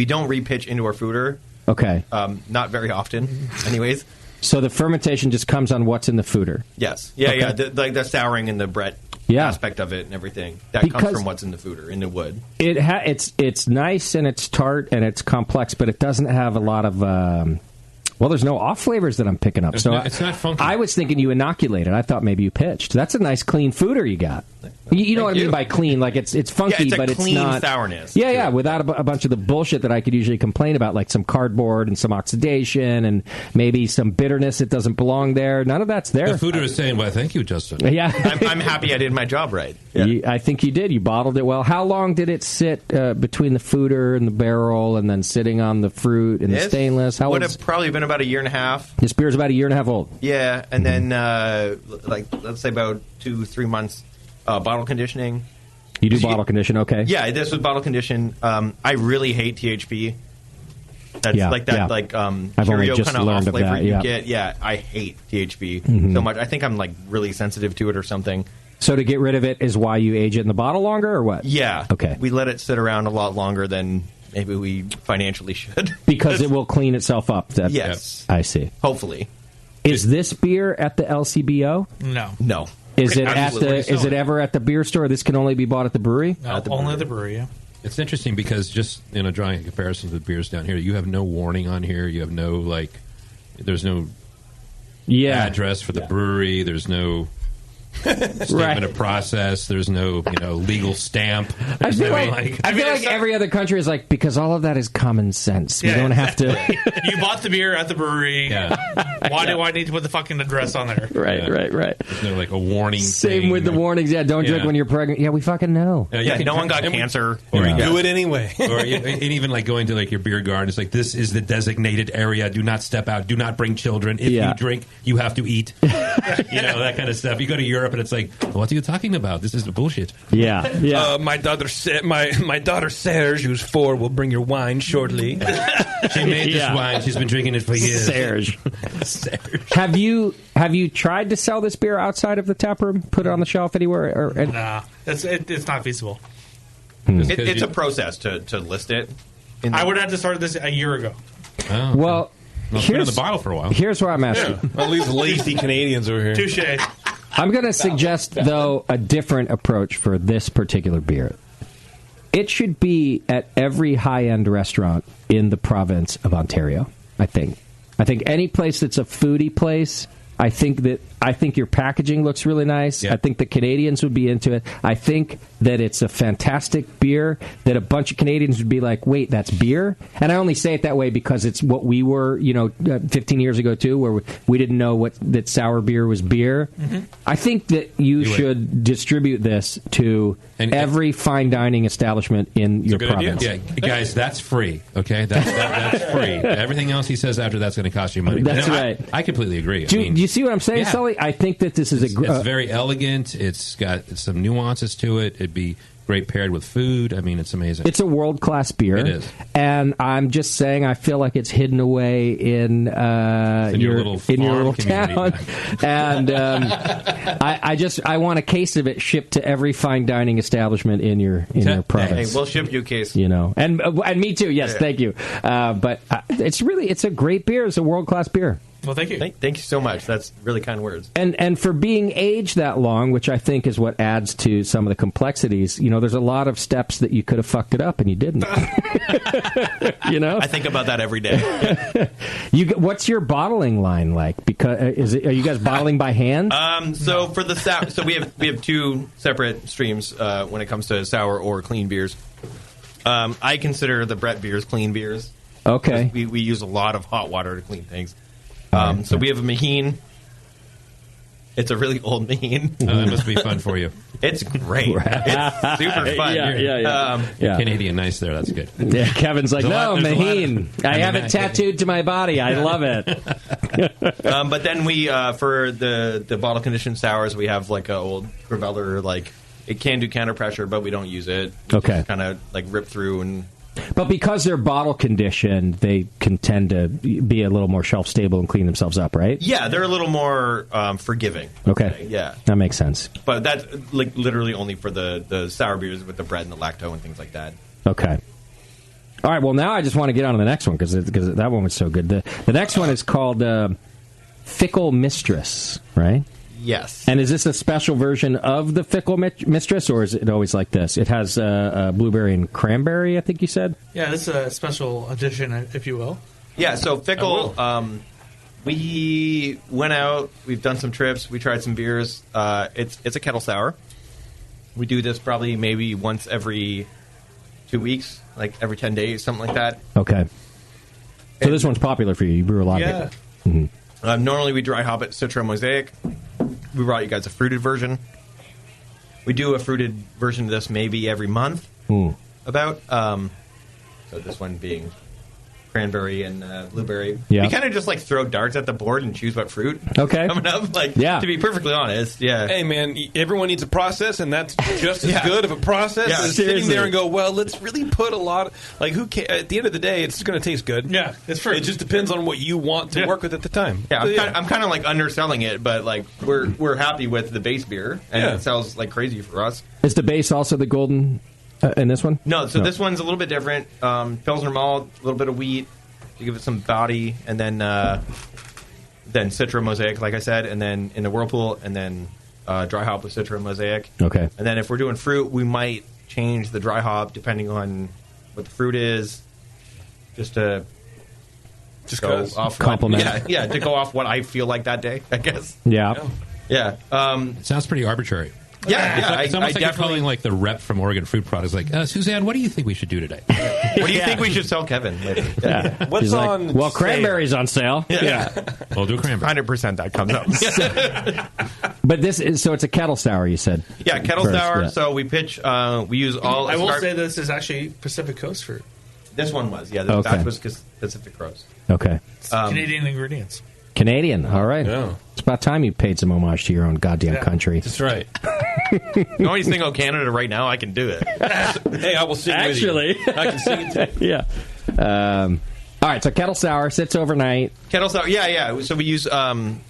don't repitch into our foeder. Okay. Not very often, anyways. So the fermentation just comes on what's in the foeder. Yes. Yeah. Okay. Yeah. The souring and the Brett aspect of it and everything that comes from what's in the foeder in the wood. It's nice and it's tart and it's complex, but it doesn't have a lot of. There's no off flavors that I'm picking up. It's not funky. I was thinking you inoculated. I thought maybe you pitched. That's a nice clean foeder you got. You know what I mean by clean? Like it's funky, but it's clean not sourness. Yeah, without a bunch of the bullshit that I could usually complain about, like some cardboard and some oxidation and maybe some bitterness that doesn't belong there. None of that's there. The foeder is saying, "Well, thank you, Justin." Yeah, I'm happy I did my job right. Yeah. I think you did. You bottled it well. How long did it sit between the foeder and the barrel, and then sitting on the fruit and the stainless? How would have probably been about a year and a half. This beer's about a year and a half old. Yeah, and then let's say about 2-3 months bottle conditioning. You do bottle condition, okay? Yeah, this was bottle condition. I really hate THP. That's like that, like I've only Cheerio just kind of off learned of flavor that. you get. Yeah, I hate THP so much. I think I'm like really sensitive to it or something. So to get rid of it is why you age it in the bottle longer, or what? Yeah. Okay. We let it sit around a lot longer than maybe we financially should. Because it will clean itself up. Yes. I see. Hopefully. Is this beer at the LCBO? No. Is it at Is it ever at the beer store? This can only be bought at the brewery. No, only at the brewery. Yeah. It's interesting because just drawing a comparison with beers down here, you have no warning on here. You have no there's no address for the brewery. There's no statement of process. There's no legal stamp. I feel like every other country is like, because all of that is common sense. We don't have to. You bought the beer at the brewery. Yeah. Why do I need to put the fucking address on there? Right. There's no like a warning. Same with the warnings. Yeah, don't drink when you're pregnant. Yeah, we fucking know. No one got cancer. Or do it anyway. And even like going to like your beer garden, it's like, this is the designated area. Do not step out. Do not bring children. If you drink, you have to eat. That kind of stuff. You go to Europe and it's like, what are you talking about? This is bullshit. Yeah. My daughter Serge, who's 4, will bring your wine shortly. She made this wine. She's been drinking it for years. Serge. Have you tried to sell this beer outside of the tap room? Put it on the shelf anywhere? Nah, it's not feasible. It's a process to list it. I would have to start this a year ago. Oh, well, it's been in the bottle for a while. Here's where I'm asking. All these lazy Canadians over here. Touche. I'm going to suggest, though, a different approach for this particular beer. It should be at every high-end restaurant in the province of Ontario, I think. I think any place that's a foodie place, I think your packaging looks really nice. Yeah. I think the Canadians would be into it. I think that it's a fantastic beer that a bunch of Canadians would be like, wait, that's beer? And I only say it that way because it's what we were, 15 years ago, too, where we didn't know that sour beer was beer. Mm-hmm. I think that you should distribute this to every fine dining establishment in your province. Yeah, guys, that's free, okay? That's free. Everything else he says after that's going to cost you money. That's right. I completely agree. Do you see what I'm saying, Sully? I think that this is it's very elegant. It's got some nuances to it. It'd be great paired with food. I mean, it's amazing. It's a world-class beer. It is. And I'm just saying, I feel like it's hidden away in your little town. And I want a case of it shipped to every fine dining establishment in your province. Hey, we'll ship you a case. And me too. Yes, thank you. But it's a great beer. It's a world-class beer. Well, thank you. Thank you so much. That's really kind words. And for being aged that long, which I think is what adds to some of the complexities, there's a lot of steps that you could have fucked it up and you didn't. I think about that every day. What's your bottling line like? Because are you guys bottling by hand? So for the so we have two separate streams when it comes to sour or clean beers. I consider the Brett beers clean beers. Okay. We use a lot of hot water to clean things. So we have a Maheen. It's a really old Maheen. That must be fun for you. It's great. It's super fun. Yeah. Canadian nice there. That's good. Yeah, Kevin's like, no, Maheen. I have it tattooed to my body. I love it. But then we, for the bottle conditioned sours, we have like an old Graveller. Like it can do counter pressure, but we don't use it. Okay. Kind of like rip through and. But because they're bottle conditioned, they can tend to be a little more shelf stable and clean themselves up, right? Yeah, they're a little more forgiving. Okay. Yeah. That makes sense. But that's like literally only for the sour beers with the bread and the lacto and things like that. Okay. All right, well, now I just want to get on to the next one because that one was so good. The next one is called Fickle Mistress, right? Yes. And is this a special version of the Fickle Mistress, or is it always like this? It has blueberry and cranberry, I think you said? Yeah, this is a special edition, if you will. Yeah, so Fickle, we went out, we've done some trips, we tried some beers. It's a kettle sour. We do this probably maybe once every 2 weeks, like every 10 days, something like that. Okay. So this one's popular for you. You brew a lot of it. Mm-hmm. Normally we dry hop it Citra Mosaic. We brought you guys a fruited version. We do a fruited version of this maybe every month. About. So this one being cranberry and blueberry. Yeah. We kind of just like throw darts at the board and choose what fruit. Okay. Coming up, to be perfectly honest, yeah. Hey man, everyone needs a process, and that's just as good of a process as sitting there and go, well, let's really put a lot. Who cares? At the end of the day, it's going to taste good. Yeah, it's fruit. It just depends on what you want to work with at the time. Yeah, I'm kind of like underselling it, but like we're happy with the base beer, and it sells like crazy for us. Is the base also the golden in this one? No, so this one's a little bit different. Pilsner malt, a little bit of wheat to give it some body, and then Citra Mosaic, like I said, and then in the Whirlpool, and then dry hop with Citra Mosaic. Okay. And then if we're doing fruit, we might change the dry hop depending on what the fruit is, just to go off compliment. to go off what I feel like that day, I guess. Yeah. Yeah. It sounds pretty arbitrary. Yeah, It's almost like you're calling like the rep from Oregon Fruit Products, like, Suzanne, what do you think we should do today? What do you think we should sell Kevin? Yeah. What's on? Well, cranberries on sale. Yeah. We'll do cranberry. 100% that comes up. But this is so it's a kettle sour. You said. Yeah, kettle First, sour. yeah. So we pitch. We use all. I will say this is actually Pacific Coast fruit. This one was. Yeah, Okay. that was Pacific Coast. Okay. Canadian ingredients. Canadian. All right. Yeah. It's about time you paid some homage to your own goddamn country. That's right. You want me to sing "Oh Canada" right now? I can do it. Hey, I will sing with you. I can sing it too. Yeah. All right. So kettle sour sits overnight. Kettle sour. Yeah. So we use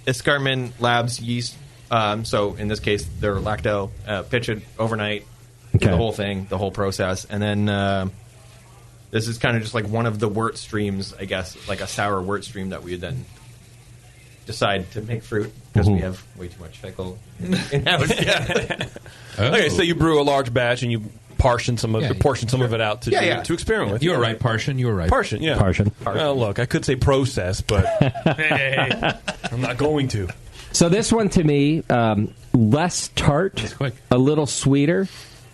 Escarpment Labs yeast. So in this case, they're lacto. Pitch it overnight. Okay. The whole thing, the whole process, and then this is kind of just like one of the wort streams, I guess, like a sour wort stream that we would then decide to make fruit because we have way too much pickle in-house. Okay, so you brew a large batch and you portion some of it out to experiment with. You were right, Partian. You were right. Partian, yeah. Partian. Well, look, I could say process, but I'm not going to. So this one to me, less tart, a little sweeter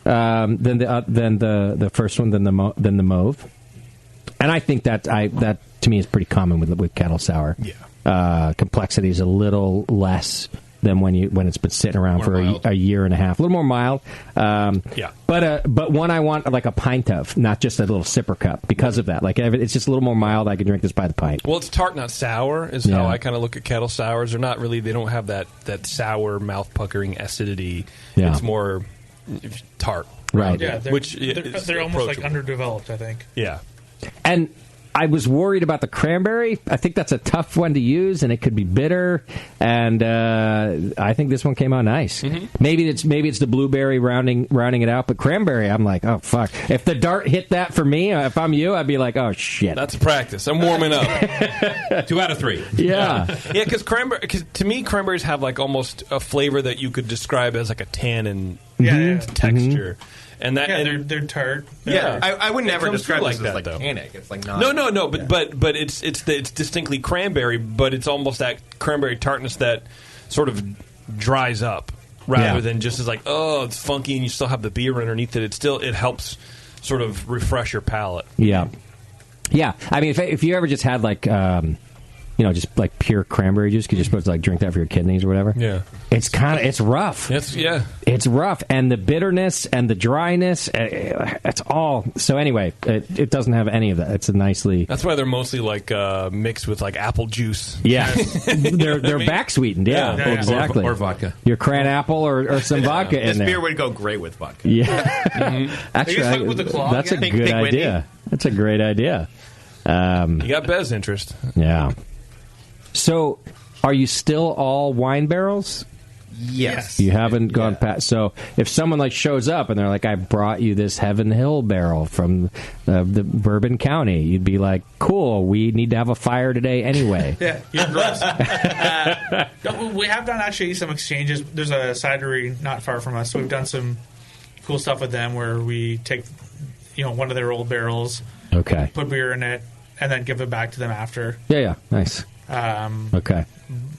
than the first one, than the mauve, and I think that to me is pretty common with kettle sour. Yeah. Complexity is a little less than when it's been sitting around More for mild. a year and a half. A little more mild. But one I want like a pint of, not just a little sipper cup, because of that. Like it's just a little more mild. I can drink this by the pint. Well, it's tart, not sour, is how I kind of look at kettle sours. They're not really. They don't have that sour, mouth puckering acidity. Yeah. It's more tart, Right. Yeah, they're almost like underdeveloped, I think. Yeah. And I was worried about the cranberry. I think that's a tough one to use, and it could be bitter. And I think this one came out nice. Mm-hmm. Maybe it's the blueberry rounding it out, but cranberry, I'm like, oh fuck! If the dart hit that for me, if I'm you, I'd be like, oh shit. That's practice. I'm warming up. 2 out of 3. Yeah. Yeah, because to me, cranberries have like almost a flavor that you could describe as like a tannin texture. And that they're tart. Yeah, I would never describe like this that, as like though. tannic. It's like not. No. But it's distinctly cranberry, but it's almost that cranberry tartness that sort of dries up rather than just as like, oh, it's funky and you still have the beer underneath it. It helps sort of refresh your palate. Yeah. I mean, if you ever just had like just like pure cranberry juice, because you're supposed to like drink that for your kidneys or whatever. Yeah. It's rough. It's rough, and the bitterness and the dryness, it's all. So anyway, it doesn't have any of that. It's a nicely. That's why they're mostly like mixed with like apple juice. Yeah, they're back sweetened. Yeah, exactly. Or vodka. Your cran apple or some vodka in This there. beer would go great with vodka. Yeah, actually, that's a good idea. That's a great idea. You got Bez interest. Yeah. So, are you still all wine barrels? Yes. You haven't gone past. So, if someone like shows up and they're like, "I brought you this Heaven Hill barrel from the Bourbon County," you'd be like, "Cool. We need to have a fire today anyway." Yeah, you're gross. We have done actually some exchanges. There's a cidery not far from us, so we've done some cool stuff with them where we take, one of their old barrels, okay, put beer in it, and then give it back to them after. Yeah, nice. Okay.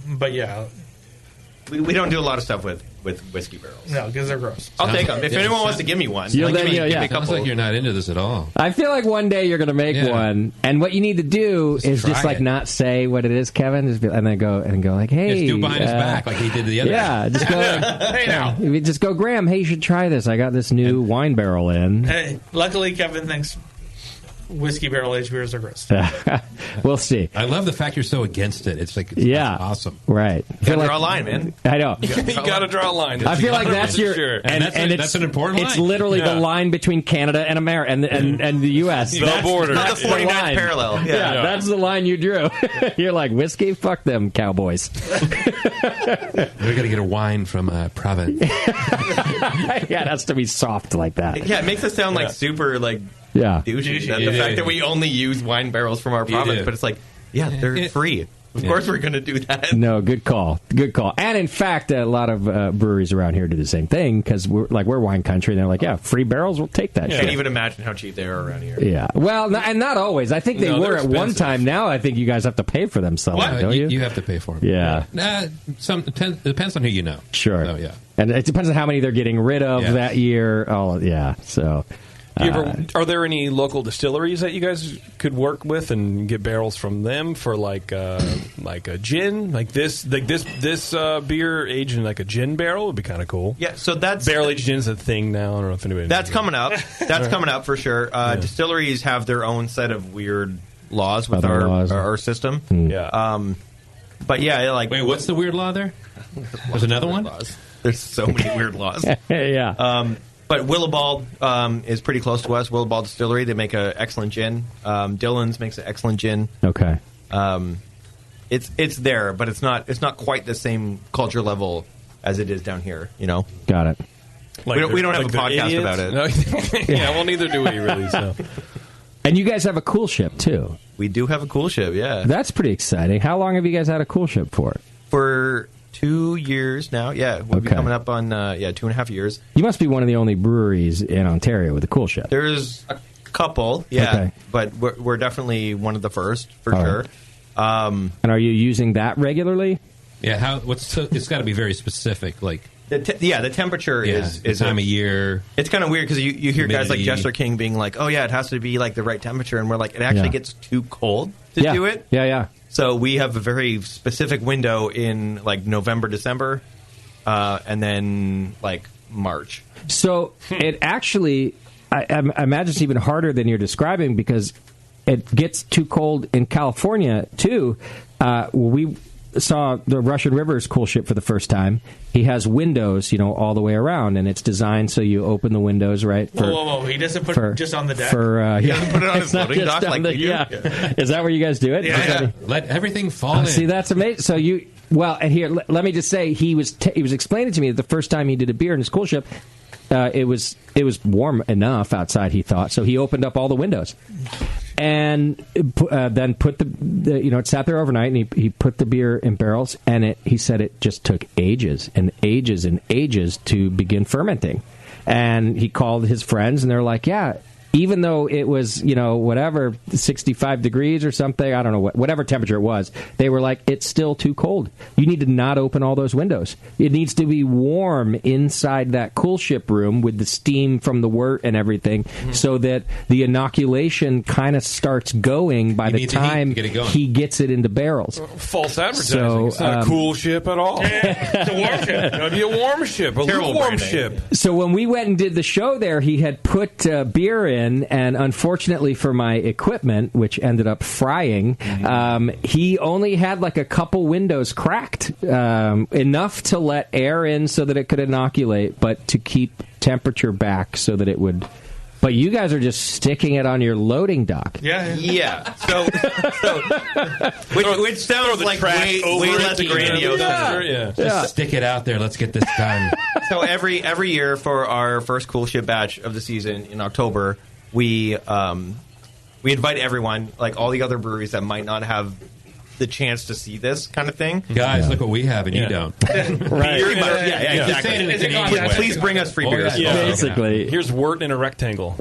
But yeah, we don't do a lot of stuff with whiskey barrels. No, because they're gross. I'll take them. If anyone wants to give me one, give me a Sounds couple. like you're not into this at all. I feel like one day you're going to make one, and what you need to do is just like it. not say what it is, Kevin, and then go like, "Hey," Just do behind his back like he did the other. Yeah, just go. Hey now, just go, Graham. Hey, you should try this. I got this new wine barrel in. Hey, luckily, Kevin thinks whiskey barrel aged beers are gross. We'll see. I love the fact you're so against it. It's awesome. Right. You gotta draw a line, man. I know. You got to draw a line. I feel like that's your sure. and that's an important line. It's literally the line between Canada and America and the U.S. The border. Not the 49th parallel. Yeah, that's the line you drew. You're like, whiskey? Fuck them cowboys. We're gonna get a wine from Provence. Yeah, it has to be soft like that. Yeah, it makes us sound like super like. Yeah. Douchey. The fact that we only use wine barrels from our province, but it's like, they're free. Of course we're going to do that. No, good call. Good call. And in fact, a lot of breweries around here do the same thing because we're wine country. And they're like, yeah, free barrels, we'll take that. I can't even imagine how cheap they are around here. Yeah. Well, and not always. I think they were at one time. Now I think you guys have to pay for them somewhere, don't you? You have to pay for them. Yeah. It depends on who you know. Sure. So, yeah. And it depends on how many they're getting rid of that year. Oh, yeah. So... are there any local distilleries that you guys could work with and get barrels from them for like a gin, like this beer aged in like a gin barrel would be kind of cool. Yeah, so that's barrel aged gin's a thing now. I don't know if anybody. That's coming up. That's coming up for sure. Distilleries have their own set of weird laws with our system. Yeah. But yeah, like wait, what's the weird law there? There's another one. There's so many weird laws. Yeah. But Willibald is pretty close to us. Willibald Distillery, they make an excellent gin. Dillon's makes an excellent gin. Okay. It's there, but it's not quite the same culture level as it is down here. You know. Got it. Like we don't have a podcast idiots? about it. No. Yeah, well, neither do we really. So. And you guys have a cool ship too. We do have a cool ship. Yeah. That's pretty exciting. How long have you guys had a cool ship for? For 2 years now. Yeah, we'll be coming up on 2.5 years. You must be one of the only breweries in Ontario with a cool ship. There's a couple, but we're definitely one of the first for sure. And are you using that regularly? Yeah. It's got to be very specific, like. The temperature is the time of year. It's kind of weird because you hear guys like Jester King being like, "Oh yeah, it has to be like the right temperature," and we're like, it actually gets too cold to do it. Yeah. So we have a very specific window in like November, December, and then like March. So it actually, I imagine it's even harder than you're describing because it gets too cold in California too. We saw the Russian River's cool ship for the first time. He has windows, all the way around, and it's designed so you open the windows, right? Whoa. He doesn't put it just on the deck? He doesn't put it on his loading dock like we do? Yeah. Is that where you guys do it? Yeah. Let everything fall in. See, that's amazing. So and here, let me just say, he was explaining to me that the first time he did a beer in his cool ship, it was warm enough outside, he thought, so he opened up all the windows. And then put it sat there overnight, and he put the beer in barrels, and he said it just took ages and ages and ages to begin fermenting. And he called his friends, and they're like, yeah, even though it was, whatever, 65 degrees or something, I don't know, whatever temperature it was, they were like, it's still too cold. You need to not open all those windows. It needs to be warm inside that cool ship room with the steam from the wort and everything, so that the inoculation kind of starts going by the time he gets it into barrels. False advertising. It's not a cool ship at all. It's a warm ship. It's going to be a warm ship, a lukewarm ship. So when we went and did the show there, he had put beer in, and unfortunately for my equipment, which ended up frying, he only had like a couple windows cracked, enough to let air in so that it could inoculate, but to keep temperature back so that it would. But you guys are just sticking it on your loading dock. Yeah. So which sounds like way less grandiose. Just stick it out there. Let's get this done. So every year for our first cool ship batch of the season in October, we invite everyone, like all the other breweries that might not have the chance to see this kind of thing. Guys, look what we have and you don't. Right. Exactly. Please bring us free beers. Basically. Here's wort in a rectangle.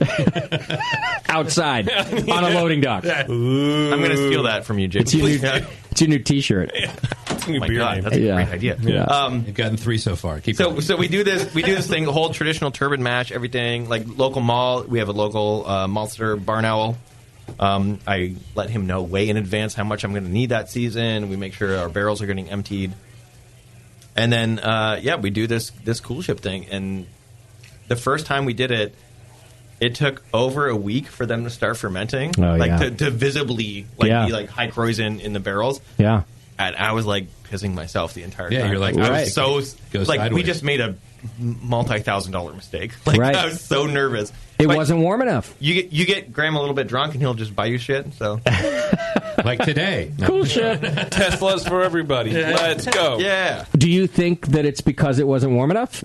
Outside on a loading dock. I'm going to steal that from you, Jake. It's your new T-shirt. Oh my God, that's a great idea. You've gotten 3 so far. So we do this thing, the whole traditional turbine mash, everything, like local malt. We have a local Maltster Barn Owl. I let him know way in advance how much I'm going to need that season. We make sure our barrels are getting emptied. And then, we do this cool ship thing. And the first time we did it, it took over a week for them to start fermenting. To visibly be like high Kreuzen in the barrels. Yeah. And I was like pissing myself the entire time. Yeah, you're like, I was so Goes like sideways. We just made a multi-$1,000 mistake. I was so nervous. It wasn't warm enough. You get Graham a little bit drunk, and he'll just buy you shit. So, like today, cool shit. Tesla's for everybody. Let's go. Yeah. Do you think that it's because it wasn't warm enough?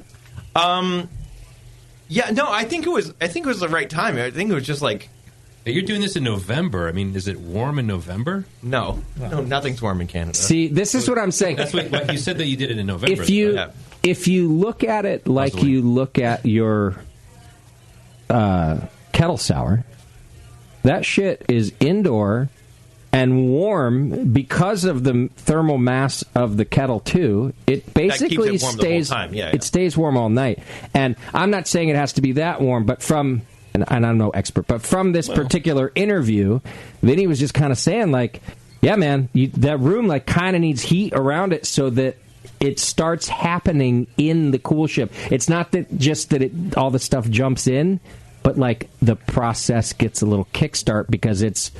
Yeah. No, I think it was the right time. I think it was just like You're doing this in November. I mean, is it warm in November? No, nothing's warm in Canada. See, this is what I'm saying. That's what you said that you did it in November. If you look at it like you look at your kettle sour, that shit is indoor and warm because of the thermal mass of the kettle too. It basically it warm stays the whole time. It stays warm all night. And I'm not saying it has to be that warm, but from and I'm no expert, but from this particular interview, Vinny was just kind of saying like, yeah, man, that room like kind of needs heat around it so that it starts happening in the cool ship. It's not that all the stuff jumps in, but like the process gets a little kickstart because it's.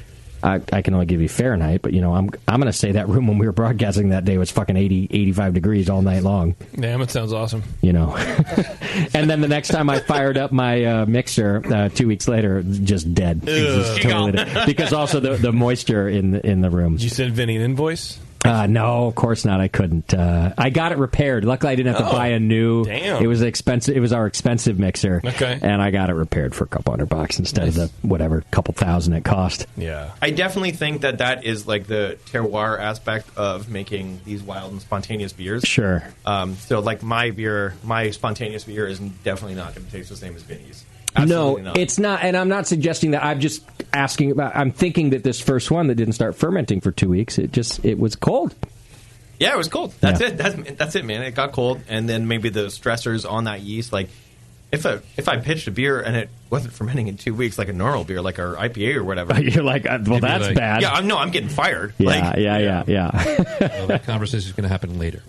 I can only give you Fahrenheit, but I'm going to say that room when we were broadcasting that day was fucking 80, 85 degrees all night long. Damn, it sounds awesome. And then the next time I fired up my mixer 2 weeks later, just dead. Just totally dead. Because also the moisture in the room. Did you send Vinny an invoice? No, of course not. I couldn't. I got it repaired. Luckily, I didn't have to buy a new. Damn. It was expensive. It was our expensive mixer. Okay. And I got it repaired for a couple $100 instead of the whatever couple thousand it cost. Yeah. I definitely think that is like the terroir aspect of making these wild and spontaneous beers. Sure. So like my spontaneous beer is definitely not going to taste the same as Vinny's. Absolutely not. It's not, and I'm not suggesting that. I'm just asking about. I'm thinking that this first one that didn't start fermenting for 2 weeks, it was cold. Yeah, it was cold. That's it. That's it, man. It got cold, and then maybe the stressors on that yeast. Like if I pitched a beer and it wasn't fermenting in 2 weeks, like a normal beer, like our IPA or whatever, you're like, well, that's bad. Yeah, I'm getting fired. Yeah. Well, that conversation is going to happen later.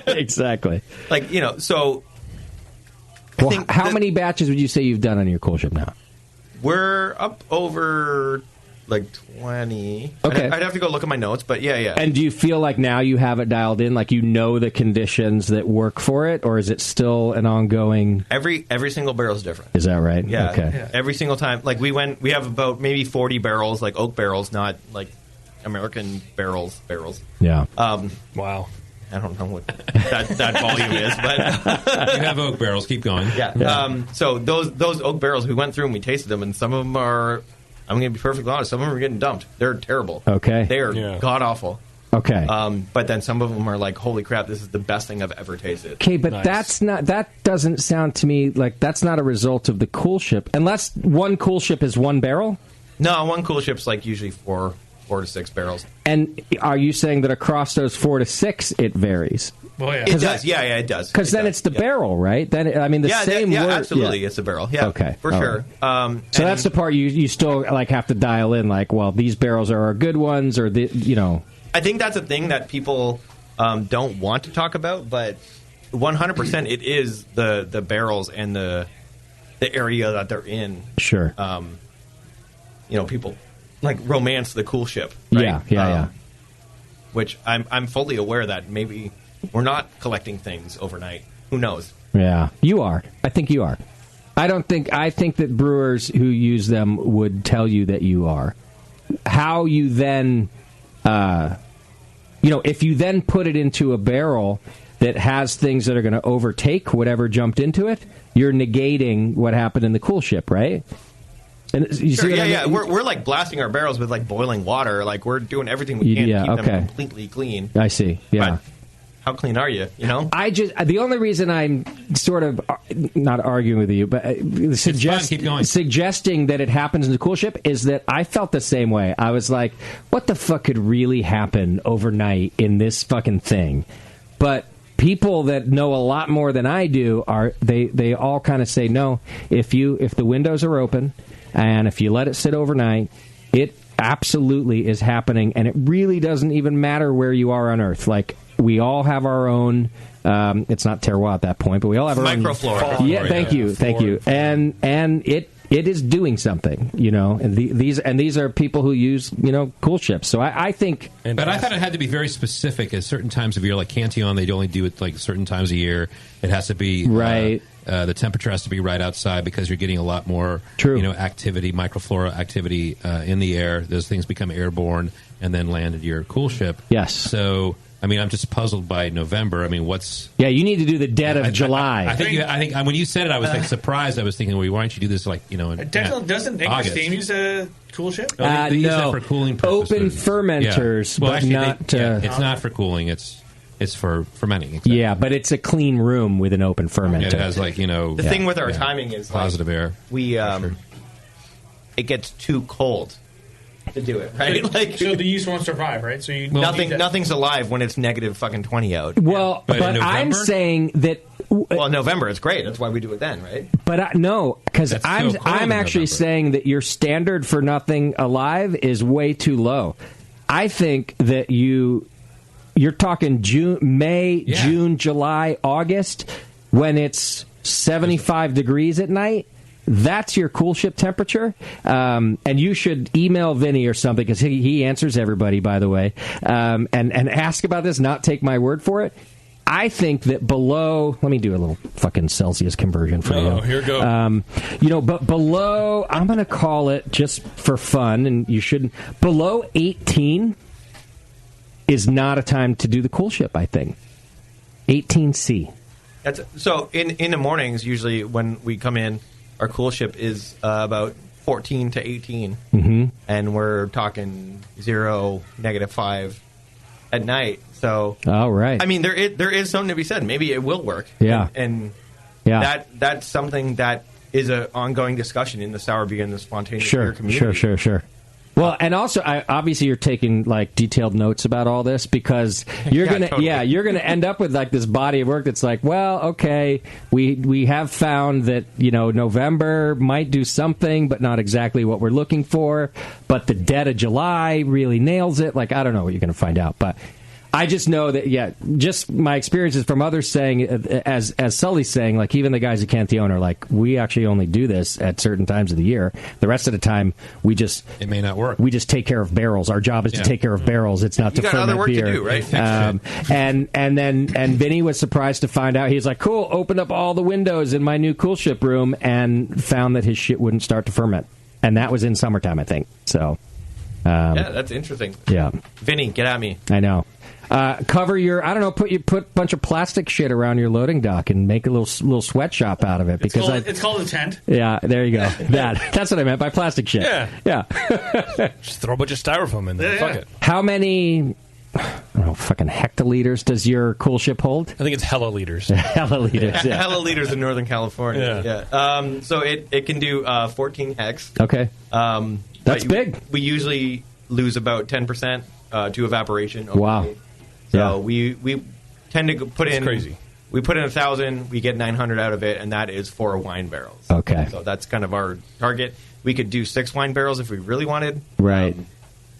Exactly. Like so. Well, how many batches would you say you've done on your cool ship now? We're up over like 20. Okay. I'd have to go look at my notes, but yeah. And do you feel like now you have it dialed in, like you know the conditions that work for it, or is it still an ongoing? Every single barrel is different. Is that right? Yeah. Okay. Yeah. Every single time, like we have about maybe 40 barrels, like oak barrels, not like American barrels. Yeah. Wow. I don't know what that volume is, but you have oak barrels. Keep going. Yeah. So those oak barrels, we went through and we tasted them, and some of them are. I'm going to be perfectly honest. Some of them are getting dumped. They're terrible. Okay. They are god awful. Okay. But then some of them are like, holy crap, this is the best thing I've ever tasted. Okay, but that doesn't sound to me like that's not a result of the cool ship, unless one cool ship is one barrel. No, one cool ship's like usually four to 6 barrels. And are you saying that across those 4 to 6 it varies? Well, yeah, it does. Yeah, it does. Because then it's the barrel, right? Then same. Yeah, word, absolutely, it's a barrel. Yeah, okay, for sure. Right. So that's the part you still like have to dial in. Like, well, these barrels are our good ones, or I think that's a thing that people don't want to talk about, but 100% it is the barrels and the area that they're in. Sure. People like romance the cool ship. Right? Yeah. Which I'm fully aware that maybe we're not collecting things overnight. Who knows? Yeah, you are. I think you are. I think that brewers who use them would tell you that you are. How you then, if you then put it into a barrel that has things that are going to overtake whatever jumped into it, you're negating what happened in the cool ship, right? And you sure, see yeah. We're like blasting our barrels with like boiling water. Like we're doing everything we can to keep them completely clean. I see. Yeah. But how clean are you? The only reason I'm sort of not arguing with you, but suggesting that it happens in the cool ship is that I felt the same way. I was like, what the fuck could really happen overnight in this fucking thing? But people that know a lot more than I do they all kind of say no. If the windows are open and if you let it sit overnight, it absolutely is happening, and it really doesn't even matter where you are on Earth. Like, we all have our own. It's not terroir at that point, but we all have our microflora. own. Yeah, thank you, and it is doing something, And these are people who use cool ships. So I think. But I thought it had to be very specific at certain times of year, like Cantillon. They only do it like certain times a year. It has to be right. The temperature has to be right outside because you're getting a lot more, activity, microflora activity in the air. Those things become airborne and then land at your cool ship. Yes. So I mean, I'm just puzzled by November. I mean, what's... Yeah, you need to do the dead of July. I think when you said it, I was like surprised. I was thinking, well, why don't you do this like, Doesn't English Steam use a cool ship? They use that for cooling purposes. Open fermenters, well, but actually, not... it's not for cooling. It's for fermenting. Exactly. Yeah, but it's a clean room with an open fermenter. It has The thing with our timing is positive air. We it gets too cold to do it, right? So the yeast won't survive, right? So nothing's alive when it's negative fucking 20 out. Well, but I'm saying that. Well, November it's great. That's why we do it then, right? But because I'm actually saying that your standard for nothing alive is way too low. I think that you're talking May, June, July, August, when it's 75 degrees at night. That's your cool ship temperature, and you should email Vinny or something because he answers everybody, by the way, and ask about this. Not take my word for it. I think that below. Let me do a little fucking Celsius conversion for you. Oh, here we go. But below, I'm going to call it just for fun, and you shouldn't. Below 18 is not a time to do the cool ship. I think 18C. So in the mornings, usually when we come in. Our cool ship is about 14 to 18, and we're talking 0, -5 at night. So, right. I mean, there is something to be said. Maybe it will work. Yeah, and that's something that is an ongoing discussion in the sour beer and the spontaneous beer community. Sure. Well, and also, obviously, you're taking like detailed notes about all this because you're you're gonna end up with like this body of work that's like, well, okay, we have found that November might do something, but not exactly what we're looking for. But the dead of July really nails it. Like, I don't know what you're gonna find out, but I just know that, just my experiences from others saying, as Sully's saying, like even the guys at Cantillon are like, we actually only do this at certain times of the year. The rest of the time, it may not work. We just take care of barrels. Our job is to take care of barrels. It's not to ferment beer. You got other work to do, right? And Vinny was surprised to find out. He's like, cool, opened up all the windows in my new cool ship room and found that his shit wouldn't start to ferment. And that was in summertime, I think. So, that's interesting. Yeah. Vinny, get at me. I know. Cover your, I don't know, put a bunch of plastic shit around your loading dock and make a little sweatshop out of it. It's called a tent. Yeah, there you go. That's what I meant by plastic shit. Yeah. Just throw a bunch of styrofoam in there. Fuck it. How many, I don't know, fucking hectoliters does your cool ship hold? I think it's hellaliters. Hellaliters, yeah. Hellaliters in Northern California. Yeah. So it can do 14 hex. Okay. That's big. We usually lose about 10% to evaporation. Wow. So we tend to put in... crazy. We put in 1,000, we get 900 out of it, and that is 4 wine barrels. Okay. So that's kind of our target. We could do 6 wine barrels if we really wanted. Right.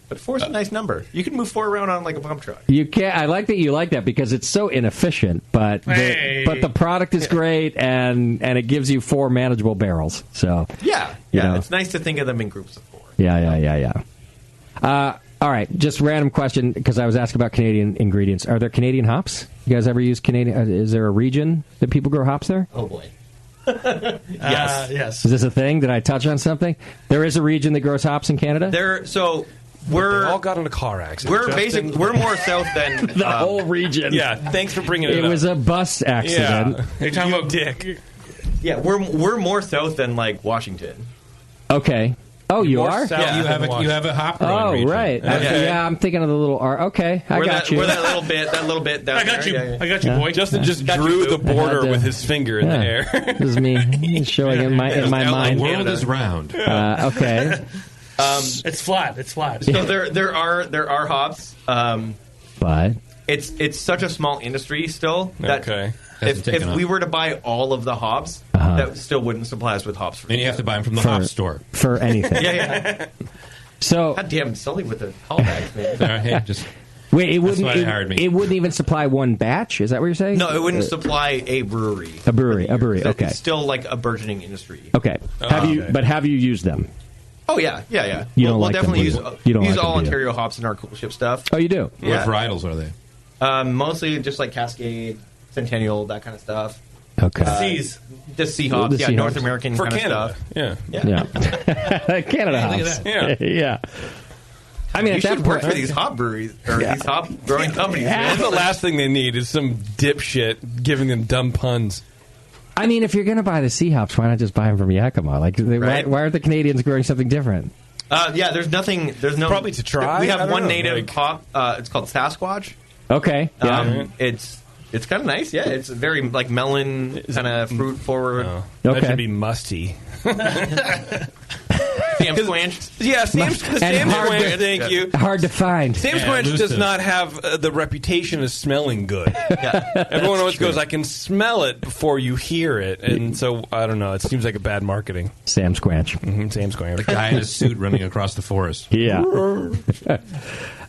But 4 is a nice number. You can move 4 around on like a pump truck. You can. I like that you like that because it's so inefficient, but the product is great, and it gives you 4 manageable barrels. So yeah, it's nice to think of them in groups of 4. Yeah. All right, just random question because I was asked about Canadian ingredients. Are there Canadian hops? You guys ever use Canadian? Is there a region that people grow hops there? Oh boy. Yes. Yes. Is this a thing? Did I touch on something? There is a region that grows hops in Canada? We're all got in a car accident. We're more south than the whole region. Yeah, thanks for bringing it up. It was a bus accident. Yeah. You're talking about Dick. Yeah, we're more south than like Washington. Okay. Oh, you are? Yeah, you have a hop growing region. Right. Okay. Yeah, I'm thinking of the little R. Okay, I got you. We're that little bit down I got there. you. I got you, boy. Justin just drew the border with his finger in the air. This is me showing in my mind. The world is round. Okay. It's flat. So there are hops, but it's such a small industry still that if we were to buy all of the hops, that still wouldn't supply us with hops. And you have to buy them from the hop store for anything. Yeah. So goddamn Sully with the callbacks, man. Hey, just wait, it wouldn't. hired me. It wouldn't even supply one batch. Is that what you're saying? No, it wouldn't supply a brewery. A brewery. Okay. It's still like a burgeoning industry. Okay. Have you used them? Oh yeah. We'll definitely use like all Ontario hops in our cool ship stuff. Oh, you do? Yeah. What varietals are they? Mostly just like Cascade, Centennial, that kind of stuff. Okay. Just sea hops. Yeah, North American for kind Canada. of stuff. Yeah. Canada hops. Yeah. Yeah. I mean, you at that should work point, for these hop breweries or these hop growing companies. That's the last thing they need is some dipshit giving them dumb puns. I mean, if you're going to buy the sea hops, why not just buy them from Yakima? Like, why aren't the Canadians growing something different? There's nothing. There's no probably to try. We have one native hop. It's called Sasquatch. Okay. Yeah. It's kind of nice. Yeah, it's very like melon kind of fruit forward. That should be musty. Sam Squanch. Yeah, Sam Squanch. Thank you. Hard to find. Sam Squanch does not have the reputation of smelling good. Everyone always goes, "I can smell it before you hear it," and so I don't know. It seems like a bad marketing. Sam Squanch. Sam Squanch. The guy in a suit running across the forest. Yeah.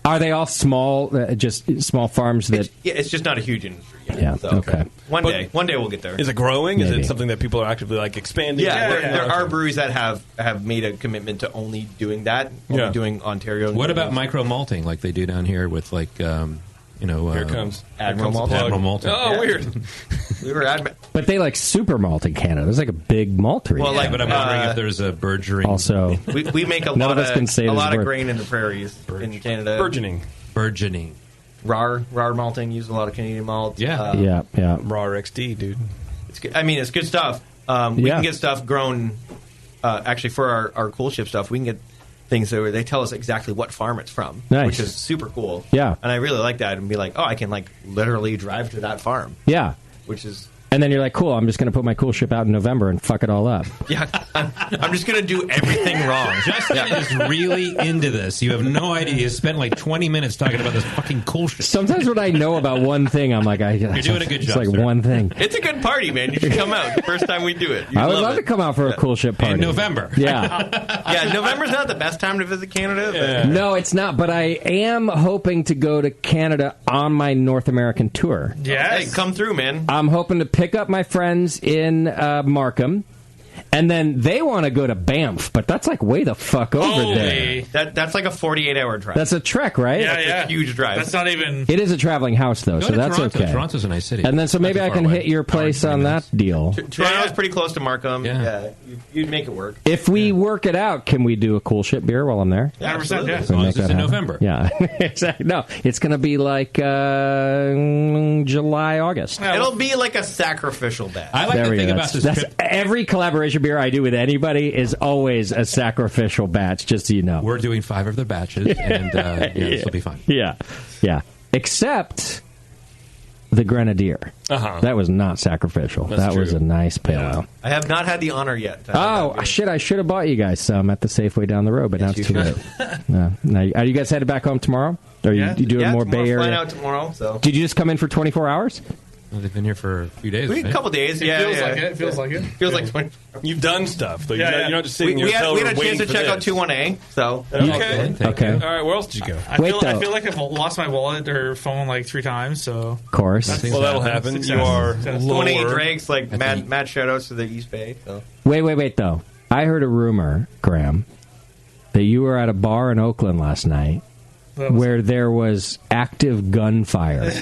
Are they all small, just small farms that? It's just not a huge industry. Yeah. So, okay. One day we'll get there. Is it growing? Maybe. Is it something that people are actively like expanding? Yeah, there are breweries that have made a commitment to only doing that, only doing Ontario. What about micro malting, like they do down here with like, here it comes Admiral Malting. Admiral Malting. Oh, weird. We were but they like super malt in Canada. It's like a big maltery. Well, but I'm wondering if there's a burgeoning. Also, we make a none lot of us can say a this lot of word. grain in the prairies in Canada. Burgeoning. RAR malting use a lot of Canadian malt. Yeah. RAR XD, dude. It's good. I mean, it's good stuff. We can get stuff grown. Actually, for our cool ship stuff, we can get things where they tell us exactly what farm it's from, Nice. which is super cool. Yeah. And I really like that, and be like, I can like literally drive to that farm. Yeah. Which is. And then you're like, cool, I'm just going to put my cool ship out in November and fuck it all up. Yeah, I'm just going to do everything wrong. Justin is really into this. You have no idea. You spent like 20 minutes talking about this fucking cool shit. Sometimes when I know about one thing, I'm like, you're doing a good it's job. It's like sir. one thing. It's a good party, man. You should come out the first time we do it. I would love to come out for a cool ship party. In November. Yeah. Yeah, November's not the best time to visit Canada. But No, it's not, but I am hoping to go to Canada on my North American tour. Hey, come through, man. I'm hoping to pick up my friends in Markham, and then they want to go to Banff, but that's like way the fuck over there. That's like a 48-hour drive. That's a trek, right? That's a huge drive. That's not even. It is a traveling house, though, Go so to that's Toronto. okay. Toronto's a nice city. And then so maybe Not I too can far hit away. your place Hour and on 20 that deal. Toronto's pretty close to Markham. Yeah, you'd make it work. If we work it out, can we do a cool ship beer while I'm there? Yeah, absolutely. Yeah. As long as it's in November. Yeah. Exactly. No, it's going to be like July, August. It'll be like a sacrificial batch. I like There to we think go. about this That's trip. every collaboration beer I do with anybody is always a sacrificial batch, just so you know. We're doing 5 of their batches, and this will be fun. Yeah. Except the Grenadier. That was not sacrificial. That's that was true. a nice pale ale. I have not had the honor yet. Oh, shit, I should have bought you guys some at the Safeway down the road, but now it's too late. No. Now, are you guys headed back home tomorrow? Or are you doing more Bay Area? Flying out tomorrow. So. Did you just come in for 24 hours? Well, they've been here for a few days. A couple days, It feels like it. It feels like it. Feels like 20. You've done stuff. Though. Yeah, You're not just sitting in We your had hotel a chance waiting to for check out this. 21A. So Okay. All right, where else did you go? I feel like I've lost my wallet or phone like 3 times. So Of course. Well, that'll happen. You are 28 lower. drinks, like mad shout outs to the East Bay. So. Wait, though. I heard a rumor, Graham, that you were at a bar in Oakland last night where there was active gunfire.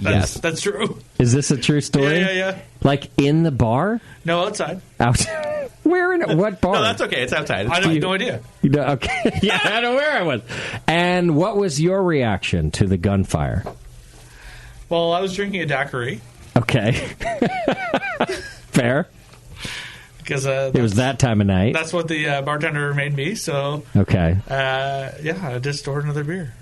That's true. Is this a true story? Yeah. Like in the bar? No, outside. Out? Where in what bar? No, that's okay. It's outside. I have no idea. You know, okay. Yeah, I don't know where I was. And what was your reaction to the gunfire? Well, I was drinking a daiquiri. Okay. Fair. Because it was that time of night. That's what the bartender made me. So Okay. I just ordered another beer.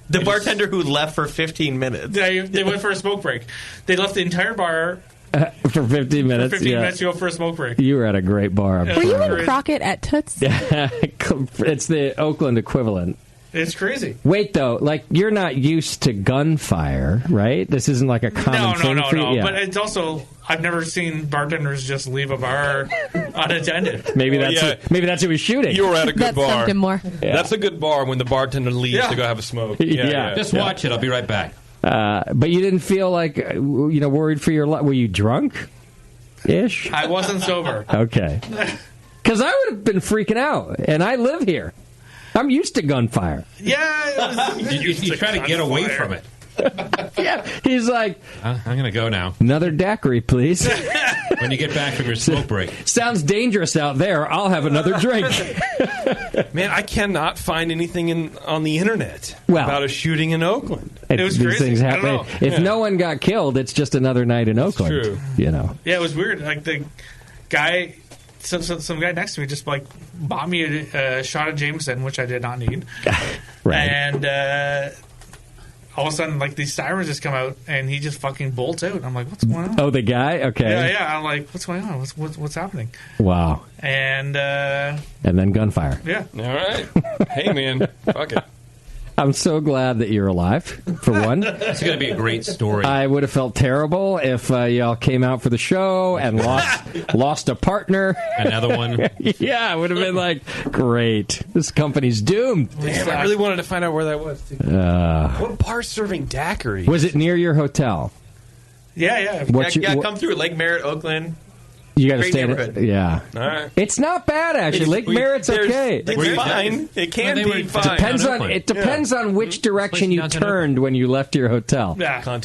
The bartender who left for 15 minutes. They went for a smoke break. They left the entire bar for 15 minutes. for 15 minutes to go for a smoke break. You were at a great bar. I'm Were you sure. in Crockett at Toots? It's the Oakland equivalent. It's crazy. Wait, though, like you're not used to gunfire, right? This isn't like a common thing for you. Yeah. But it's also I've never seen bartenders just leave a bar unattended. Maybe that's who was shooting. You were at a good bar. Stumped him more. Yeah. That's a good bar when the bartender leaves to go have a smoke. Yeah. Just watch it. I'll be right back. But you didn't feel like worried for your life. Were you drunk? Ish. I wasn't sober. Okay. Because I would have been freaking out, and I live here. I'm used to gunfire. Yeah, you try to get away from it. Yeah, he's like, I'm going to go now. Another daiquiri, please. When you get back from your smoke break. Sounds dangerous out there. I'll have another drink. Man, I cannot find anything on the internet about a shooting in Oakland. It was crazy. These things happen. If no one got killed, it's just another night in Oakland. True. You know. Yeah, it was weird. Like the guy, some guy next to me just like bought me a shot of Jameson, which I did not need. Right. And all of a sudden, like, these sirens just come out, and he just fucking bolts out. I'm like, what's going on? Oh, the guy? Okay. Yeah. I'm like, what's going on? What's happening? Wow. And then gunfire. Yeah. All right. Hey, man. Fuck it. I'm so glad that you're alive, for one. It's going to be a great story. I would have felt terrible if y'all came out for the show and lost a partner. Another one. Yeah, I would have been like, great. This company's doomed. Damn, I really wanted to find out where that was, too. What bar serving daiquiri? Was it near your hotel? Yeah. Come through Lake Merritt, Oakland. You got to Great stay neighborhood. Yeah. All right. It's not bad, actually. Lake Merritt's okay. It's fine. It can be fine. It depends on which direction you turned when you left your hotel. Yeah.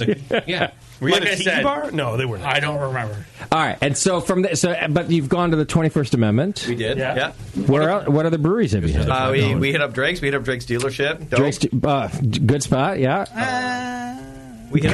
Yeah. Were you Like at a I tiki said, bar? No, they were not. I don't remember. All right, and so but you've gone to the 21st Amendment. We did. Yeah. What other breweries have you hit? We hit up Drake's. We hit up Drake's dealership. Dope. Drake's, good spot. Yeah. We hit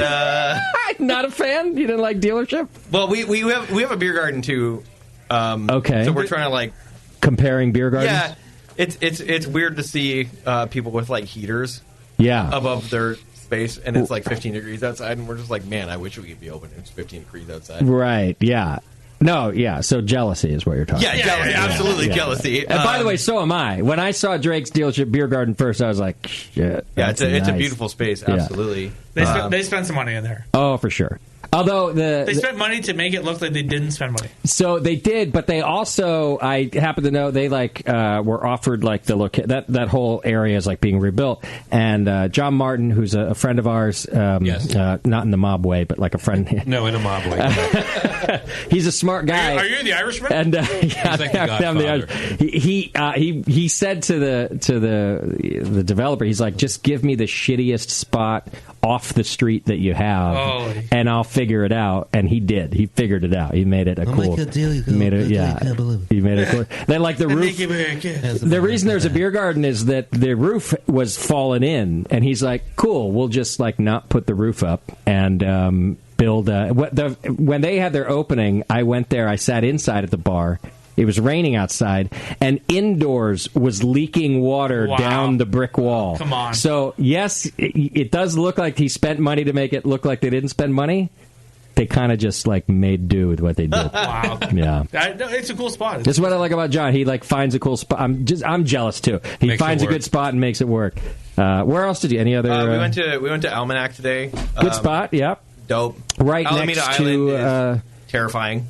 Not a fan. You didn't like dealership? Well, we have a beer garden too. Okay. So we're trying to like comparing beer gardens. Yeah. It's weird to see people with like heaters. Yeah. Above their space, and it's like 15 degrees outside, and we're just like, man, I wish we could be open. It's 15 degrees outside. Right. Yeah. No, yeah. So jealousy is what you're talking about. Jealousy. Absolutely jealousy. And by the way, so am I. When I saw Drake's dealership beer garden first, I was like, shit. Yeah, it's nice. a beautiful space. Absolutely. They spent some money in there. Oh, for sure. Although they spent money to make it look like they didn't spend money. So they did, but they also, I happen to know, they were offered like that whole area is like being rebuilt. And John Martin, who's a friend of ours, yes. Not in the mob way, but like a friend. No, in a mob way. He's a smart guy. Are you the Irishman? And He's like the Godfather. He said to the developer, he's like, just give me the shittiest spot off the street that you have, and I'll figure it out. And he did. He figured it out. He made it a cool. He made it. Yeah. He made it cool. Then like the roof. The reason there's a beer garden is that the roof was fallen in, and he's like, cool. We'll just like not put the roof up and build. When they had their opening, I went there. I sat inside at the bar. It was raining outside, and indoors was leaking water down the brick wall. Come on. So, yes, it does look like he spent money to make it look like they didn't spend money. They kind of just, like, made do with what they did. Wow. Yeah. It's a cool spot. This is what I like about John. He, like, finds a cool spot. I'm jealous, too. He finds a good spot and makes it work. Where else did you? Any other... We went to Almanac today. Good spot, yep. Dope. Right Alameda next Island to... is terrifying.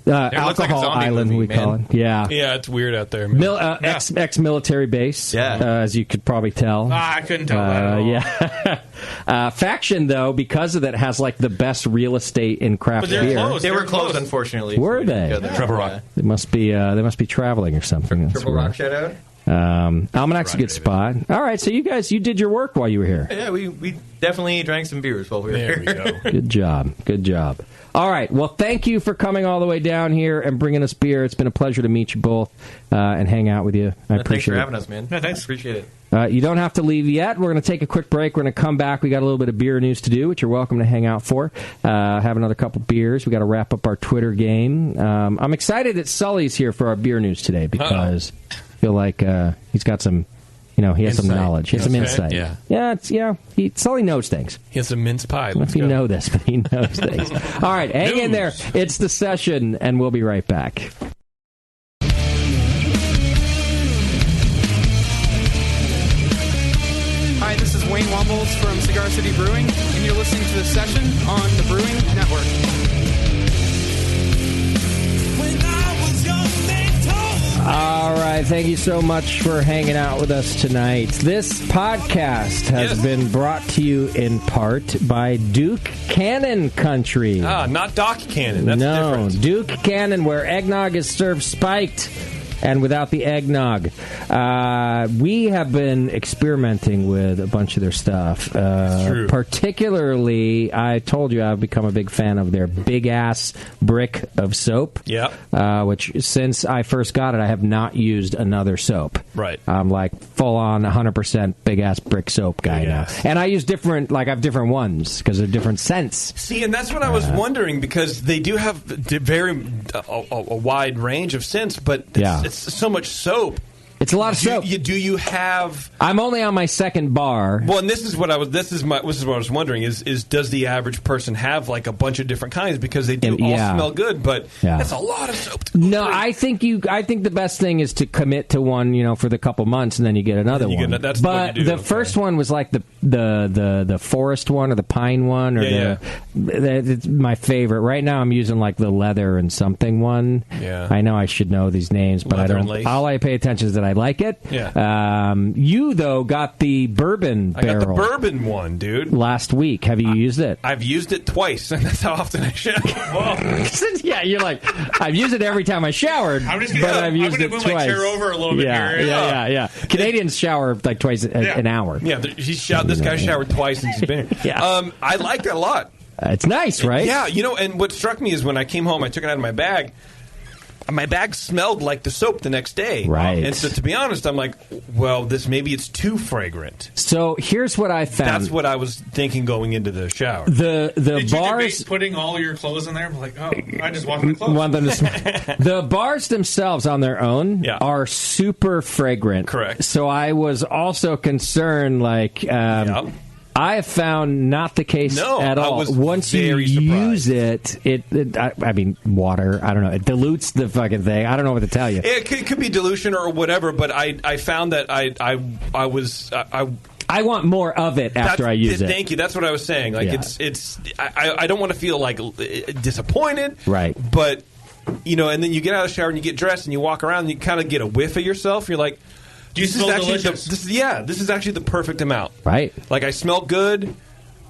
Alcohol Island, movie, we call it. Yeah. Yeah, it's weird out there, man. Ex-military base, as you could probably tell. I couldn't tell that at all. Yeah. Faction, though, because of that, has like the best real estate in craft beer. They were closed, unfortunately. Were they? Triple Rock. They must be traveling or something. Triple Rock, shout out. Almanac's a good spot. All right, so you did your work while you were here. Yeah, we definitely drank some beers while we were here. There we go. Good job. All right, well, thank you for coming all the way down here and bringing us beer. It's been a pleasure to meet you both and hang out with you. I appreciate it. Thanks for having us, man. Yeah, thanks. Appreciate it. You don't have to leave yet. We're going to take a quick break. We're going to come back. We got a little bit of beer news to do, which you're welcome to hang out for. Have another couple beers. We got to wrap up our Twitter game. I'm excited that Sully's here for our beer news today because I feel like he's got some, he has some knowledge. He has some insight. Yeah. Sully knows things. He has some mince pie. I don't know if you know this, but he knows things. All right, hang in there. It's The Session, and we'll be right back. Hi, this is Wayne Wombles from Cigar City Brewing, and you're listening to The Session on the Brewing Network. All right, thank you so much for hanging out with us tonight. This podcast has been brought to you in part by Duke Cannon Country. Not Doc Cannon. That's the difference. Duke Cannon, where eggnog is served spiked. and without the eggnog. We have been experimenting with a bunch of their stuff. Particularly, I told you I've become a big fan of their big-ass brick of soap. Yeah. Which, since I first got it, I have not used another soap. Right. I'm like full-on 100% big-ass brick soap guy now. And I use different ones because they're different scents. See, and that's what I was wondering, because they do have a wide range of scents, but it's so much soap. It's a lot of soap. Do you have? I'm only on my second bar. Well, and this is what I was wondering: is does the average person have like a bunch of different kinds, because they do all smell good, but that's a lot of soap. No, I think the best thing is to commit to one, for the couple months, and then you get another one. But the first one was like the forest one or the pine one, or it's my favorite. Right now, I'm using like the leather and something one. Yeah, I know I should know these names, but leather I don't. All I pay attention is that I like it. Yeah. You, though, got the bourbon barrel. I got the bourbon one, dude. Last week. Have you used it? I've used it twice, and that's how often I shower. Yeah, you're like, I've used it every time I showered, but I've used it twice. I'm going to move my chair over a little bit here. Yeah. Canadians shower like twice an hour. Yeah, this guy showered twice since he's been here. I liked it a lot. It's nice, right? Yeah, and what struck me is when I came home, I took it out of my bag. My bag smelled like the soap the next day. Right. And so, to be honest, I'm like, well, maybe it's too fragrant. So here's what I found. That's what I was thinking going into the shower. The Did bars you debate putting all your clothes in there? I'm like, I just want my clothes. Want them to smell. The bars themselves on their own are super fragrant. Correct. So I was also concerned, like. I have found not the case at all. Once you use it, I mean, water, I don't know, it dilutes the fucking thing. I don't know what to tell you. It could be dilution or whatever, but I found that I want more of it after I use it. Thank you. That's what I was saying. Like I don't want to feel like disappointed. Right. But, and then you get out of the shower and you get dressed and you walk around and you kind of get a whiff of yourself. You're like, this is actually the perfect amount. Right. Like, I smell good.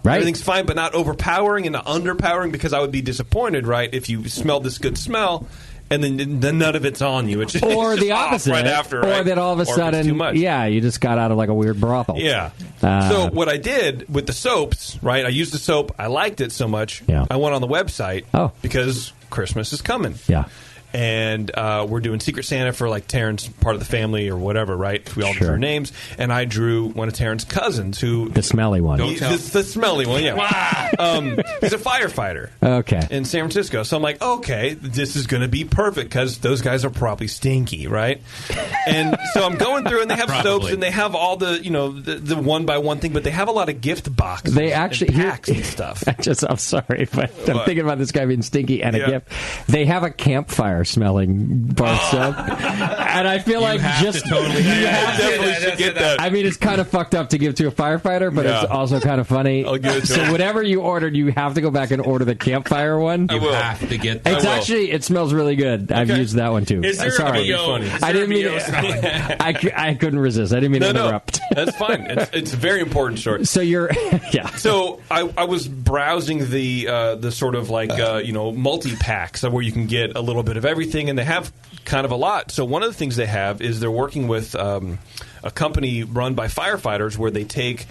Right. Everything's fine, but not overpowering and not underpowering, because I would be disappointed, right, if you smelled this good smell and then none of it's on you. It's just, or the opposite. Right after, or that all of a sudden, too much. You just got out of like a weird brothel. Yeah. So what I did with the soaps, right, I used the soap. I liked it so much. Yeah. I went on the website because Christmas is coming. Yeah. And we're doing Secret Santa for like Taryn's part of the family or whatever, right? We all drew names, and I drew one of Taryn's cousins, the smelly one. The smelly one, yeah. Wow. He's a firefighter. Okay. In San Francisco, so I'm like, okay, this is going to be perfect because those guys are probably stinky, right? And so I'm going through, and they have soaps, and they have all the the one by one thing, but they have a lot of gift boxes. They actually and packs and stuff. I'm sorry, but I'm thinking about this guy being stinky and a gift. They have a campfire smelling bar soap, and I feel like should get that. I mean, it's kind of fucked up to give to a firefighter, but it's also kind of funny. I'll give it to so him. whatever you ordered, you have to go back and order the campfire one. You have to get that. It's actually, it smells really good. I've used that one too. Is there sorry. I didn't mean I couldn't resist. I didn't mean to interrupt. That's fine. It's a very important story. So you're So I was browsing the sort of like multi packs where you can get a little bit of everything, and they have kind of a lot. So one of the things they have is they're working with a company run by firefighters where they take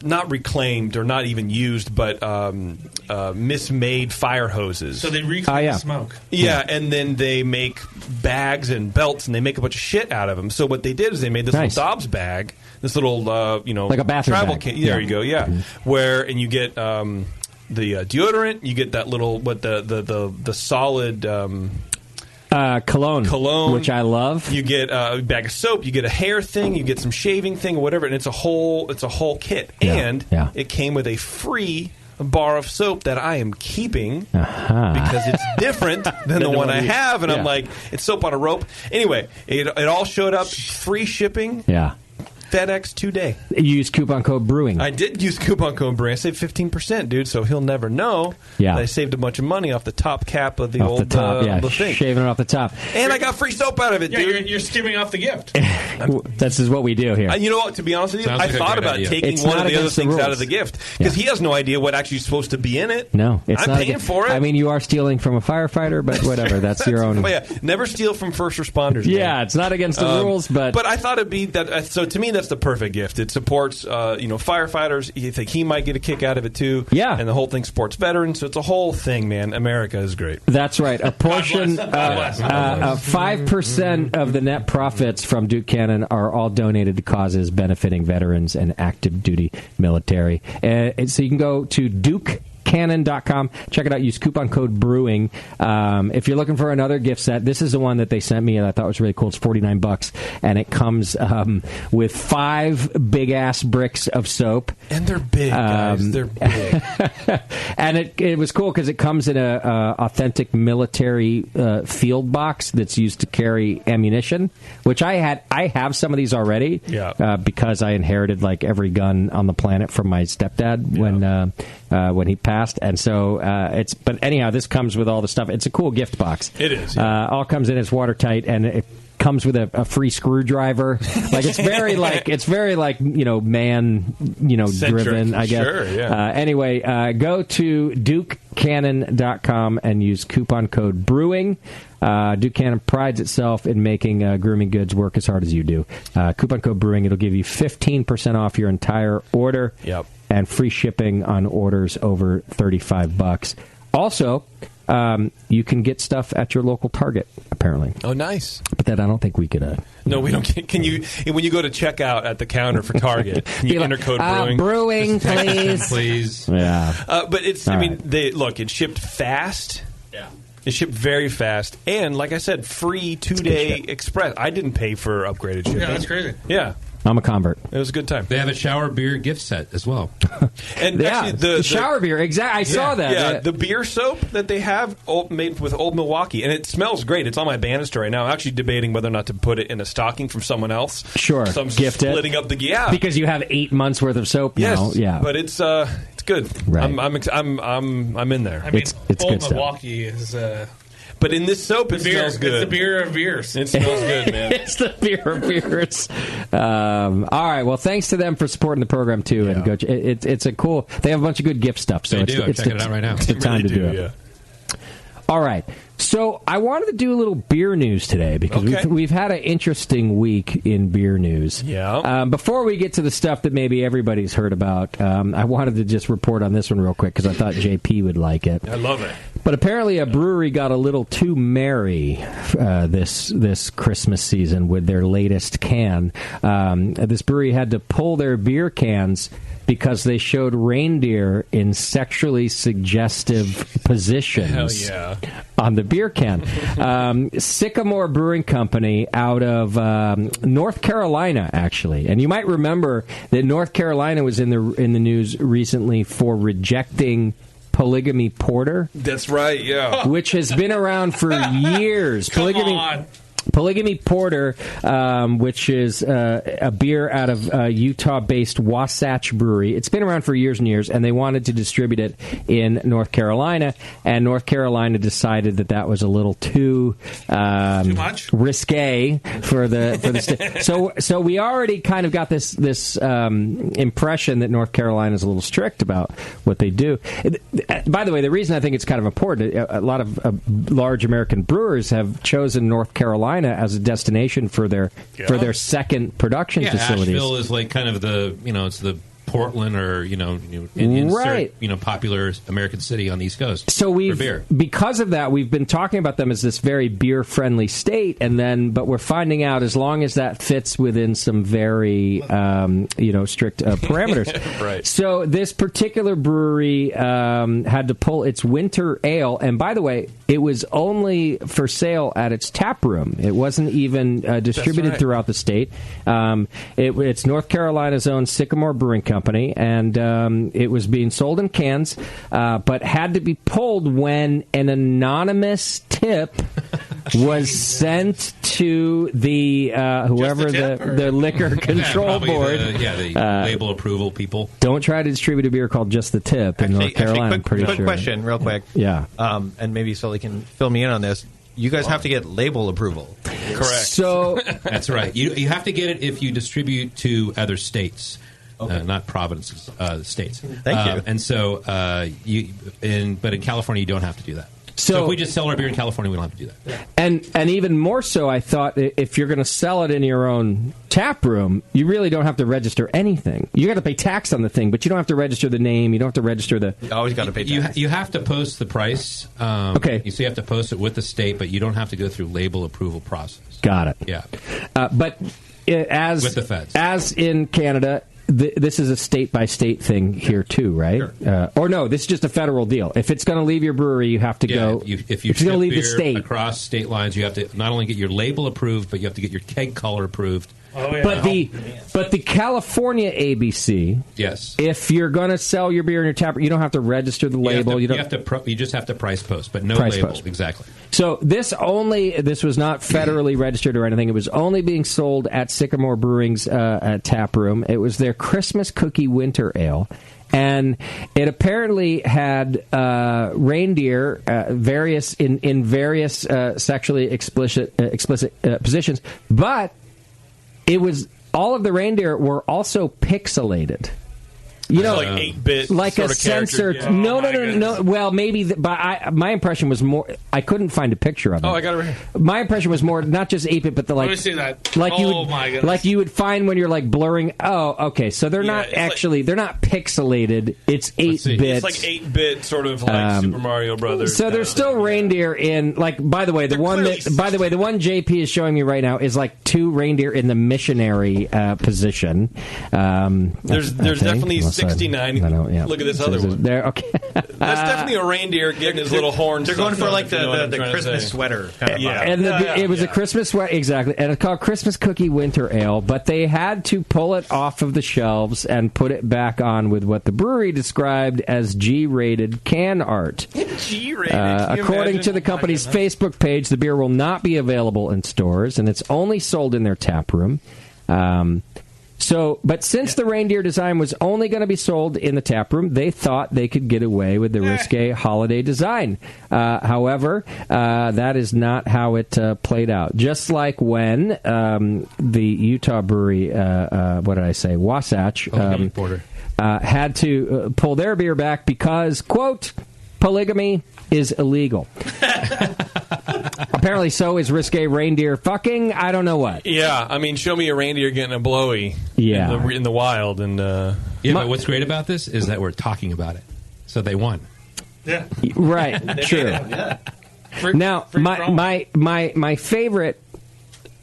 not reclaimed or not even used, but mismade fire hoses. So they reclaim the smoke. Yeah, and then they make bags and belts, and they make a bunch of shit out of them. So what they did is they made this little Dobbs bag, this little like a bathroom travel bag. kit. There you go. Yeah, and you get the deodorant, you get that little the solid. Cologne, which I love. You get a bag of soap. You get a hair thing. You get some shaving thing or whatever, and it's a whole kit. And it came with a free bar of soap that I am keeping because it's different than the one I have, and I'm like, it's soap on a rope. Anyway, it all showed up, free shipping. Yeah. FedEx today. Use coupon code Brewing. I did use coupon code Brewing. I saved 15%, dude, so he'll never know that I saved a bunch of money off the top cap of the old the thing. Shaving it off the top. And I got free soap out of it, dude. You're skimming off the gift. This is what we do here. You know what? To be honest with you, I thought about taking one of the other things out of the gift because he has no idea what actually is supposed to be in it. No, I'm not paying for it. I mean, you are stealing from a firefighter, but whatever. That's your own. Never steal from first responders. Yeah, it's not against the rules, but I thought it'd be that. So to me, that's the perfect gift. It supports firefighters. You think he might get a kick out of it too? Yeah, and the whole thing supports veterans. So it's a whole thing, man. America is great. That's right. A portion, 5% of the net profits from Duke Cannon are all donated to causes benefiting veterans and active duty military. So you can go to DukeCannon.com. Check it out. Use coupon code Brewing. If you're looking for another gift set, this is the one that they sent me and I thought was really cool. It's $49, and it comes with 5 big-ass bricks of soap. And they're big, guys. They're big. And it was cool because it comes in a authentic military field box that's used to carry ammunition, which I have some of these already because I inherited like every gun on the planet from my stepdad when he passed, and so but anyhow, this comes with all the stuff. It's a cool gift box. It is. All comes in. It's watertight, and it comes with a free screwdriver. Like it's very man driven, I guess. Sure, yeah. Anyway, go to DukeCannon.com and use coupon code Brewing. Duke Cannon prides itself in making grooming goods work as hard as you do. Coupon code Brewing. It'll give you 15% off your entire order. Yep. And free shipping on orders over $35. Also, you can get stuff at your local Target, apparently. Oh, nice. But that I don't think we could... No, we don't. Can you, when you go to checkout at the counter for Target, can you enter code Brewing? Brewing, please. Please. Yeah. But it's, it shipped fast. Yeah. It shipped very fast. And, like I said, free 2-day express. I didn't pay for upgraded shipping. Yeah, that's crazy. Yeah. I'm a convert. It was a good time. They have a shower beer gift set as well. And actually, the shower beer, exactly. I saw that. Yeah, the beer soap that they have made with Old Milwaukee, and it smells great. It's on my banister right now. I'm actually debating whether or not to put it in a stocking from someone else. Sure, so I'm gift splitting up the because you have 8 months worth of soap. Yes, now. Yeah, but it's good. Right. I'm in there. I mean, it's Old good Milwaukee is. But in this soap, it smells good. It's the beer of beers. It smells good, man. It's the beer of beers. All right. Well, thanks to them for supporting the program too. Yeah. And go. It's a cool. They have a bunch of good gift stuff. So I'm checking it out right now. It's the time to do it. Yeah. All right. So I wanted to do a little beer news today because we've had an interesting week in beer news. Yeah. Before we get to the stuff that maybe everybody's heard about, I wanted to just report on this one real quick because I thought JP would like it. I love it. But apparently a brewery got a little too merry this Christmas season with their latest can. This brewery had to pull their beer cans because they showed reindeer in sexually suggestive positions on the beer can. Sycamore Brewing Company out of North Carolina, actually. And you might remember that North Carolina was in the news recently for rejecting polygamy porter. That's right, yeah. Which has been around for years. Polygamy Porter, which is a beer out of Utah-based Wasatch Brewery. It's been around for years and years, and they wanted to distribute it in North Carolina, and North Carolina decided that was a little too much risque for the state. So we already kind of got this impression that North Carolina is a little strict about what they do. By the way, the reason I think it's kind of important, a lot of large American brewers have chosen North Carolina as a destination for their second production facilities. Asheville is like kind of it's the Portland or right. Popular American city on the East Coast. So because of that, we've been talking about them as this very beer friendly state, but we're finding out as long as that fits within some very strict parameters. Right. So this particular brewery had to pull its winter ale, and by the way, it was only for sale at its tap room. It wasn't even distributed throughout the state. It's North Carolina's own Sycamore Brewing Company, and it was being sold in cans, but had to be pulled when an anonymous tip was sent to the whoever the liquor control board. The label approval people. Don't try to distribute a beer called Just the Tip in North Carolina. I'm pretty quick sure. Question, real quick. Yeah. And maybe Sully can fill me in on this. You guys have to get label approval. Correct. So that's right. You have to get it if you distribute to other states. Okay. Not provinces, states. Thank you. And so, but in California, you don't have to do that. So if we just sell our beer in California, we don't have to do that. And even more so, I thought if you're going to sell it in your own tap room, you really don't have to register anything. You got to pay tax on the thing, but you don't have to register the name. You don't have to register the. You always got to pay tax. You have to post the price. Okay. So you have to post it with the state, but you don't have to go through label approval process. Got it. Yeah. But as with the feds, as in Canada. This is a state-by-state thing here, too, right? Sure. Or no, this is just a federal deal. If it's going to leave your brewery, you have to go. If you're going to leave beer the state across state lines, you have to not only get your label approved, but you have to get your keg color approved. Oh, yeah. But the California ABC, yes, if you're going to sell your beer in your tap room, you don't have to register the label. You just have to price post, but no price label. Post. Exactly. So this was not federally registered or anything. It was only being sold at Sycamore Brewing's tap room. It was their Christmas Cookie Winter Ale. And it apparently had reindeer, various sexually explicit positions, but it was all of the reindeer were also pixelated. You know, like 8-bit, like sort a of sensor. Yeah. No. Well, maybe, but my impression was more. I couldn't find a picture of it. Oh, I got it right here. My impression was more not just 8-bit, but the like. Let me see that. Like my goodness. Like you would find when you're like blurring. Oh, okay. So they're not actually. They're not pixelated. It's 8-bit. It's like 8-bit, sort of like Super Mario Brothers. So there's still reindeer in. Like, by the way, the one JP is showing me right now is like 2 reindeer in the missionary position. There's definitely 69. Look at this other one. There, okay. That's definitely a reindeer getting his little horns. They're going for like the Christmas sweater kind of vibe. And it was a Christmas sweater, exactly. And it's called Christmas Cookie Winter Ale, but they had to pull it off of the shelves and put it back on with what the brewery described as G-rated can art. G-rated? According to the company's Facebook page, the beer will not be available in stores, and it's only sold in their tap room. But since the reindeer design was only going to be sold in the tap room, they thought they could get away with the risque holiday design. However, that is not how it played out. Just like when the Utah brewery, Wasatch, had to pull their beer back because, quote, polygamy is illegal. Apparently so is risque reindeer fucking. I don't know what. Yeah, I mean, show me a reindeer getting a blowy in the wild. And but what's great about this is that we're talking about it. So they won. Yeah. Right. True. Yeah. Now, my favorite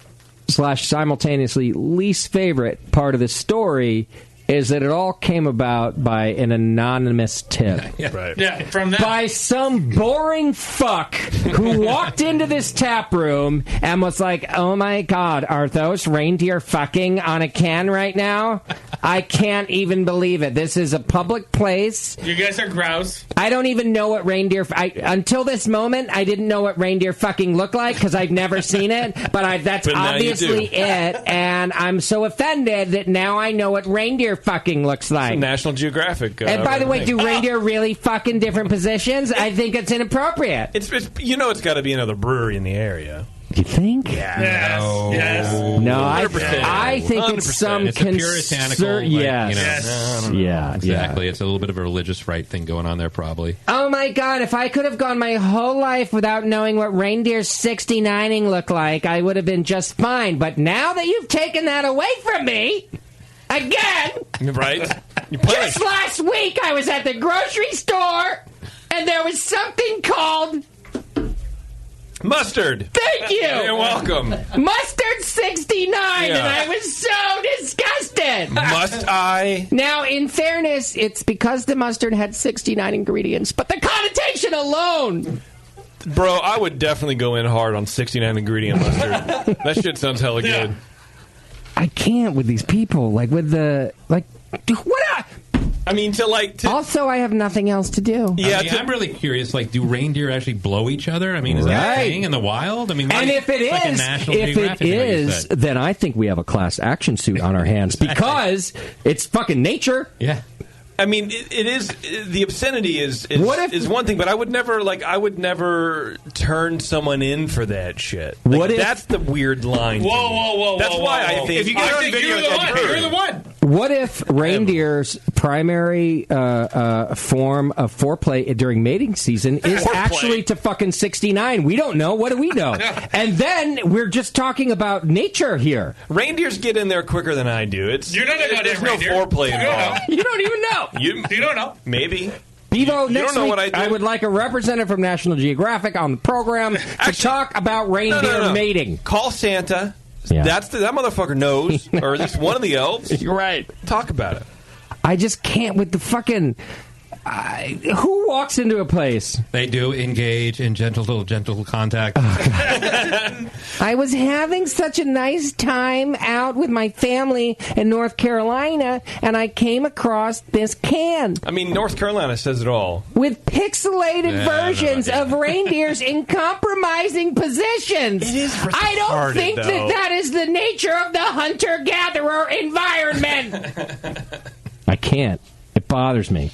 / simultaneously least favorite part of this story is that it all came about by an anonymous tip. Right. Yeah, from that. By some boring fuck who walked into this tap room and was like, oh my God, are those reindeer fucking on a can right now? I can't even believe it. This is a public place. You guys are grouse. I don't even know what reindeer... until this moment, I didn't know what reindeer fucking looked like because I've never seen it, but that's obviously it, and I'm so offended that now I know what reindeer fucking looks like. National Geographic. And by the way, do reindeer really fuck in different positions? I think it's inappropriate. It's got to be another brewery in the area. You think? Yeah. Yes. No, I think it's some it's a puritanical. Yeah, exactly. It's a little bit of a religious right thing going on there, probably. Oh my God! If I could have gone my whole life without knowing what reindeer 69ing looked like, I would have been just fine. But now that you've taken that away from me, again, right? Just last week, I was at the grocery store, and there was something called. Mustard. Thank you. You're welcome. Mustard 69, and I was so disgusted. Must I? Now, in fairness, it's because the mustard had 69 ingredients, but the connotation alone. Bro, I would definitely go in hard on 69 ingredient mustard. That shit sounds hella good. I can't with these people. Like, with the... Like, what I mean, Also, I have nothing else to do. Yeah, I'm really curious. Like, do reindeer actually blow each other? I mean, is that a thing in the wild? I mean, and if it like is, a National Geographic, then I think we have a class action suit on our hands because it's fucking nature. Yeah. I mean, it is the obscenity is one thing, but I would never turn someone in for that shit. Like, that's the weird line. Whoa! That's why I think if you get on video, you're the one. What if reindeer's primary form of foreplay during mating season is actually to fucking 69? We don't know. What do we know? And then we're just talking about nature here. Reindeers get in there quicker than I do. You're not a there's no foreplay involved. You don't even know. You don't know. Maybe. Bevo, you next don't know week, what I do. I would like a representative from National Geographic on the program to talk about reindeer mating. Call Santa. Yeah. That motherfucker knows, or at least one of the elves. You're right. Talk about it. I just can't with the fucking... who walks into a place? They do engage in gentle contact. I was having such a nice time out with my family in North Carolina, and I came across this can. I mean, North Carolina says it all. With pixelated versions of reindeers in compromising positions. It is retarded, I don't think though. that is the nature of the hunter-gatherer environment. I can't. It bothers me.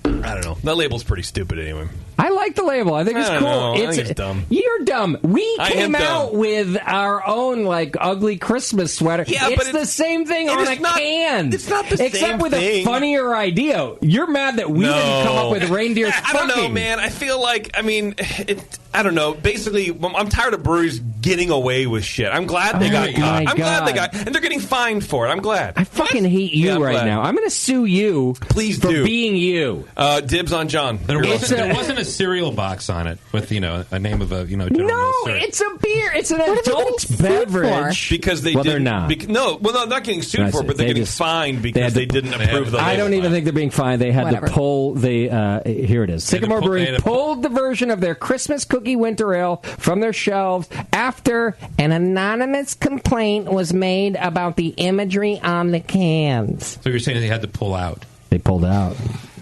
I don't know. That label's pretty stupid anyway. I like the label. I think it's cool. I think it's dumb. You're dumb. We I came am out dumb. with our own ugly Christmas sweater. Yeah, it's but the same thing on a can. It's not the except same with thing. a funnier idea. You're mad that we didn't come up with reindeer I don't know, man. I feel like, I don't know. Basically, I'm tired of breweries getting away with shit. I'm glad they got caught. I'm glad they got, and they're getting fined for it. I'm glad. I fucking hate you right now. I'm going to sue you. Please for do. being you. Dibs on John. There wasn't a cereal box on it with a name of a General Mills cereal. It's a beer. It's an adult beverage. Because they they're didn't. not. They're not getting sued for it, but they're getting fined because they didn't approve the label. I don't even think they're being fined. They had to pull the. Here it is. Sycamore Brewing pulled the version of their Christmas cookie winter ale from their shelves after an anonymous complaint was made about the imagery on the cans. So you're saying they had to pull out? They pulled out.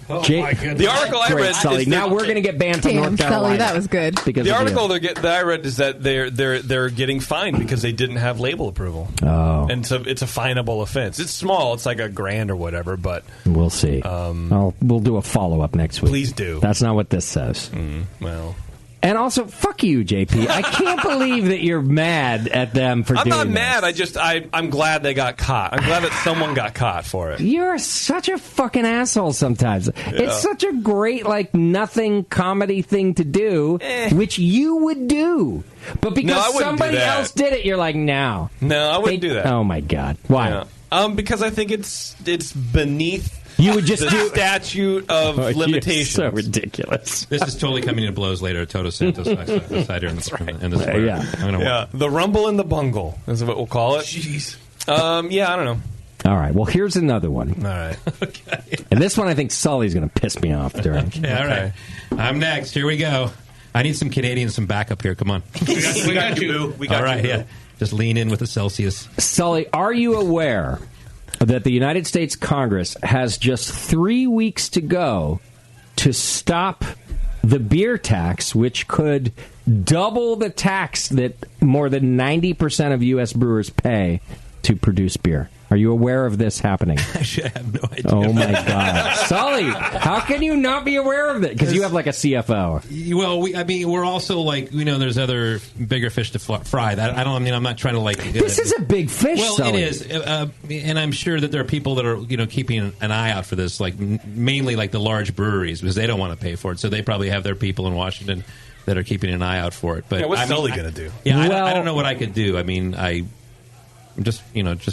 Oh, my goodness. The article I read, Sully. Now we're going to get banned from North Carolina. Sully, that was good. Because the article that I read is that they're getting fined because they didn't have label approval. Oh, and so it's a finable offense. It's small. It's like $1,000 or whatever. But we'll see. We'll do a follow up next week. Please do. That's not what this says. Well. And also, fuck you, JP. I can't believe that you're mad at them for I'm doing not this. mad. I'm glad they got caught. I'm glad that someone got caught for it. You're such a fucking asshole sometimes. It's such a great, nothing comedy thing to do, which you would do. But because somebody else did it, you're like, no. No, I wouldn't do that. Oh, my God. Why? Yeah. Because I think it's beneath... You would just the do statute of limitations. So ridiculous. This is totally coming to blows later at Toto Santos cider in the Yeah, the rumble and the bungle is what we'll call it. Jeez. Yeah, I don't know. All right. Well, here's another one. All right. Okay. And this one I think Sully's going to piss me off during. Okay, all right. I'm next. Here we go. I need some Canadians, some backup here. Come on. We got you. We got all right, you. yeah. Just lean in with the Celsius. Sully, are you aware that the United States Congress has just 3 weeks to go to stop the beer tax, which could double the tax that more than 90% of U.S. brewers pay to produce beer? Are you aware of this happening? Actually, I have no idea. Oh, my God. Sully, how can you not be aware of it? Because you have like a CFO. Well, we're also there's other bigger fish to fry. I'm not trying to This is a big fish, Well, Sully. it is. And I'm sure that there are people that are, keeping an eye out for this, mainly the large breweries, because they don't want to pay for it. So they probably have their people in Washington that are keeping an eye out for it. But what's Sully going to do? Yeah, I don't know what I could do. I'm just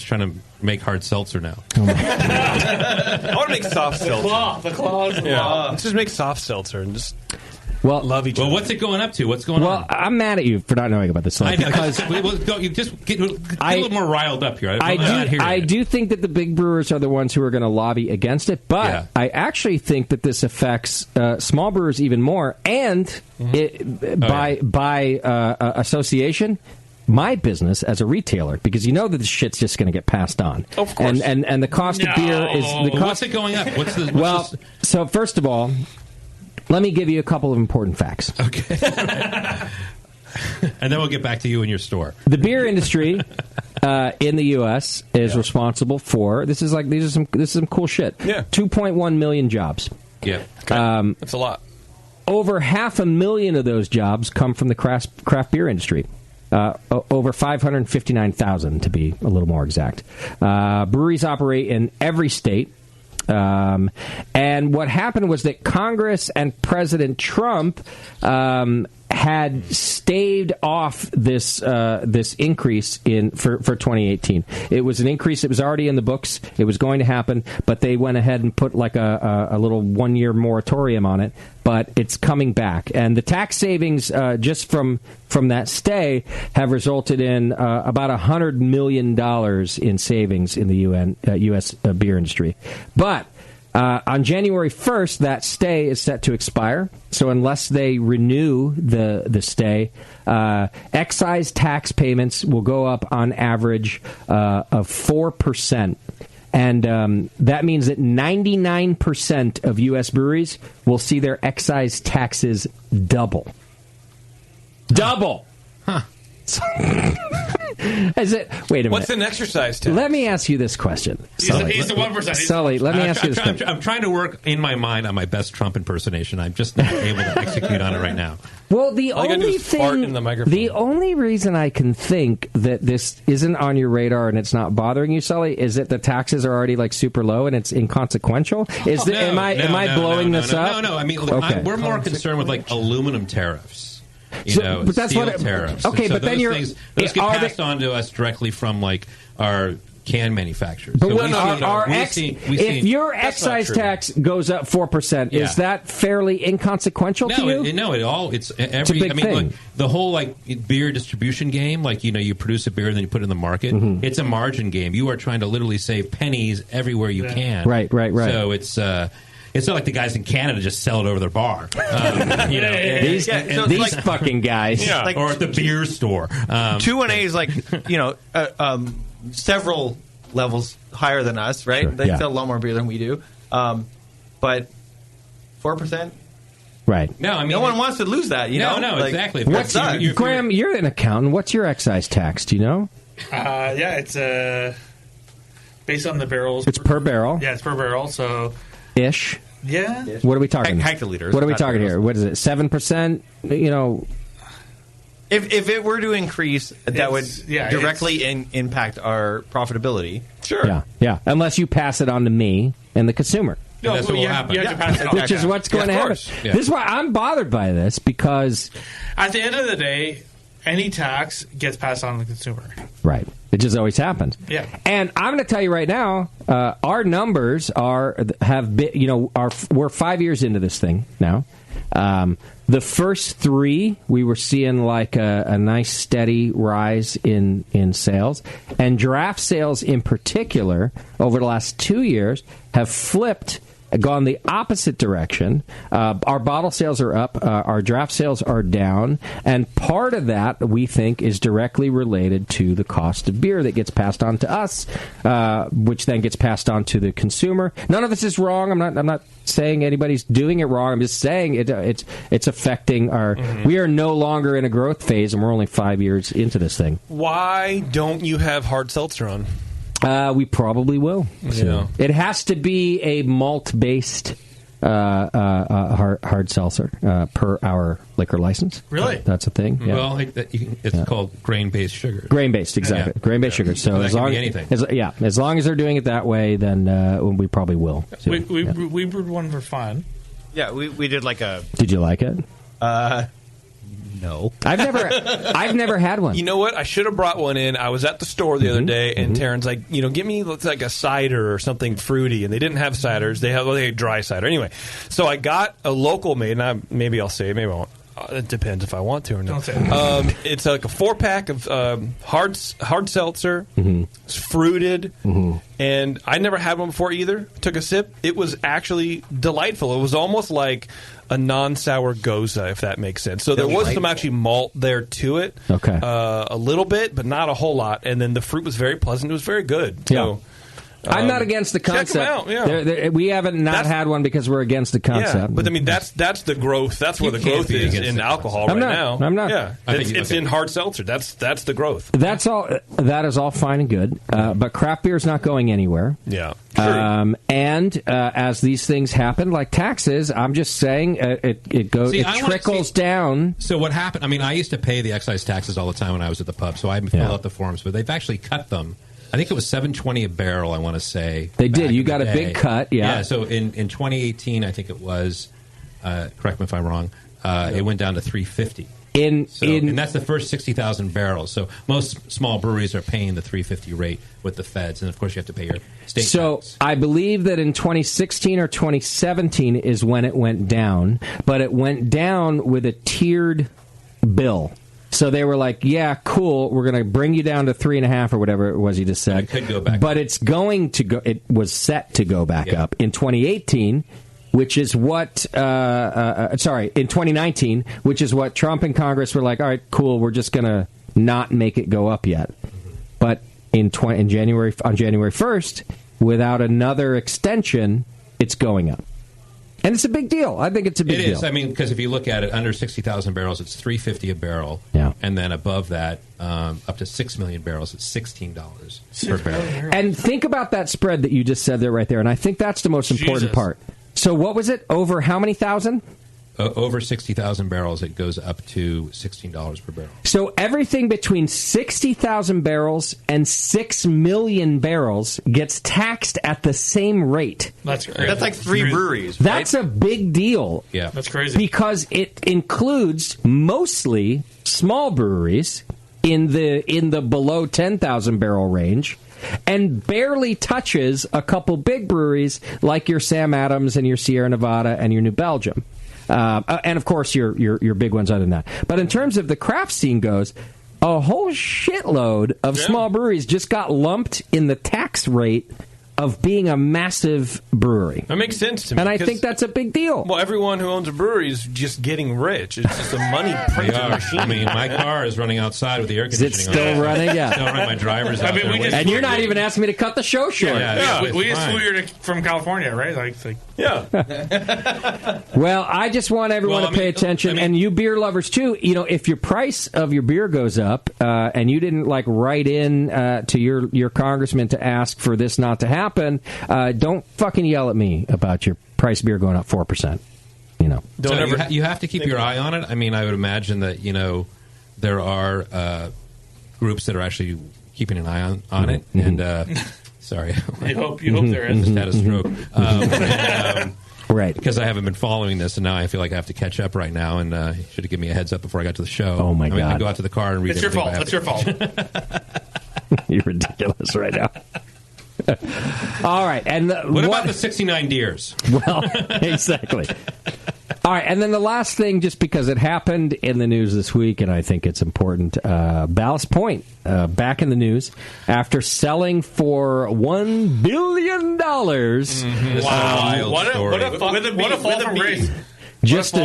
trying to make hard seltzer now. I want to make soft seltzer. The claws. Let's just make soft seltzer and just love each other. Well, what's it going up to? What's going on? Well, I'm mad at you for not knowing about this. I know, because you just get a little more riled up here. I do think that the big brewers are the ones who are going to lobby against it, but I actually think that this affects small brewers even more, and by association, my business as a retailer, because you know that the shit's just going to get passed on. Of course. And the cost of beer is the cost. What's it going up? So first of all, let me give you a couple of important facts. Okay. And then we'll get back to you in your store. The beer industry in the U.S. is responsible for these are some cool shit. Yeah. 2.1 million jobs. Yeah. Okay. That's a lot. Over 500,000 of those jobs come from the craft beer industry. Over 559,000 to be a little more exact. Breweries operate in every state. And what happened was that Congress and President Trump had staved off this increase for 2018. It was an increase. It was already in the books. It was going to happen, but they went ahead and put like a little 1-year moratorium on it. But it's coming back, and the tax savings just from that stay have resulted in about $100 million in savings in the U.S. Beer industry. But on January 1st, that stay is set to expire. So unless they renew the stay, excise tax payments will go up on average of 4%. And that means that 99% of U.S. breweries will see their excise taxes double. Double! Huh. Is it? Wait a minute. What's an exercise tax? Let me ask you this question. He's the 1%. Sully, let me ask you this question. I'm trying to work in my mind on my best Trump impersonation. I'm just not able to execute on it right now. Well, the only reason I can think that this isn't on your radar and it's not bothering you, Sully, is that the taxes are already like super low and it's inconsequential. Am I blowing this up? No. I mean, we're more concerned with like aluminum tariffs. But that's steel tariffs. Okay, so but then those get passed on to us directly from like our can manufacturers. But if your excise tax goes up 4%, is that fairly inconsequential to you? No, it's a big thing. Look, the whole like beer distribution game, like you produce a beer and then you put it in the market. Mm-hmm. It's a margin game. You are trying to literally save pennies everywhere you can. Right. So it's not like the guys in Canada just sell it over their bar. These fucking guys. Yeah. Like, or at the beer store. 2-1A is like, several levels higher than us, right? Sure. They sell a lot more beer than we do. But 4%? Right. No, I mean, no one wants to lose that, you know? No, exactly. Graham, you're an accountant. What's your excise tax? Do you know? It's based on the barrels. It's per barrel? Yeah, it's per barrel, so... Ish. Yeah. What are we talking? Hectoliters. What are we talking here? What is it? 7%? If it were to increase, that would directly impact our profitability. Sure. Yeah. Unless you pass it on to me and the consumer. No, that's what will happen. You have to pass it on. Which is what's going to happen. Yeah. This is why I'm bothered by this, because at the end of the day, any tax gets passed on to the consumer. Right. It just always happens. Yeah. And I'm going to tell you right now, our numbers we're 5 years into this thing now. The first 3, we were seeing like a nice steady rise in sales. And draft sales in particular, over the last 2 years, have gone the opposite direction. Our bottle sales are up. Our draft sales are down. And part of that, we think, is directly related to the cost of beer that gets passed on to us, which then gets passed on to the consumer. None of this is wrong. I'm not saying anybody's doing it wrong. I'm just saying it's affecting our... Mm-hmm. We are no longer in a growth phase, and we're only 5 years into this thing. Why don't you have hard seltzer on? We probably will. Yeah. It has to be a malt-based hard seltzer per our liquor license. Really? That's a thing. Yeah. Well, it's called grain-based sugar. Grain-based, exactly. Yeah. Grain-based sugar. So as long as long as they're doing it that way, then we probably will. So, we brewed one for fun. Yeah, we did like a... Did you like it? No. I've never had one. You know what? I should have brought one in. I was at the store the other day, and Taryn's like, give me like a cider or something fruity. And they didn't have ciders. They had dry cider. Anyway, so I got a local made, and maybe I'll say it, maybe I won't. It depends if I want to or not. Don't say it. It's like a 4-pack of hard seltzer. It's fruited, and I never had one before either. Took a sip. It was actually delightful. It was almost like a non-sour Goza, if that makes sense. So there was some actually malt there to it. Okay. A little bit, but not a whole lot. And then the fruit was very pleasant. It was very good. So, I'm not against the concept. Check them out, yeah. We haven't had one because we're against the concept. Yeah, but I mean that's the growth. That's where the growth is in alcohol now. I'm not. Yeah, it's in hard seltzer. That's the growth. That's all. That is all fine and good. But craft beer is not going anywhere. Yeah. And as these things happen, like taxes, I'm just saying it goes. It trickles down. So what happened? I mean, I used to pay the excise taxes all the time when I was at the pub, so I fill out the forms. But they've actually cut them. I think it was $7.20 a barrel, I want to say. They did. You got a big cut, Yeah, so in 2018, I think it was, correct me if I'm wrong, it went down to $3.50. And that's the first 60,000 barrels. So most small breweries are paying the $3.50 rate with the feds. And, of course, you have to pay your state tax. I believe that in 2016 or 2017 is when it went down. But it went down with a tiered bill. So they were like, yeah, cool, we're going to bring you down to 3.5 or whatever it was you just said. It could go back but it's going to go, it was set to go back up in 2018, which is what, in 2019, which is what Trump and Congress were like, all right, cool, we're just going to not make it go up yet. But on January 1st, without another extension, it's going up. And it's a big deal. I think it's a big deal. It is. I mean, because if you look at it, under 60,000 barrels, it's $3.50 a barrel. Yeah. And then above that, up to 6 million barrels, it's $16 per barrel. And think about that spread that you just said there, right there. And I think that's the most important part. So what was it? Over how many thousand? Over 60,000 barrels, it goes up to $16 per barrel. So everything between 60,000 barrels and 6 million barrels gets taxed at the same rate. That's crazy. That's like 3 breweries. Right? That's a big deal. Yeah. That's crazy. Because it includes mostly small breweries in the below 10,000 barrel range, and barely touches a couple big breweries like your Sam Adams and your Sierra Nevada and your New Belgium. And, of course, your big ones other than that. But in terms of the craft scene goes, a whole shitload of small breweries just got lumped in the tax rate of being a massive brewery. That makes sense to me. And I think that's a big deal. Well, everyone who owns a brewery is just getting rich. It's just a money printing machine. I mean, my car is running outside with the air conditioning. Is it still running? Yeah. Still running. My driver's out there. And you're not even asking me to cut the show short. We just flew here from California, right? Yeah. Well, I just want everyone to pay attention, and you beer lovers too. You know, if your price of your beer goes up, and you didn't write in to your congressman to ask for this not to happen, don't fucking yell at me about your price of beer going up 4%. You know, you have to keep your eye on it. I mean, I would imagine that there are groups that are actually keeping an eye on it, and. Sorry. You hope there is. Just had a stroke. Right. Because I haven't been following this, and now I feel like I have to catch up right now, and you should have given me a heads up before I got to the show. Oh, my God. I go out to the car and read It's your fault. It's your fault. You're ridiculous right now. All right. And what about the 69 deers? Well, exactly. All right, and then the last thing, just because it happened in the news this week, and I think it's important, Ballast Point back in the news after selling for $1 billion. Mm-hmm. Wow. What a fall from grace. Just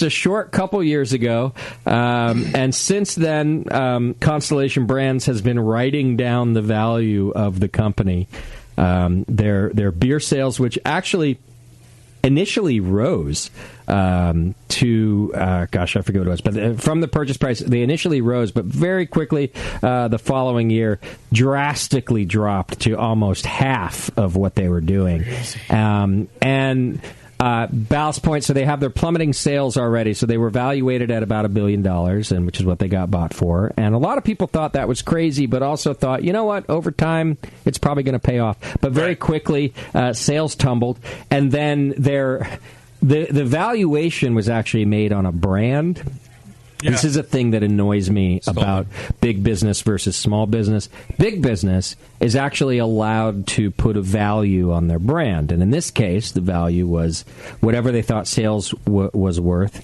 a short couple years ago, and since then, Constellation Brands has been writing down the value of the company. Their beer sales, which actually initially rose to, I forget what it was, but from the purchase price, they initially rose, but very quickly the following year drastically dropped to almost half of what they were doing. Ballast Point, so they have their plummeting sales already, so they were valuated at about $1 billion, and which is what they got bought for. And a lot of people thought that was crazy, but also thought, you know what, over time, it's probably going to pay off. But very quickly, sales tumbled, and then the valuation was actually made on a brand. Yeah. This is a thing that annoys me about big business versus small business. Big business is actually allowed to put a value on their brand. And in this case, the value was whatever they thought sales was worth.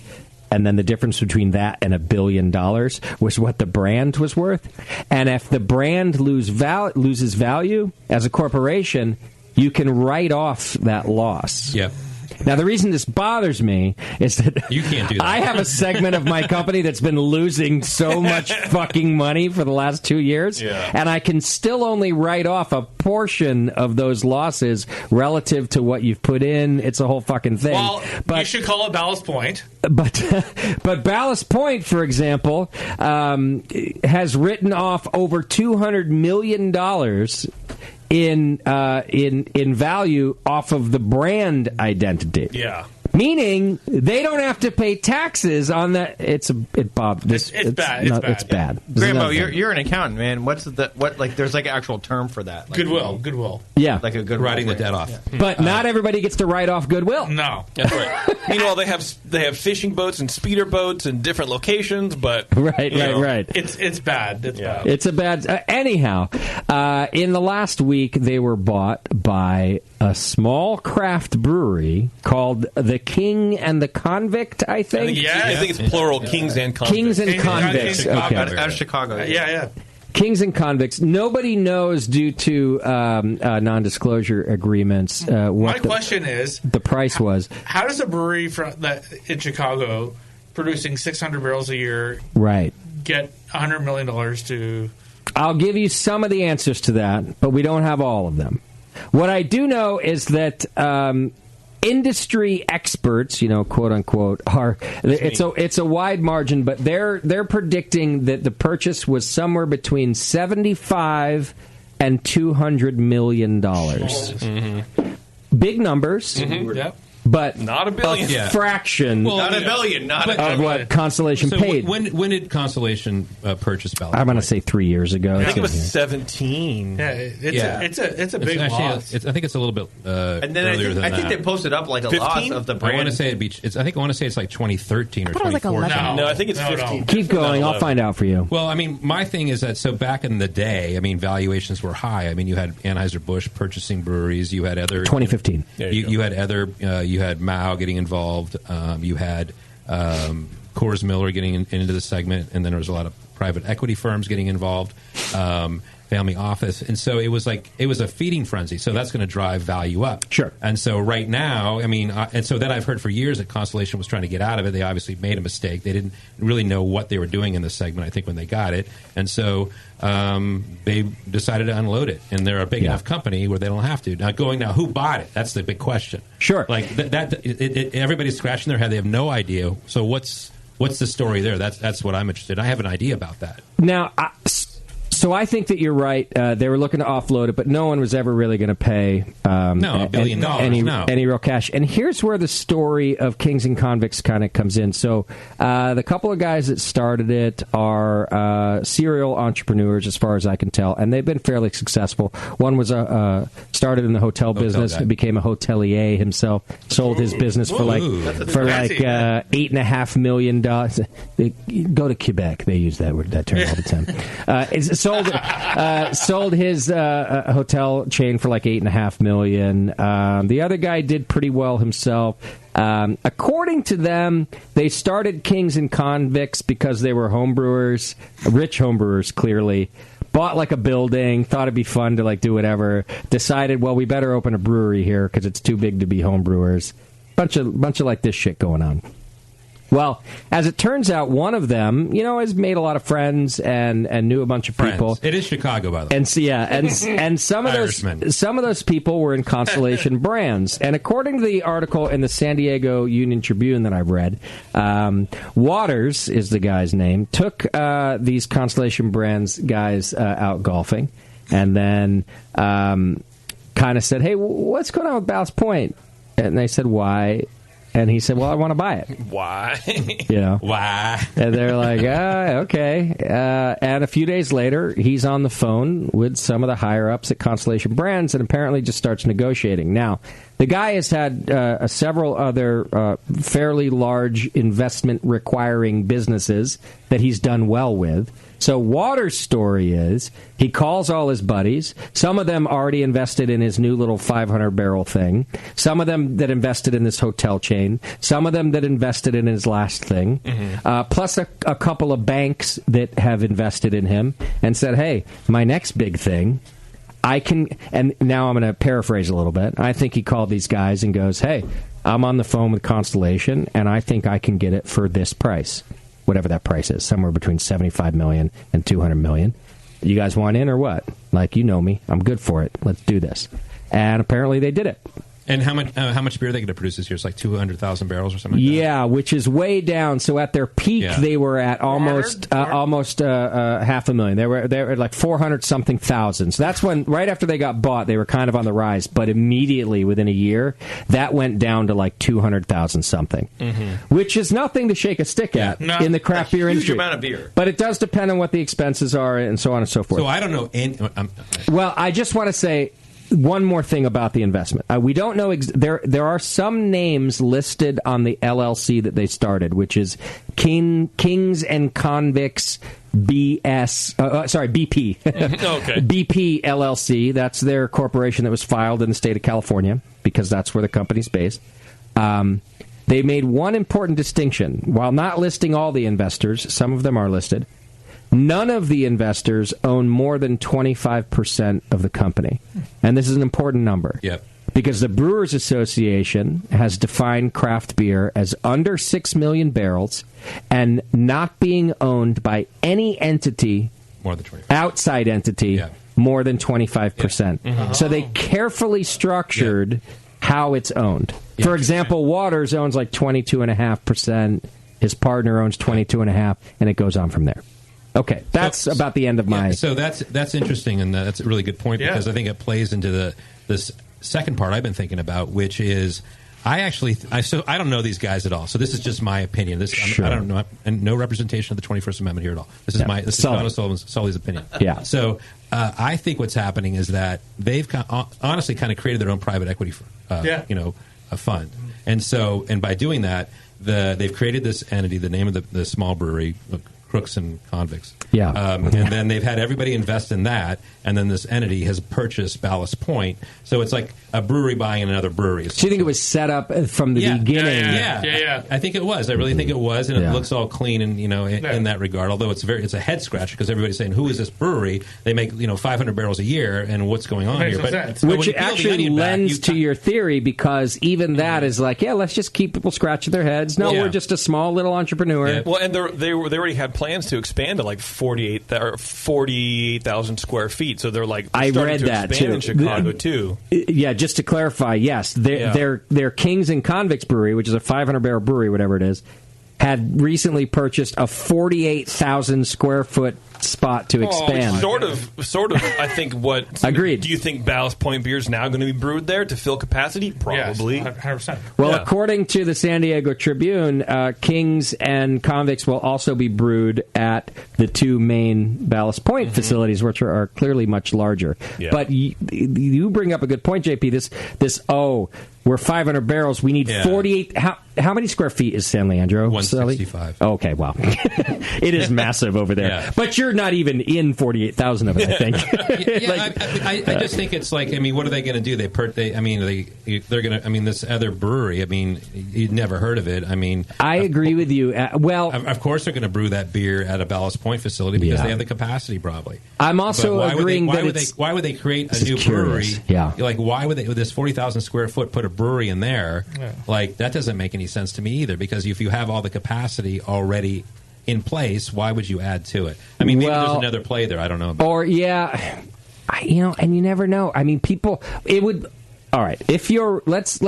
and then the difference between that and $1 billion was what the brand was worth. And if the brand loses value as a corporation, you can write off that loss. Yep. Now, the reason this bothers me is that you can't do that. I have a segment of my company that's been losing so much fucking money for the last 2 years, and I can still only write off a portion of those losses relative to what you've put in. It's a whole fucking thing. Well, you should call it Ballast Point. But Ballast Point, for example, has written off over $200 million in value off of the brand identity. Yeah. Meaning they don't have to pay taxes on that. It's bad. It's bad. Grambo, you're an accountant, man. There's like an actual term for that. Like, Goodwill. Yeah. Like a goodwill. Writing the debt off. Yeah. But not everybody gets to write off goodwill. No. That's right. Meanwhile, they have fishing boats and speeder boats in different locations, but right. It's bad. Bad. It's a bad. Anyhow, in the last week, they were bought by a small craft brewery called the King and the Convict, I think. I think it's plural, Kings and Convicts. Kings and Convicts. Okay. Out of Chicago. Yeah. Kings and Convicts. Nobody knows due to non-disclosure agreements what question is the price was. How does a brewery in Chicago producing 600 barrels a year get $100 million to... I'll give you some of the answers to that, but we don't have all of them. What I do know is that industry experts, quote unquote, it's a wide margin, but they're predicting that the purchase was somewhere between $75 and $200 million. Mm-hmm. Big numbers. Mm-hmm. Yep. But not $1 billion. A fraction. Not $1 billion. Of what Constellation paid. When did Constellation purchase Ballast? I'm going to say 3 years ago. I think it was 17. Yeah, it's a big loss. I think it's a little bit and then earlier than I think that. they posted up like a 15? Loss of the brand. I want to say it's like 2013 or 2014. No, I think it's 15. Keep going. I'll find out for you. Well, I mean, my thing is that back in the day, I mean, valuations were high. I mean, you had Anheuser-Busch purchasing breweries. You had other 2015. You had other. You had Mao getting involved. You had Coors Miller getting into the segment, and then there was a lot of private equity firms getting involved, family office, and so it was a feeding frenzy. So that's going to drive value up. Sure. And so right now, I mean, and so then I've heard for years that Constellation was trying to get out of it. They obviously made a mistake. They didn't really know what they were doing in the segment, I think, when they got it, and so they decided to unload it. And they're a big enough company where they don't have to. Now, who bought it? That's the big question. Sure. Like everybody's scratching their head. They have no idea. So what's the story there? That's what I'm interested in. I have an idea about that. Now, so I think that you're right. They were looking to offload it, but no one was ever really going to pay $1 billion. Any real cash. And here's where the story of Kings and Convicts kind of comes in. So the couple of guys that started it are serial entrepreneurs, as far as I can tell, and they've been fairly successful. One was started in the hotel business, became a hotelier himself, sold his business for $8.5 million. Go to Quebec; they use that term all the time. Sold his hotel chain for like $8.5 million. The other guy did pretty well himself. According to them, they started Kings and Convicts because they were homebrewers, rich homebrewers, clearly. Bought like a building, thought it'd be fun to like do whatever. Decided, well, we better open a brewery here because it's too big to be homebrewers. Bunch of like this shit going on. Well, as it turns out, one of them, has made a lot of friends and knew a bunch of people. It is Chicago, by the way. And some of those people were in Constellation Brands. And according to the article in the San Diego Union Tribune that I've read, Waters is the guy's name. Took these Constellation Brands guys out golfing, and then kind of said, "Hey, what's going on with Ballast Point?" And they said, "Why?" And he said, well, I want to buy it. Why? Why? And they're like, okay. And a few days later, he's on the phone with some of the higher-ups at Constellation Brands and apparently just starts negotiating. Now, the guy has had several other fairly large investment-requiring businesses that he's done well with. So Waters' story is he calls all his buddies. Some of them already invested in his new little 500-barrel thing. Some of them that invested in this hotel chain. Some of them that invested in his last thing. Plus a couple of banks that have invested in him and said, hey, my next big thing, I can... And now I'm going to paraphrase a little bit. I think he called these guys and goes, hey, I'm on the phone with Constellation, and I think I can get it for this price. Whatever that price is, somewhere between $75 million and $200 million. You guys want in or what? Like, you know me. I'm good for it. Let's do this. And apparently they did it. And how much beer are they going to produce this year? It's like 200,000 barrels or something like that? Yeah, which is way down. So at their peak, they were at almost 500,000. They were like 400-something thousand. So that's when, right after they got bought, they were kind of on the rise. But immediately, within a year, that went down to like 200,000 something, which is nothing to shake a stick at in the craft beer industry. Huge amount of beer. But it does depend on what the expenses are and so on and so forth. So I don't know. Well, I just want to say one more thing about the investment. We don't know. There are some names listed on the LLC that they started, which is Kings and Convicts BP. Okay. BP LLC. That's their corporation that was filed in the state of California because that's where the company's based. They made one important distinction. While not listing all the investors, some of them are listed, none of the investors own more than 25% of the company. And this is an important number. Yep. Because the Brewers Association has defined craft beer as under 6 million barrels and not being owned by any entity, more than 25. Outside entity, more than 25%. Yeah. So they carefully structured how it's owned. For example, Waters owns like 22.5%. His partner owns 22.5%, and it goes on from there. Okay, that's about the end of my... So that's interesting, and that's a really good point, because I think it plays into this second part I've been thinking about, which is I don't know these guys at all, so this is just my opinion. I don't know, and no representation of the 21st Amendment here at all. This is Sully's opinion. Yeah. So I think what's happening is that they've honestly kind of created their own private equity a fund, and by doing that, they've created this entity, the name of the small brewery, Crooks and Convicts. Yeah. And then they've had everybody invest in that, and then this entity has purchased Ballast Point. So it's like a brewery buying another brewery. So you think it was set up from the beginning? Yeah. I think it was. I really think it was, and it looks all clean and in that regard. Although it's a head scratcher because everybody's saying, "Who is this brewery? They make 500 barrels a year, and what's going on here?" Which actually lends to your theory, because even that is like, let's just keep people scratching their heads. No, we're just a small little entrepreneur. Yeah. Well, and they already had plans to expand to like 48,000 square feet. So they're like, I read that too in Chicago too. Yeah, just to clarify, yes, their Kings and Convicts brewery, which is a 500 barrel brewery, whatever it is, had recently purchased a 48,000 square foot spot to expand. Sort of. I think what... Agreed. Do you think Ballast Point beer is now going to be brewed there to fill capacity? Probably. Yes, 100%. Well, according to the San Diego Tribune, Kings and Convicts will also be brewed at the two main Ballast Point facilities, which are clearly much larger. Yeah. But you bring up a good point, JP. We're 500 barrels. We need 48... How many square feet is San Leandro? 165. Okay, wow. It is massive over there. Yeah. But you're not even in 48,000 of it, I think. I just think it's like, what are they going to do? They're going to, this other brewery, you'd never heard of it. I agree with you. Of course they're going to brew that beer at a Ballast Point facility because they have the capacity, probably. I'm also agreeing why would they create a new brewery? Yeah. Like, why would they, with this 40,000 square foot, put a brewery in there? Yeah. Like, that doesn't make any sense to me either, because if you have all the capacity already in place, why would you add to it? Maybe there's another play there. I don't know. And you never know. People, it would. All right, if you're, let's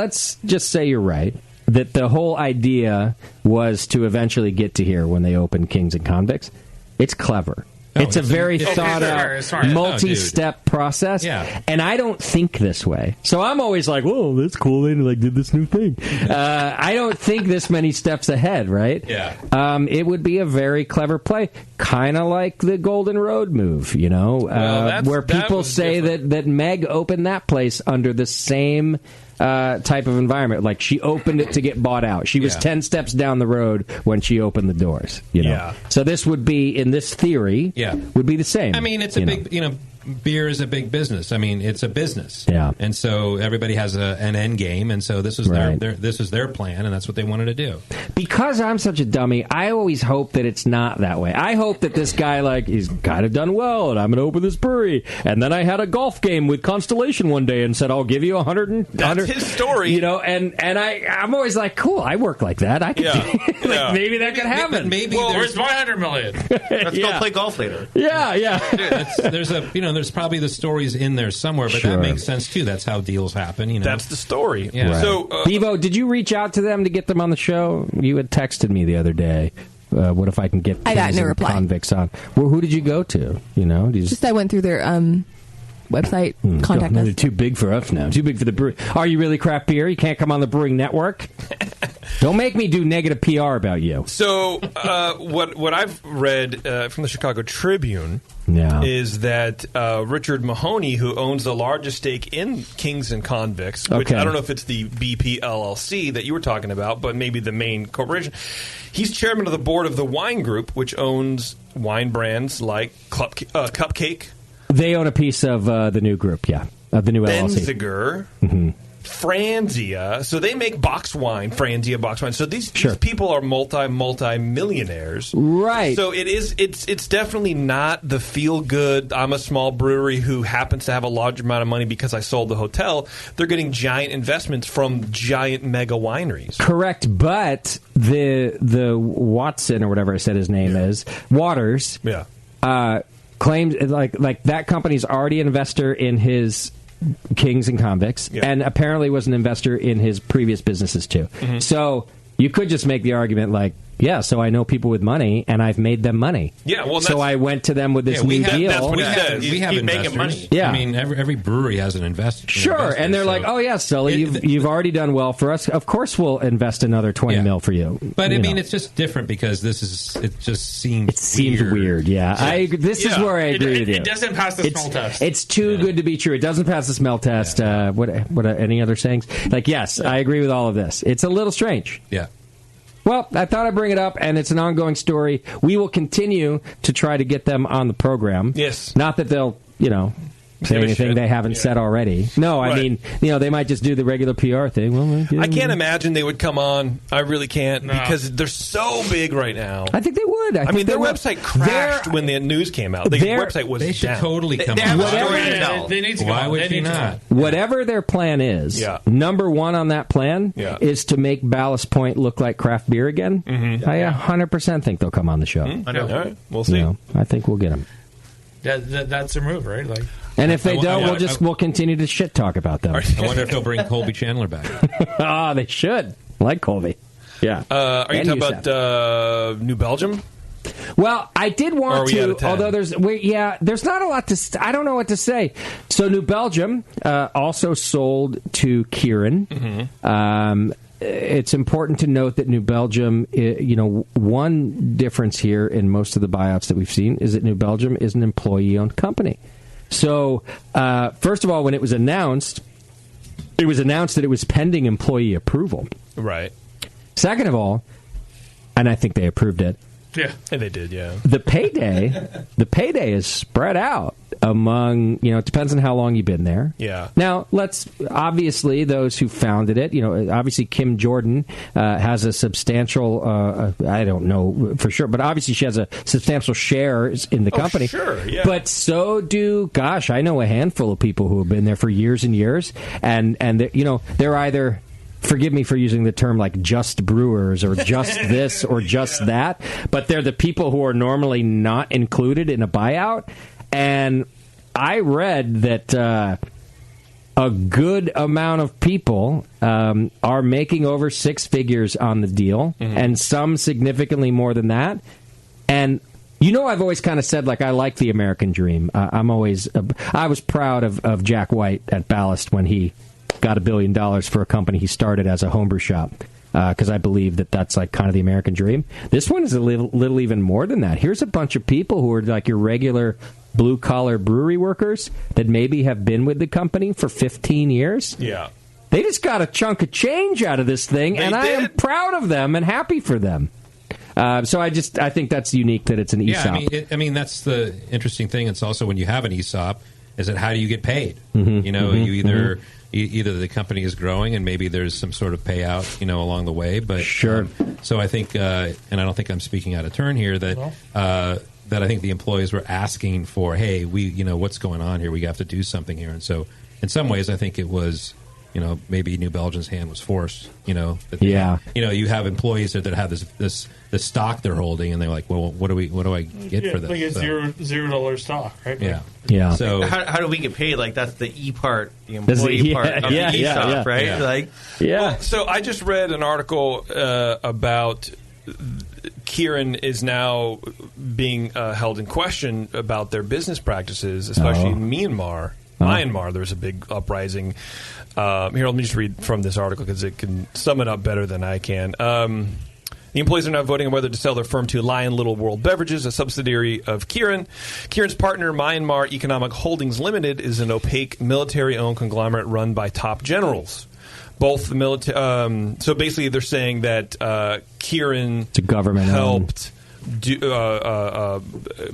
just say you're right, that the whole idea was to eventually get to here when they open Kings and Convicts. It's clever. It's a very thought-out, multi-step process, and I don't think this way. So I'm always like, "Whoa, that's cool! They did this new thing." I don't think this many steps ahead, right? Yeah. It would be a very clever play, kind of like the Golden Road move, where people say that Meg opened that place under the same type of environment. Like, she opened it to get bought out. She was 10 steps down the road when she opened the doors. You know? Yeah. So this would be, in this theory, would be the same. I mean, it's a big, beer is a big business. I mean, it's a business. Yeah. And so everybody has an end game, and so this was their plan, and that's what they wanted to do. Because I'm such a dummy, I always hope that it's not that way. I hope that this guy, like, he's kind of done well, and I'm going to open this brewery. And then I had a golf game with Constellation one day and said, I'll give you 100. That's his story. You know, and I'm always like, cool, I work like that. I could maybe that could happen. Maybe where's my 100 million? Let's go play golf later. Yeah. There's probably the stories in there somewhere, but that makes sense too. That's how deals happen. You know, that's the story. Yeah. Right. So, Bevo, did you reach out to them to get them on the show? You had texted me the other day. What if I can get I got no reply. Convicts on? Well, who did you go to? You know, just I went through their website. Contact us. They're too big for us now. Too big for the brewery. Are you really craft beer? You can't come on the Brewing Network. Don't make me do negative PR about you. So, what I've read from the Chicago Tribune is that Richard Mahoney, who owns the largest stake in Kings and Convicts, which I don't know if it's the BP LLC that you were talking about, but maybe the main corporation, he's chairman of the board of the Wine Group, which owns wine brands like Cupcake. They own a piece of the new group, of the new LLC. Benziger. Franzia, so they make box wine, Franzia box wine. So these people are multi-millionaires, right? So it's definitely not the feel good. I'm a small brewery who happens to have a large amount of money because I sold the hotel. They're getting giant investments from giant mega wineries. Correct, but the Watson or whatever I said his name is, Waters, claims like that company's already an investor in his Kings and Convicts, and apparently was an investor in his previous businesses too. So you could just make the argument like, so I know people with money, and I've made them money. Yeah, well, so I went to them with this new deal. That's what he says. We have investors. Money. Yeah, I mean, every brewery has an investor. Sure, and they're like, oh yeah, Sully, you've already done well for us. Of course, we'll invest another $20 million for you. But I mean, it's just different because it just seems weird. Yeah, this is where I agree with you. It doesn't pass the smell test. It's too good to be true. It doesn't pass the smell test. What any other sayings? Like, yes, I agree with all of this. It's a little strange. Yeah. Well, I thought I'd bring it up, and it's an ongoing story. We will continue to try to get them on the program. Yes. Not that they'll, say anything they haven't said already. No, I mean, they might just do the regular PR thing. Well, I can't imagine they would come on. I really can't because they're so big right now. I think they would. I mean, their website crashed when the news came out. Their website was They should down. totally come on. They need to Why would you not? Whatever their plan is, number one on that plan is to make Ballast Point look like craft beer again. I 100% think they'll come on the show. I know. All right. We'll see. I think we'll get them. That's their move, right? Like, and if they don't, we'll continue to shit talk about them. I wonder if they'll bring Colby Chandler back. They should. I like Colby. Yeah. Are you talking about New Belgium? Well, I did want to, although there's not a lot to. I don't know what to say. So New Belgium also sold to Kieran. It's important to note that New Belgium, one difference here in most of the buyouts that we've seen is that New Belgium is an employee-owned company. So, first of all, when it was announced that it was pending employee approval. Right. Second of all, and I think they approved it. Yeah, and they did. Yeah, the payday is spread out among. It depends on how long you've been there. Yeah. Now, obviously those who founded it. Obviously Kim Jordan has a substantial. I don't know for sure, but obviously she has a substantial shares in the company. Sure. Yeah. But so do. Gosh, I know a handful of people who have been there for years and years, and they're either. Forgive me for using the term like just brewers or just this or just that, but they're the people who are normally not included in a buyout. And I read that a good amount of people are making over six figures on the deal, and some significantly more than that. And I've always kind of said, like, I like the American dream. I was proud of Jack White at Ballast when he got $1 billion for a company he started as a homebrew shop, because I believe that's like kind of the American dream. This one is a little even more than that. Here's a bunch of people who are like your regular blue-collar brewery workers that maybe have been with the company for 15 years. Yeah. They just got a chunk of change out of this thing, and I am proud of them and happy for them. So I think that's unique that it's an ESOP. Yeah, I mean that's the interesting thing. It's also when you have an ESOP, is that how do you get paid? Mm-hmm. You know, you either the company is growing and maybe there's some sort of payout, along the way. But sure. So I think, and I don't think I'm speaking out of turn here, that I think the employees were asking for, hey, what's going on here? We have to do something here. And so in some ways, I think it was. Maybe New Belgium's hand was forced. You have employees that have this stock they're holding, and they're like, well, what do I get for this? Like it's $0 stock, right? Yeah. So how do we get paid? Like that's the E part, the employee part of the ESOP, right? Yeah. Like, Well, so I just read an article about Kieran is now being held in question about their business practices, especially in Myanmar. There's a big uprising. Here, let me just read from this article because it can sum it up better than I can. The employees are now voting on whether to sell their firm to Lion Little World Beverages, a subsidiary of Kieran. Kieran's partner, Myanmar Economic Holdings Limited, is an opaque military-owned conglomerate run by top generals. Both the military. So basically, they're saying that Kieran helped.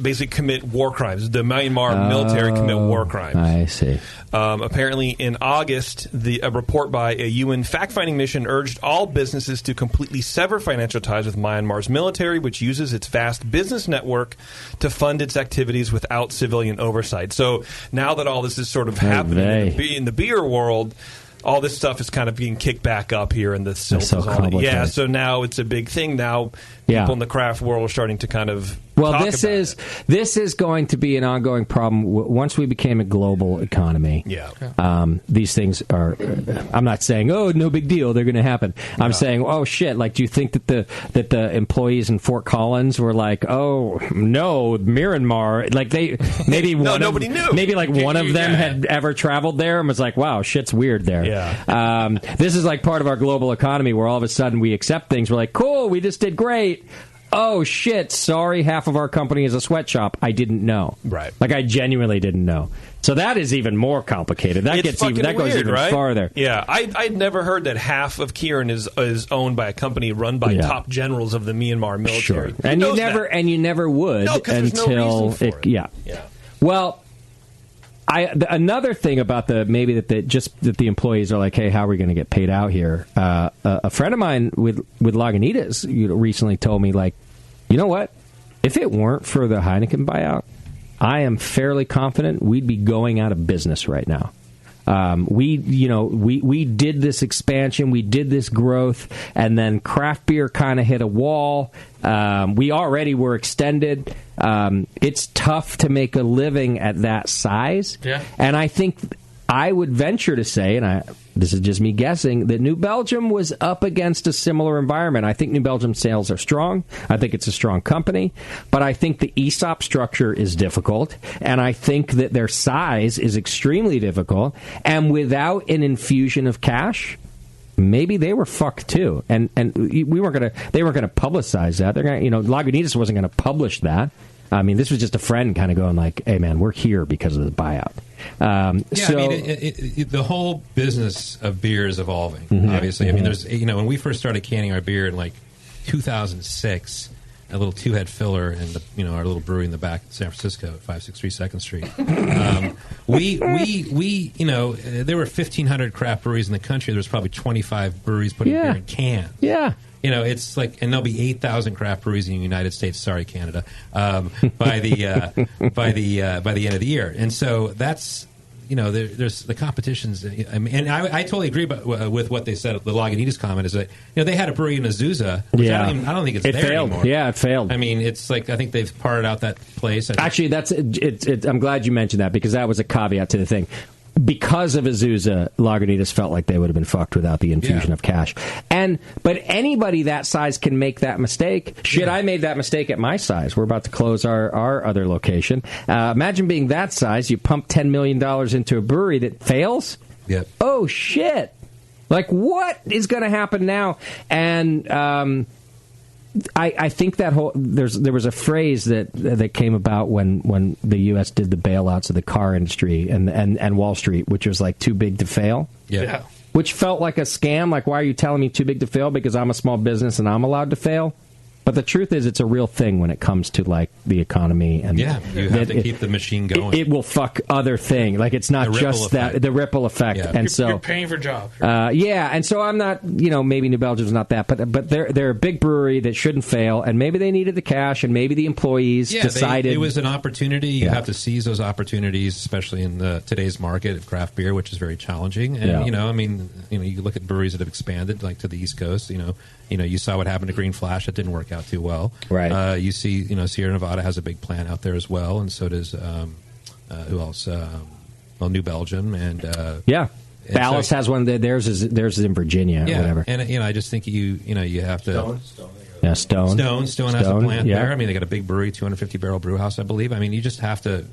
Basically commit war crimes. The Myanmar military commit war crimes. I see. Apparently, in August, a report by a UN fact-finding mission urged all businesses to completely sever financial ties with Myanmar's military, which uses its vast business network to fund its activities without civilian oversight. So now that all this is sort of happening in the beer world, all this stuff is kind of being kicked back up here in the so now it's a big thing. Now people in the craft world are starting to kind of this is going to be an ongoing problem once we became a global economy. These things are. I'm not saying no big deal, they're going to happen. I'm saying shit. Like, do you think that the employees in Fort Collins were like, oh no, Myanmar? Like they maybe nobody knew. Maybe like one of them had ever traveled there and was like, wow, shit's weird there. This is like part of our global economy where all of a sudden we accept things. We're like, cool, we just did great. Oh shit, sorry, half of our company is a sweatshop. I didn't know. Right. Like I genuinely didn't know. So that is even more complicated. That goes even farther. Yeah, I'd never heard that half of Kieran is owned by a company run by top generals of the Myanmar military. Sure. And you never would until no reason for it. Yeah. Well, another thing about that the employees are like, hey, how are we going to get paid out here? A friend of mine with Lagunitas recently told me, like, you know what? If it weren't for the Heineken buyout, I am fairly confident we'd be going out of business right now. We did this expansion, we did this growth, and then craft beer kind of hit a wall. We already were extended. It's tough to make a living at that size. Yeah. And I think I would venture to say, and this is just me guessing, that New Belgium was up against a similar environment. I think New Belgium sales are strong. I think it's a strong company. But I think the ESOP structure is difficult. And I think that their size is extremely difficult. And without an infusion of cash, maybe they were fucked too. And they weren't going to publicize that. They're going to, Lagunitas wasn't going to publish that. I mean, this was just a friend kind of going like, hey, man, we're here because of the buyout. I mean, the whole business of beer is evolving, obviously. I mean, there's, when we first started canning our beer in like 2006, a little two-head filler in our little brewery in the back of San Francisco at 563 2nd Street. There were 1,500 craft breweries in the country. There was probably 25 breweries putting beer in cans. Yeah. It's like, and there'll be 8,000 craft breweries in the United States. Sorry, Canada. By the end of the year, and so that's there's the competitions. And I totally agree with what they said. The Lagunitas comment is that they had a brewery in Azusa. Which I don't think it's there failed. anymore. Yeah, it failed. I mean, it's like I think they've parted out that place. Actually, that's I'm glad you mentioned that because that was a caveat to the thing. Because of Azusa, Lagunitas felt like they would have been fucked without the infusion of cash. But anybody that size can make that mistake. Shit, I made that mistake at my size. We're about to close our other location. Imagine being that size. You pump $10 million into a brewery that fails. Yep. Oh, shit. Like, what is going to happen now? And I think that there was a phrase that came about when the U.S. did the bailouts of the car industry and Wall Street, which was like too big to fail. Yeah. which felt like a scam. Like, why are you telling me too big to fail because I'm a small business and I'm allowed to fail? But the truth is, it's a real thing when it comes to like the economy, and you have to keep the machine going. It will fuck other thing. Like it's not just that the ripple effect, and so you're paying for job. And so I'm not, maybe New Belgium's not that, but they're a big brewery that shouldn't fail, and maybe they needed the cash, and maybe the employees decided it was an opportunity. You have to seize those opportunities, especially in today's market of craft beer, which is very challenging. And you look at breweries that have expanded, like to the East Coast. You saw what happened to Green Flash; it didn't work out too well. Right. You see, Sierra Nevada has a big plant out there as well, and so does who else? New Belgium and Ballast has one. Theirs is in Virginia or whatever. And I just think you have to. Stone has a plant there. I mean, they got a big brewery, 250 barrel brew house, I believe. I mean, you just have to,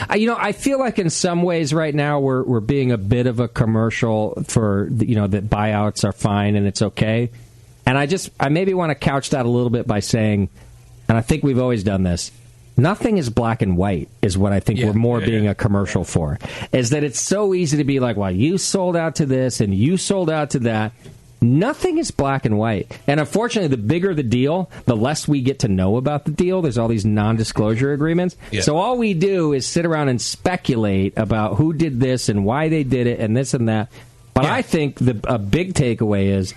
I feel like in some ways right now we're being a bit of a commercial for that buyouts are fine and it's okay. And I maybe want to couch that a little bit by saying, and I think we've always done this, nothing is black and white is what I think we're more being a commercial for. Is that it's so easy to be like, well, you sold out to this and you sold out to that. Nothing is black and white. And unfortunately, the bigger the deal, the less we get to know about the deal. There's all these non-disclosure agreements. Yeah. So all we do is sit around and speculate about who did this and why they did it and this and that. But I think a big takeaway is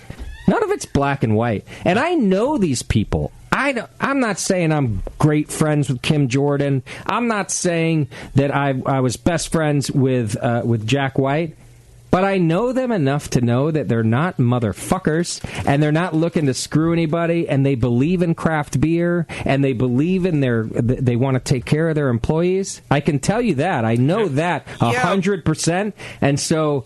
none of it's black and white. And I know these people. I'm not saying I'm great friends with Kim Jordan. I'm not saying that I was best friends with Jack White. But I know them enough to know that they're not motherfuckers, and they're not looking to screw anybody, and they believe in craft beer, and they believe they want to take care of their employees. I can tell you that. I know that 100%. And so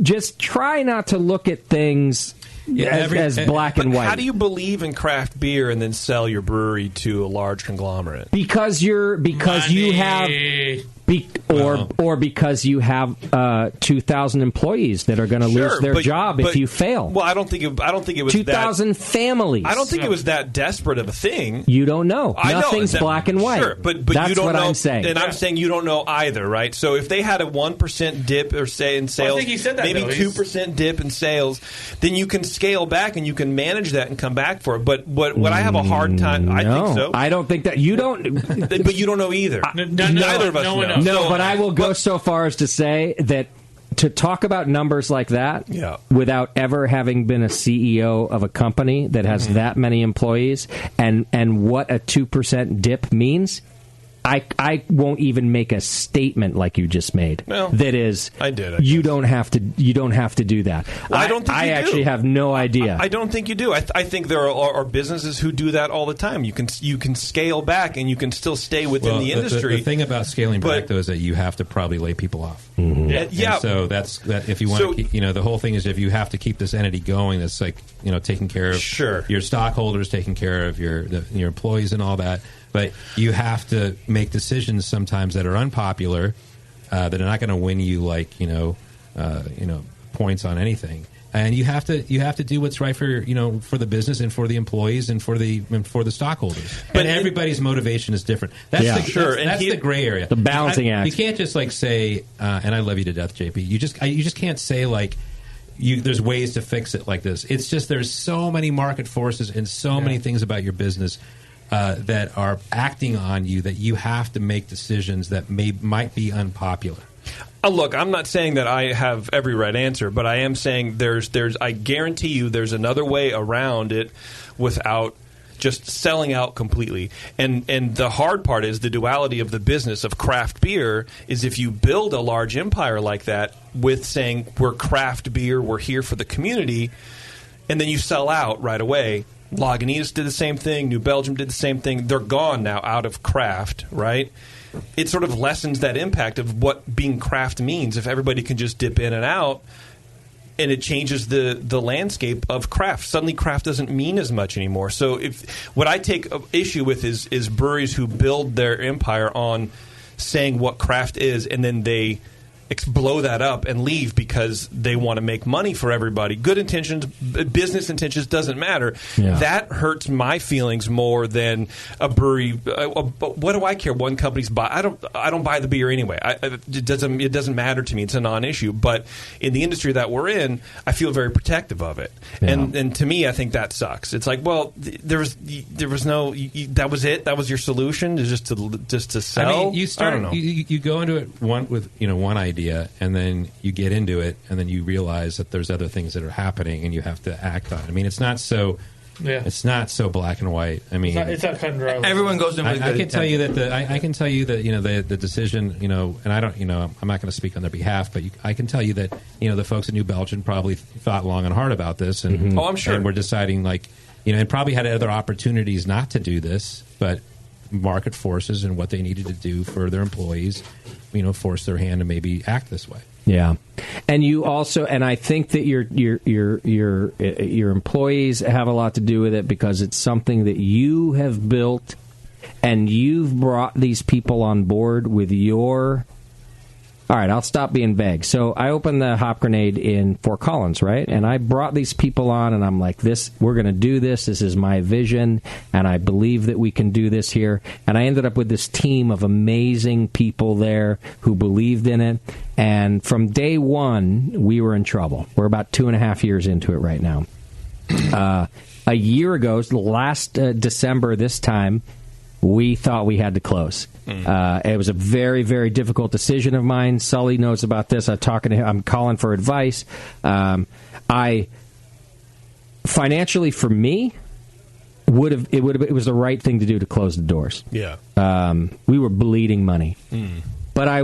just try not to look at things as black and white. How do you believe in craft beer and then sell your brewery to a large conglomerate? Because you have... because you have 2,000 employees that are going to lose their job if you fail. Well, I don't think it was 2,000 families. I don't think it was that desperate of a thing. You don't know. Nothing's know. black and white. Sure, but that's you don't what know. I'm saying. And I'm saying you don't know either, right? So if they had a 1% dip or say in sales, I think he said that, maybe 2% dip in sales, then you can scale back and you can manage that and come back for it. But what I have a hard time, I think so. I don't think that you don't. But you don't know either. Neither of us know. No, but I will go so far as to say that to talk about numbers like that without ever having been a CEO of a company that has that many employees and what a 2% dip means, I won't even make a statement like you just made. Well, that is, I did. You don't have to do that. Well, I don't think I actually have no idea. I don't think you do. I think there are businesses who do that all the time. You can scale back and you can still stay within the industry. The thing about scaling back, though, is that you have to probably lay people off. Mm-hmm. And so that's that. If you want to, keep, the whole thing is if you have to keep this entity going, that's like taking care of your stockholders, taking care of your employees, and all that. But you have to make decisions sometimes that are unpopular, that are not going to win you points on anything. And you have to do what's right for for the business and for the employees and for the stockholders. But everybody's motivation is different. That's the gray area. The balancing act. You can't just say, and I love you to death, JP. You just can't say there's ways to fix it like this. It's just there's so many market forces and so many things about your business that are acting on you that you have to make decisions that might be unpopular. Look, I'm not saying that I have every right answer, but I am saying I guarantee you there's another way around it without just selling out completely. And the hard part is the duality of the business of craft beer is if you build a large empire like that with saying we're craft beer, we're here for the community, and then you sell out right away. Lagunitas did the same thing. New Belgium did the same thing. They're gone now out of craft, right? It sort of lessens that impact of what being craft means if everybody can just dip in and out, and it changes the landscape of craft. Suddenly craft doesn't mean as much anymore. So what I take issue with is breweries who build their empire on saying what craft is, and then they blow that up and leave because they want to make money for everybody. Good intentions, business intentions, doesn't matter. Yeah. That hurts my feelings more than a brewery. What do I care? One company's buy. I don't buy the beer anyway. It doesn't matter to me. It's a non-issue. But in the industry that we're in, I feel very protective of it. Yeah. And to me, I think that sucks. It's like, well, there was no. That was it. That was your solution, is just to sell. I mean, you start. I don't know. You go into it with one idea, and then you get into it, and then you realize that there's other things that are happening, and you have to act on it. I mean, it's not so. Yeah. It's not so black and white. I mean, it's not cut and dry. Everyone goes in with I can tell you that I can tell you that the decision, and I don't, I'm not going to speak on their behalf, but I can tell you that the folks at New Belgium probably thought long and hard about this, and I'm sure, and we're deciding and probably had other opportunities not to do this, but market forces and what they needed to do for their employees, force their hand to maybe act this way. Yeah, and you also, and I think that your employees have a lot to do with it, because it's something that you have built, and you've brought these people on board with your. All right, I'll stop being vague. So I opened the Hop Grenade in Fort Collins, right? And I brought these people on, and I'm like, we're going to do this. This is my vision, and I believe that we can do this here. And I ended up with this team of amazing people there who believed in it. And from day one, we were in trouble. We're about 2.5 years into it right now. A year ago, last December this time, we thought we had to close. It was a very, very difficult decision of mine. Sully knows about this. I'm calling for advice. Financially, for me, it was the right thing to do to close the doors. Yeah. We were bleeding money. But I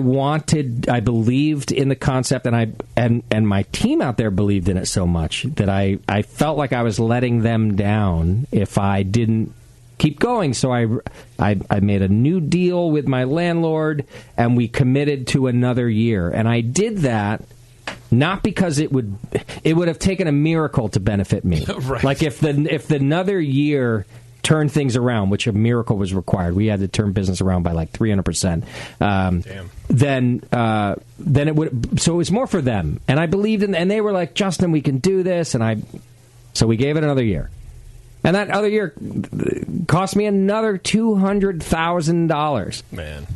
believed in the concept, and my team out there believed in it so much that I felt like I was letting them down if I didn't keep going. So I made a new deal with my landlord, and we committed to another year. And I did that not because it would have taken a miracle to benefit me. Right. Like if another year turned things around, which a miracle was required, we had to turn business around by like 300%. Then it would. So it was more for them, and I believed in, and they were like, Justin, we can do this, so we gave it another year. And that other year cost me another $200,000. Man.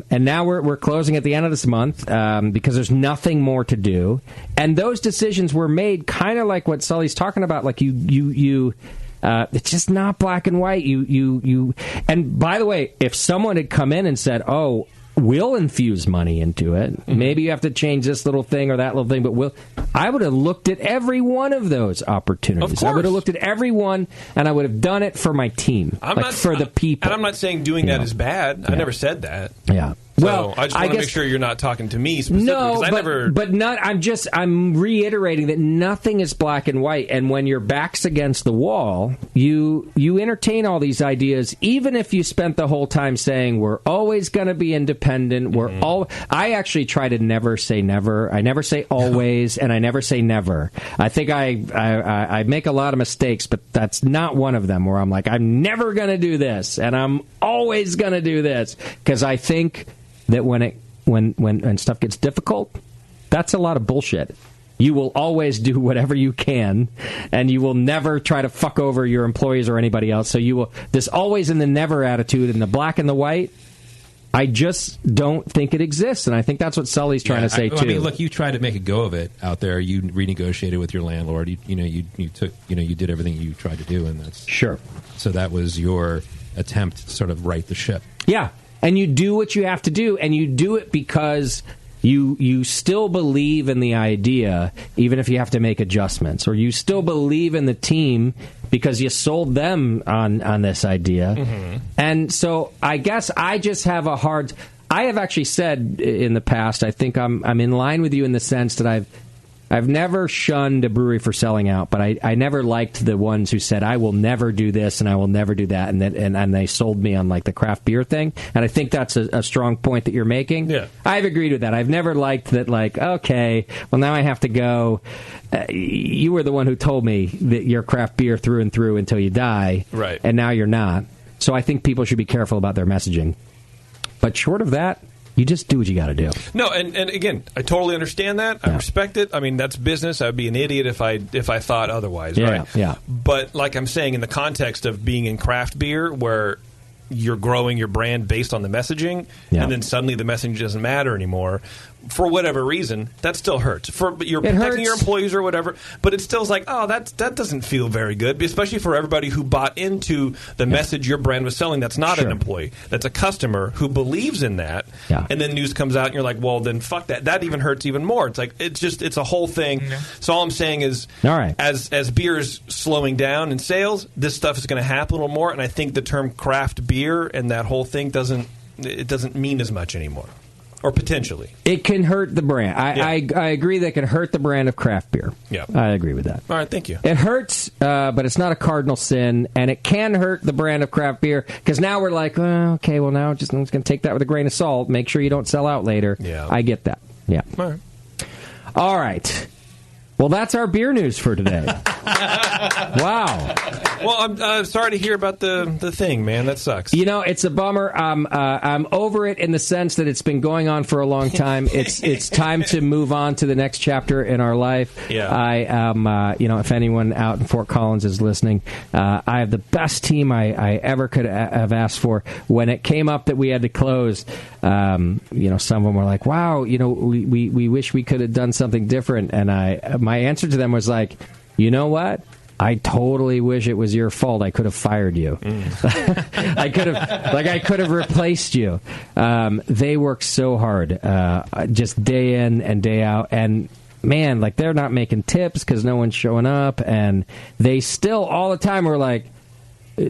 And now we're closing at the end of this month because there's nothing more to do. And those decisions were made kind of like what Sully's talking about. Like you it's just not black and white. And by the way, if someone had come in and said, "Oh, we'll infuse money into it. Maybe you have to change this little thing or that little thing, but I would have looked at every one of those opportunities. Of course. I would have looked at every one, and I would have done it for my team, for the people. And I'm not saying doing that is bad. I never said that. Yeah. So I just want to make sure you're not talking to me specifically. I'm reiterating that nothing is black and white, and when your back's against the wall, you entertain all these ideas, even if you spent the whole time saying we're always going to be independent. I actually try to never say never. I never say always, and I never say never. I think I make a lot of mistakes, but that's not one of them. Where I'm like, I'm never going to do this, and I'm always going to do this, because I think that when stuff gets difficult, that's a lot of bullshit. You will always do whatever you can, and you will never try to fuck over your employees or anybody else. So this always in the never attitude, and the black and the white, I just don't think it exists, and I think that's what Sully's trying to say too. I mean, look, you tried to make a go of it out there. You renegotiated with your landlord. You did everything you tried to do, and that's sure. So that was your attempt to sort of right the ship. Yeah. And you do what you have to do, and you do it because you still believe in the idea, even if you have to make adjustments, or you still believe in the team because you sold them on this idea. Mm-hmm. And so I guess I just have I have actually said in the past, I think I'm in line with you in the sense that I've never shunned a brewery for selling out, but I never liked the ones who said, I will never do this and I will never do that, and they sold me on like the craft beer thing. And I think that's a strong point that you're making. Yeah. I've agreed with that. I've never liked that, like, okay, well, now I have to go. You were the one who told me that you're craft beer through and through until you die. Right. And now you're not. So I think people should be careful about their messaging. But short of that, You just do what you got to do. No, and again, I totally understand that. I respect it. I mean, that's business. I'd be an idiot if I thought otherwise, right? Yeah. But like I'm saying, in the context of being in craft beer, where you're growing your brand based on the messaging, and then suddenly the message doesn't matter anymore, for whatever reason, that still hurts. You're protecting your employees or whatever, but it still is like, oh, that doesn't feel very good, especially for everybody who bought into the message your brand was selling. That's not an employee. That's a customer who believes in that, and then news comes out, and you're like, well, then fuck that. That even hurts even more. It's like, it's a whole thing. Yeah. So all I'm saying is, as beer is slowing down in sales, this stuff is going to happen a little more, and I think the term craft beer and that whole thing doesn't mean as much anymore, or potentially it can hurt the brand. I agree that it can hurt the brand of craft beer. Yeah, I agree with that. All right, thank you. It hurts, but it's not a cardinal sin, and it can hurt the brand of craft beer because now we're like, okay, well now I'm just going to take that with a grain of salt. Make sure you don't sell out later. Yeah, I get that. Yeah. All right. Well, that's our beer news for today. Wow. Well, I'm sorry to hear about the thing, man. That sucks. You know, it's a bummer. I'm over it in the sense that it's been going on for a long time. It's time to move on to the next chapter in our life. Yeah. I am, if anyone out in Fort Collins is listening, I have the best team I ever could have asked for. When it came up that we had to close, some of them were like, wow, we wish we could have done something different. And my answer to them was like, you know what? I totally wish it was your fault. I could have fired you. I could have replaced you. They work so hard, just day in and day out. And man, like they're not making tips because no one's showing up. And they still all the time were like,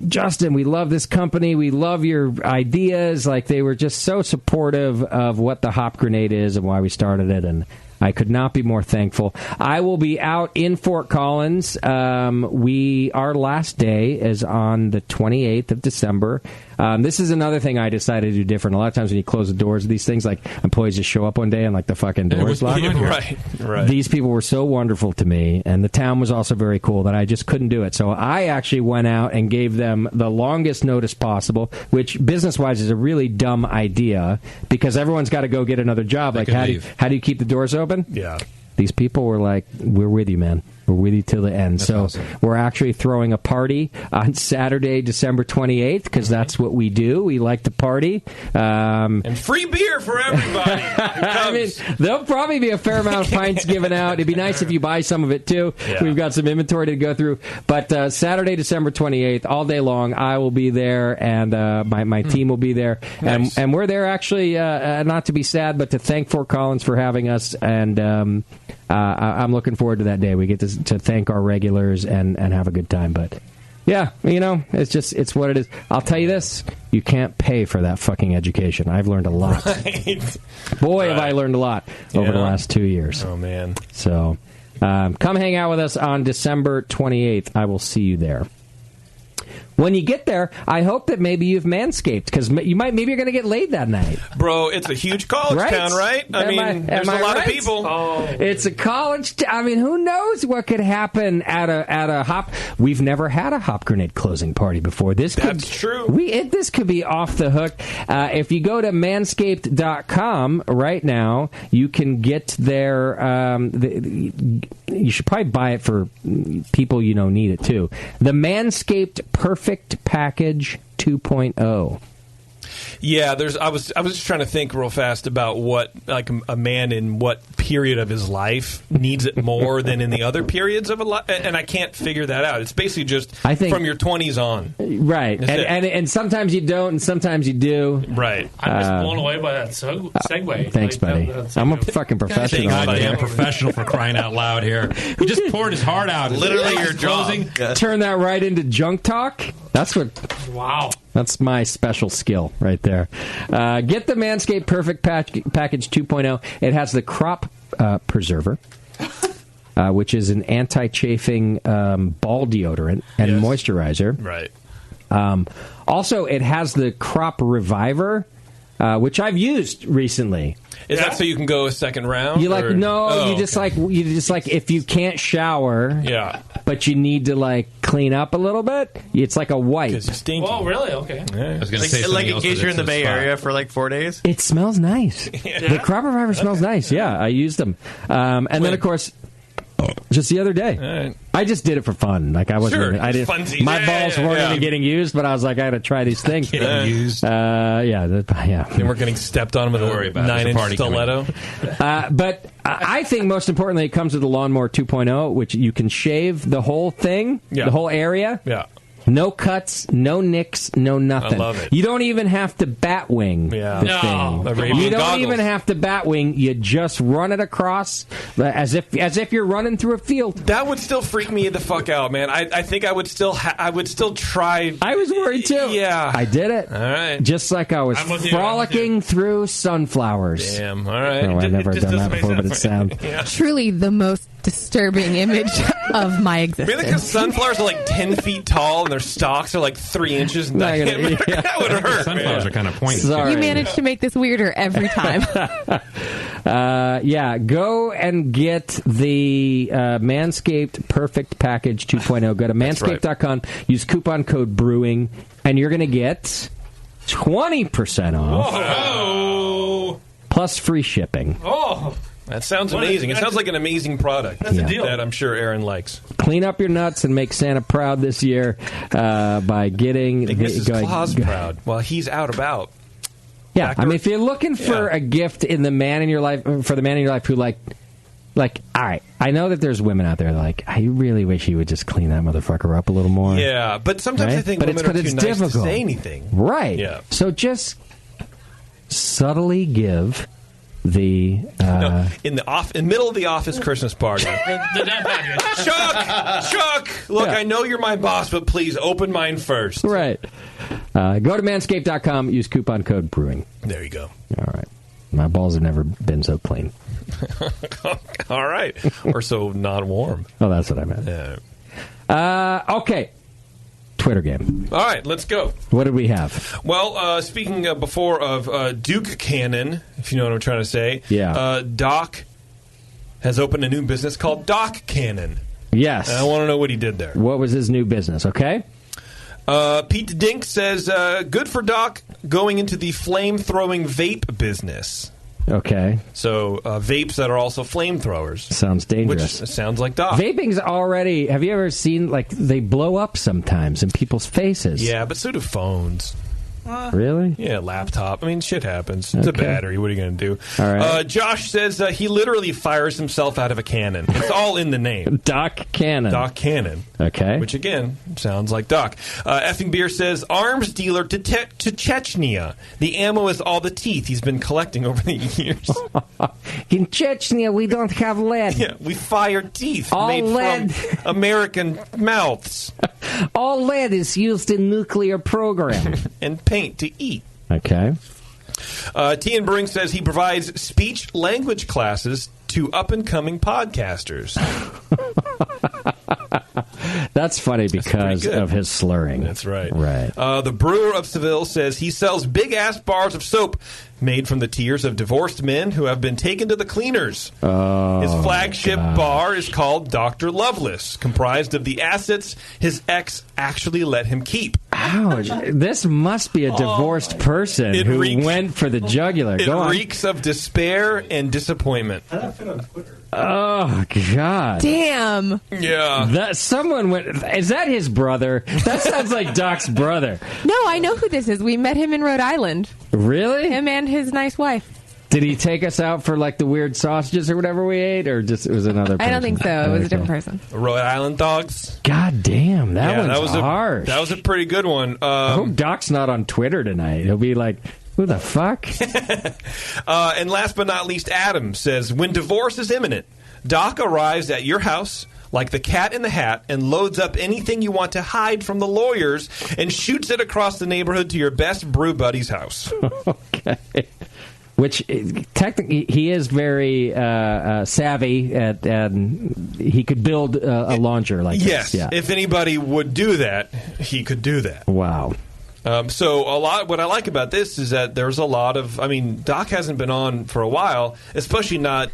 Justin, we love this company. We love your ideas. Like they were just so supportive of what the Hop Grenade is and why we started it. And I could not be more thankful. I will be out in Fort Collins. Our last day is on the 28th of December. This is another thing I decided to do different. A lot of times when you close the doors of these things, like employees just show up one day and like the fucking doors locked. Right. These people were so wonderful to me, and the town was also very cool that I just couldn't do it. So I actually went out and gave them the longest notice possible, which business-wise is a really dumb idea because everyone's got to go get another job. Like how do you keep the doors open? Yeah. These people were like, we're with you, man. We're with you till the end. That's awesome. We're actually throwing a party on Saturday, December 28th, because that's what we do. We like to party. And free beer for everybody. I mean, there'll probably be a fair amount of pints given out. It'd be nice if you buy some of it, too. Yeah. We've got some inventory to go through. But Saturday, December 28th, all day long, I will be there, and my team will be there. Nice. And we're there, actually, not to be sad, but to thank Fort Collins for having us. And I'm looking forward to that day. We get to thank our regulars and have a good time. But yeah, it's what it is. I'll tell you this: you can't pay for that fucking education. I've learned a lot. Right. Boy, have I learned a lot over the last 2 years. Oh man! So come hang out with us on December 28th. I will see you there. When you get there, I hope that maybe you've manscaped because maybe you're going to get laid that night. Bro, it's a huge college town, right? There's a lot of people. Oh. It's a college town. Who knows what could happen at a hop? We've never had a Hop Grenade closing party before. That's true. This could be off the hook. If you go to manscaped.com right now, you can get their. You should probably buy it for people need it too. The Manscaped Perfect Package 2.0. Yeah, I was just trying to think real fast about what like a man in what period of his life needs it more than in the other periods of a life, and I can't figure that out. It's basically just from your 20s on, right? And sometimes you don't, and sometimes you do. Right. I'm just blown away by that segue. Thanks, buddy. I'm a fucking professional. Goddamn professional for crying out loud here. He just poured his heart out. Literally, your closing. Turn that right into junk talk. That's what. Wow. That's my special skill right there. Get the Manscaped Perfect Package 2.0. It has the crop preserver, which is an anti-chafing ball deodorant and moisturizer. Right. Also, it has the crop reviver, which I've used recently. Is that so you can go a second round? You or? You just like if you can't shower, but you need to clean up a little bit. It's like a wipe. Because you're stinky. Oh, really? Okay. I was going to say something in else, case but you're in the it's Bay a spot. Area for 4 days. It smells nice. The crop reviver smells nice. Yeah, I used them, and then of course. Just the other day, right. I just did it for fun. I wasn't. Sure, I didn't. funsies. My balls weren't even getting used, but I was like, I got to try these things. Getting used. Yeah. They weren't getting stepped on with a 9-inch stiletto. But I think most importantly, it comes with the Lawnmower 2.0, which you can shave the whole thing, the whole area. Yeah. No cuts, no nicks, no nothing. I love it. You don't even have to batwing the thing. You don't even have to batwing. You just run it across as if you're running through a field. That would still freak me the fuck out, man. I think I would still try. I was worried too. Yeah, I did it. All right, just like I was frolicking through sunflowers. Damn. All right. Oh, I've never done that before, but it sounds truly the most disturbing image of my existence. Really, because sunflowers are 10 feet tall and their stalks are 3 inches. That would hurt. Sunflowers are kind of pointy. You manage to make this weirder every time. Go and get the Manscaped Perfect Package 2.0. Go to manscaped.com, use coupon code BREWING, and you're going to get 20% off. Whoa. Plus free shipping. Oh, that sounds amazing. It sounds like an amazing product. That's a deal. That I'm sure Aaron likes. Clean up your nuts and make Santa proud this year by getting... Make Mrs. Claus proud while he's out about. Yeah, I mean, if you're looking for a gift in the man in your life, for the man in your life who all right, I know that there's women out there I really wish you would just clean that motherfucker up a little more. Yeah, but sometimes I think women are too nice to say anything. Right. Yeah. So just subtly give the in the middle of the office Christmas party. Chuck, look, I know you're my boss, but please open mine first. Right. Go to manscaped.com, use coupon code BREWING. There you go. All right. My balls have never been so clean. All right. Or so non-warm. Oh, that's what I meant. Okay. Twitter game. All right, let's go. What did we have? Well, speaking before of Duke Cannon, if you know what I'm trying to say, Doc has opened a new business called Doc Cannon. Yes. And I want to know what he did there. What was his new business, okay? Pete Dink says, good for Doc going into the flame-throwing vape business. Okay. So vapes that are also flamethrowers. Sounds dangerous. Which sounds like Doc. Vaping's already... Have you ever seen, they blow up sometimes in people's faces? Yeah, but so do phones. Really? Yeah, laptop. I mean, shit happens. It's a battery. What are you going to do? All right. Josh says he literally fires himself out of a cannon. It's all in the name. Doc Cannon. Doc Cannon. Okay. Which, again, sounds like Doc. Effing Beer says, arms dealer to Chechnya. The ammo is all the teeth he's been collecting over the years. In Chechnya, we don't have lead. Yeah, we fire teeth all made lead. from American mouths. All lead is used in nuclear program. And paint to eat. Okay. T.N. Brewing says he provides speech language classes to up-and-coming podcasters. That's funny because of his slurring. That's right. Right. The Brewer of Seville says he sells big-ass bars of soap made from the tears of divorced men who have been taken to the cleaners. His flagship bar is called Dr. Loveless, comprised of the assets his ex actually let him keep. Ouch. This must be a divorced person who went for the jugular. It reeks of despair and disappointment. Oh, God. Damn. Yeah. Someone went... Is that his brother? That sounds like Doc's brother. No, I know who this is. We met him in Rhode Island. Really? Him and his nice wife. Did he take us out for the weird sausages or whatever we ate, or just it was another person? I don't think so. It was a different person. Rhode Island dogs. God damn, that was harsh. That was a pretty good one. I hope Doc's not on Twitter tonight. He'll be like, who the fuck? And last but not least, Adam says, when divorce is imminent, Doc arrives at your house like the cat in the hat and loads up anything you want to hide from the lawyers and shoots it across the neighborhood to your best brew buddy's house. Okay. Which, technically, he is very savvy at, and he could build a launcher like this. Yes. If anybody would do that, he could do that. Wow. So what I like about this is that there's a lot of. I mean, Doc hasn't been on for a while, especially not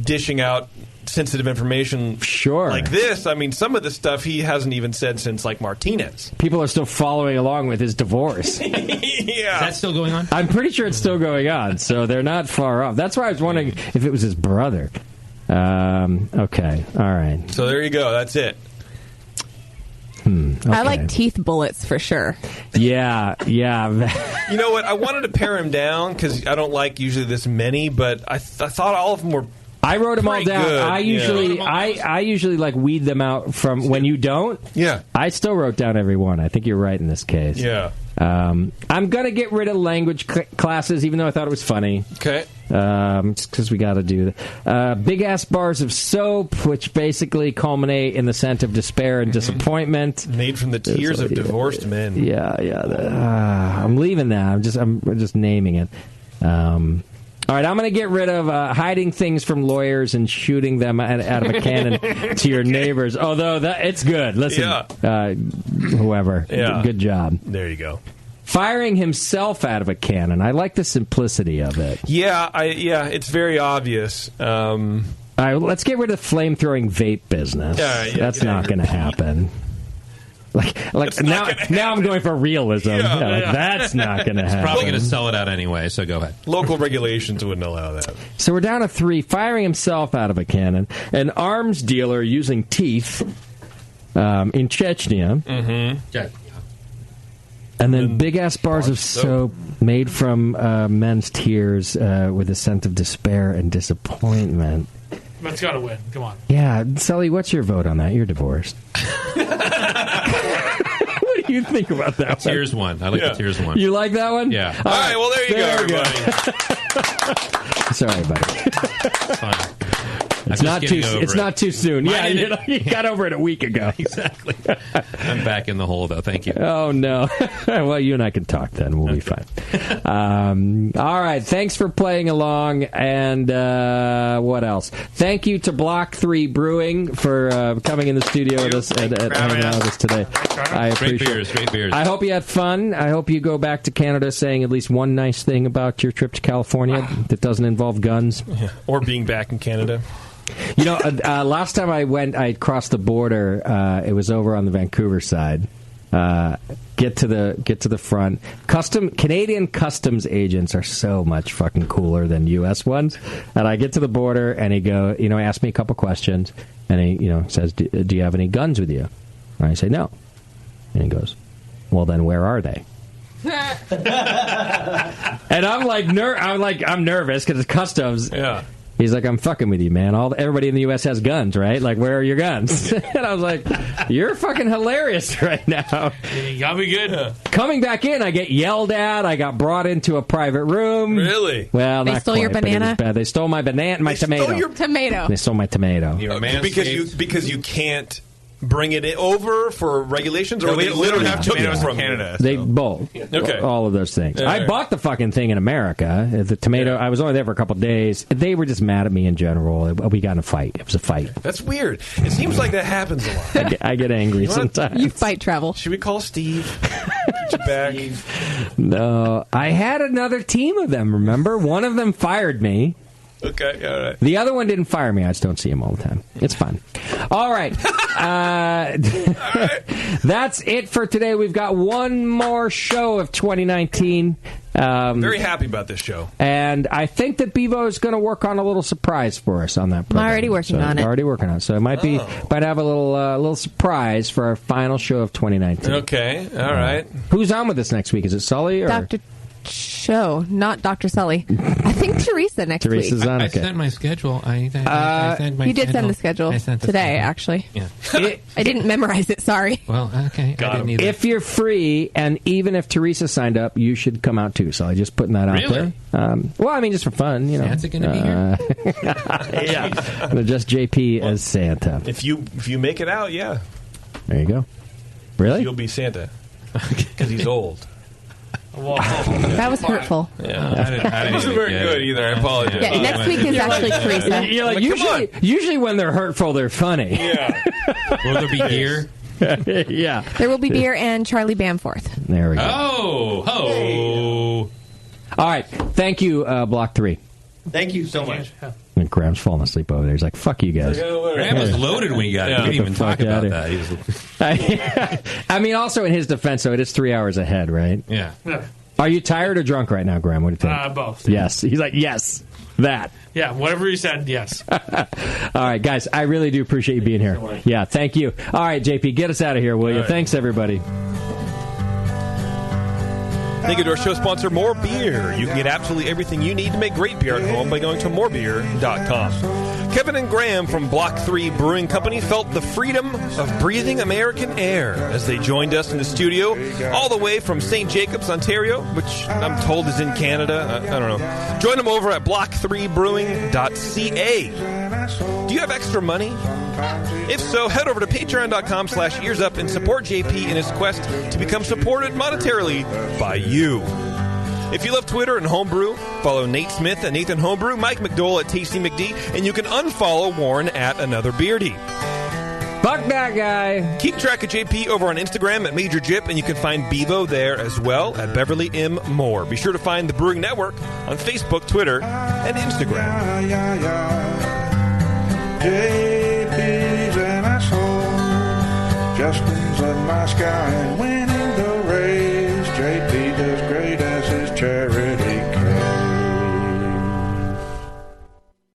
dishing out sensitive information like this. I mean, some of the stuff he hasn't even said since like Martinez. People are still following along with his divorce. Yeah. Is that still going on? I'm pretty sure it's still going on, so they're not far off. That's why I was wondering if it was his brother. Okay, all right. So there you go. That's it. Okay. I like teeth bullets for sure. Yeah. You know what? I wanted to pare him down because I don't like usually this many, but I thought all of them were. I wrote them all down. Good. I usually like weed them out from when you don't. Yeah. I still wrote down every one. I think you're right in this case. Yeah. I'm gonna get rid of language classes, even though I thought it was funny. Okay. Just because we got to do that. Big ass bars of soap, which basically culminate in the scent of despair and disappointment, made from the tears of divorced men. Yeah. I'm leaving that. I'm just naming it. All right, I'm going to get rid of hiding things from lawyers and shooting them out of a cannon to your neighbors. Although it's good. Listen, whoever, good job. There you go. Firing himself out of a cannon. I like the simplicity of it. Yeah, it's very obvious. All right, let's get rid of the flamethrowing vape business. That's not going to happen. Now I'm going for realism. That's not going to happen. It's probably going to sell it out anyway, so go ahead. Local regulations wouldn't allow that. So we're down to 3. Firing himself out of a cannon. An arms dealer using teeth in Chechnya. Mm-hmm. And then big-ass bars of soap made from men's tears with a scent of despair and disappointment. That's got to win. Come on. Yeah. Sully, what's your vote on that? You're divorced. What do you think about that Tears one. I like the tears one. You like that one? Yeah. All right, well, there you go, everybody. Sorry, buddy. Fine. It's not too soon. You got over it a week ago. Exactly. I'm back in the hole, though. Thank you. Oh, no. Well, you and I can talk then. We'll be fine. All right. Thanks for playing along. And what else? Thank you to Block 3 Brewing for coming in the studio with us and hanging out with us today. I appreciate it. Great beers. I hope you had fun. I hope you go back to Canada saying at least one nice thing about your trip to California that doesn't involve guns. Yeah. Or being back in Canada. You know, last time I went, I crossed the border. It was over on the Vancouver side. Get to the front. Canadian customs agents are so much fucking cooler than U.S. ones. And I get to the border, and he asked me a couple questions, and he, says, "Do you have any guns with you?" And I say, "No." And he goes, "Well, then where are they?" And I'm nervous because it's customs. Yeah. He's like, "I'm fucking with you, man. Everybody in the U.S. has guns, right? Like, where are your guns?" And I was like, "You're fucking hilarious right now." You got me good. Coming back in, I get yelled at. I got brought into a private room. Really? Well, They not stole your quite, but it was banana? bad. They stole my banana, my tomato. Stole your tomato. They stole my tomato. Because you can't bring it over for regulations, or we don't have took it tomatoes from in Canada. They both. Okay. All of those things. Yeah, I bought the fucking thing in America. The tomato, I was only there for a couple of days. They were just mad at me in general. We got in a fight. It was a fight. That's weird. It seems like that happens a lot. I get angry sometimes. You fight travel. Should we call Steve? Get you back. No. I had another team of them, remember? One of them fired me. Okay, all right. The other one didn't fire me. I just don't see him all the time. It's fun. All right. That's it for today. We've got one more show of 2019. Very happy about this show. And I think that Bevo is going to work on a little surprise for us on that program. I'm already working on it. Already working on it. So it might have a little surprise for our final show of 2019. Okay, all right. Who's on with us next week? Is it Sully or Dr. Show, not Dr. Sully. I think Teresa next Teresa's week. on. I sent my schedule. I sent my You did send the schedule. schedule today, actually. Yeah. I didn't memorize it, sorry. Well, okay. I didn't either. If you're free, and even if Teresa signed up, you should come out too. So I'm just putting that out Really? there. Well, I mean, just for fun, Santa going to be here? Yeah. I'm gonna just JP as Santa. If you make it out, yeah. There you go. Really? You'll be Santa. Because he's old. That was hurtful. Yeah. It wasn't very good either. I apologize. Yeah, next week is actually Teresa. You're like, usually when they're hurtful, they're funny. Yeah. Will there be gear? Yeah. There will be beer and Charlie Bamforth. There we go. Oh. All right. Thank you, Block 3. Thank you so much. And Graham's falling asleep over there. He's like, fuck you guys. Graham was loaded when he got it. We didn't even talk about that. He was... I mean, also in his defense, though, it is 3 hours ahead, right? Yeah. Are you tired or drunk right now, Graham? What do you think? Both. Yes. He's like, yes. That. Yeah, whatever you said, yes. All right, guys, I really do appreciate you being here. Yeah, thank you. All right, JP, get us out of here, will you? Right. Thanks, everybody. Thank you to our show sponsor, More Beer. You can get absolutely everything you need to make great beer at home by going to morebeer.com. Kevin and Graham from Block 3 Brewing Company felt the freedom of breathing American air as they joined us in the studio all the way from St. Jacobs, Ontario, which I'm told is in Canada. I don't know. Join them over at block3brewing.ca. Do you have extra money? If so, head over to patreon.com/earsup and support JP in his quest to become supported monetarily by you. If you love Twitter and homebrew, follow Nate Smith at Nathan Homebrew, Mike McDowell at Tasty McD, and you can unfollow Warren at Another Beardy. Fuck that guy. Keep track of JP over on Instagram at Major Jip, and you can find Bevo there as well at Beverly M. Moore. Be sure to find the Brewing Network on Facebook, Twitter, and Instagram. JP's an asshole. Justin's a nice guy and winning the race. JP does.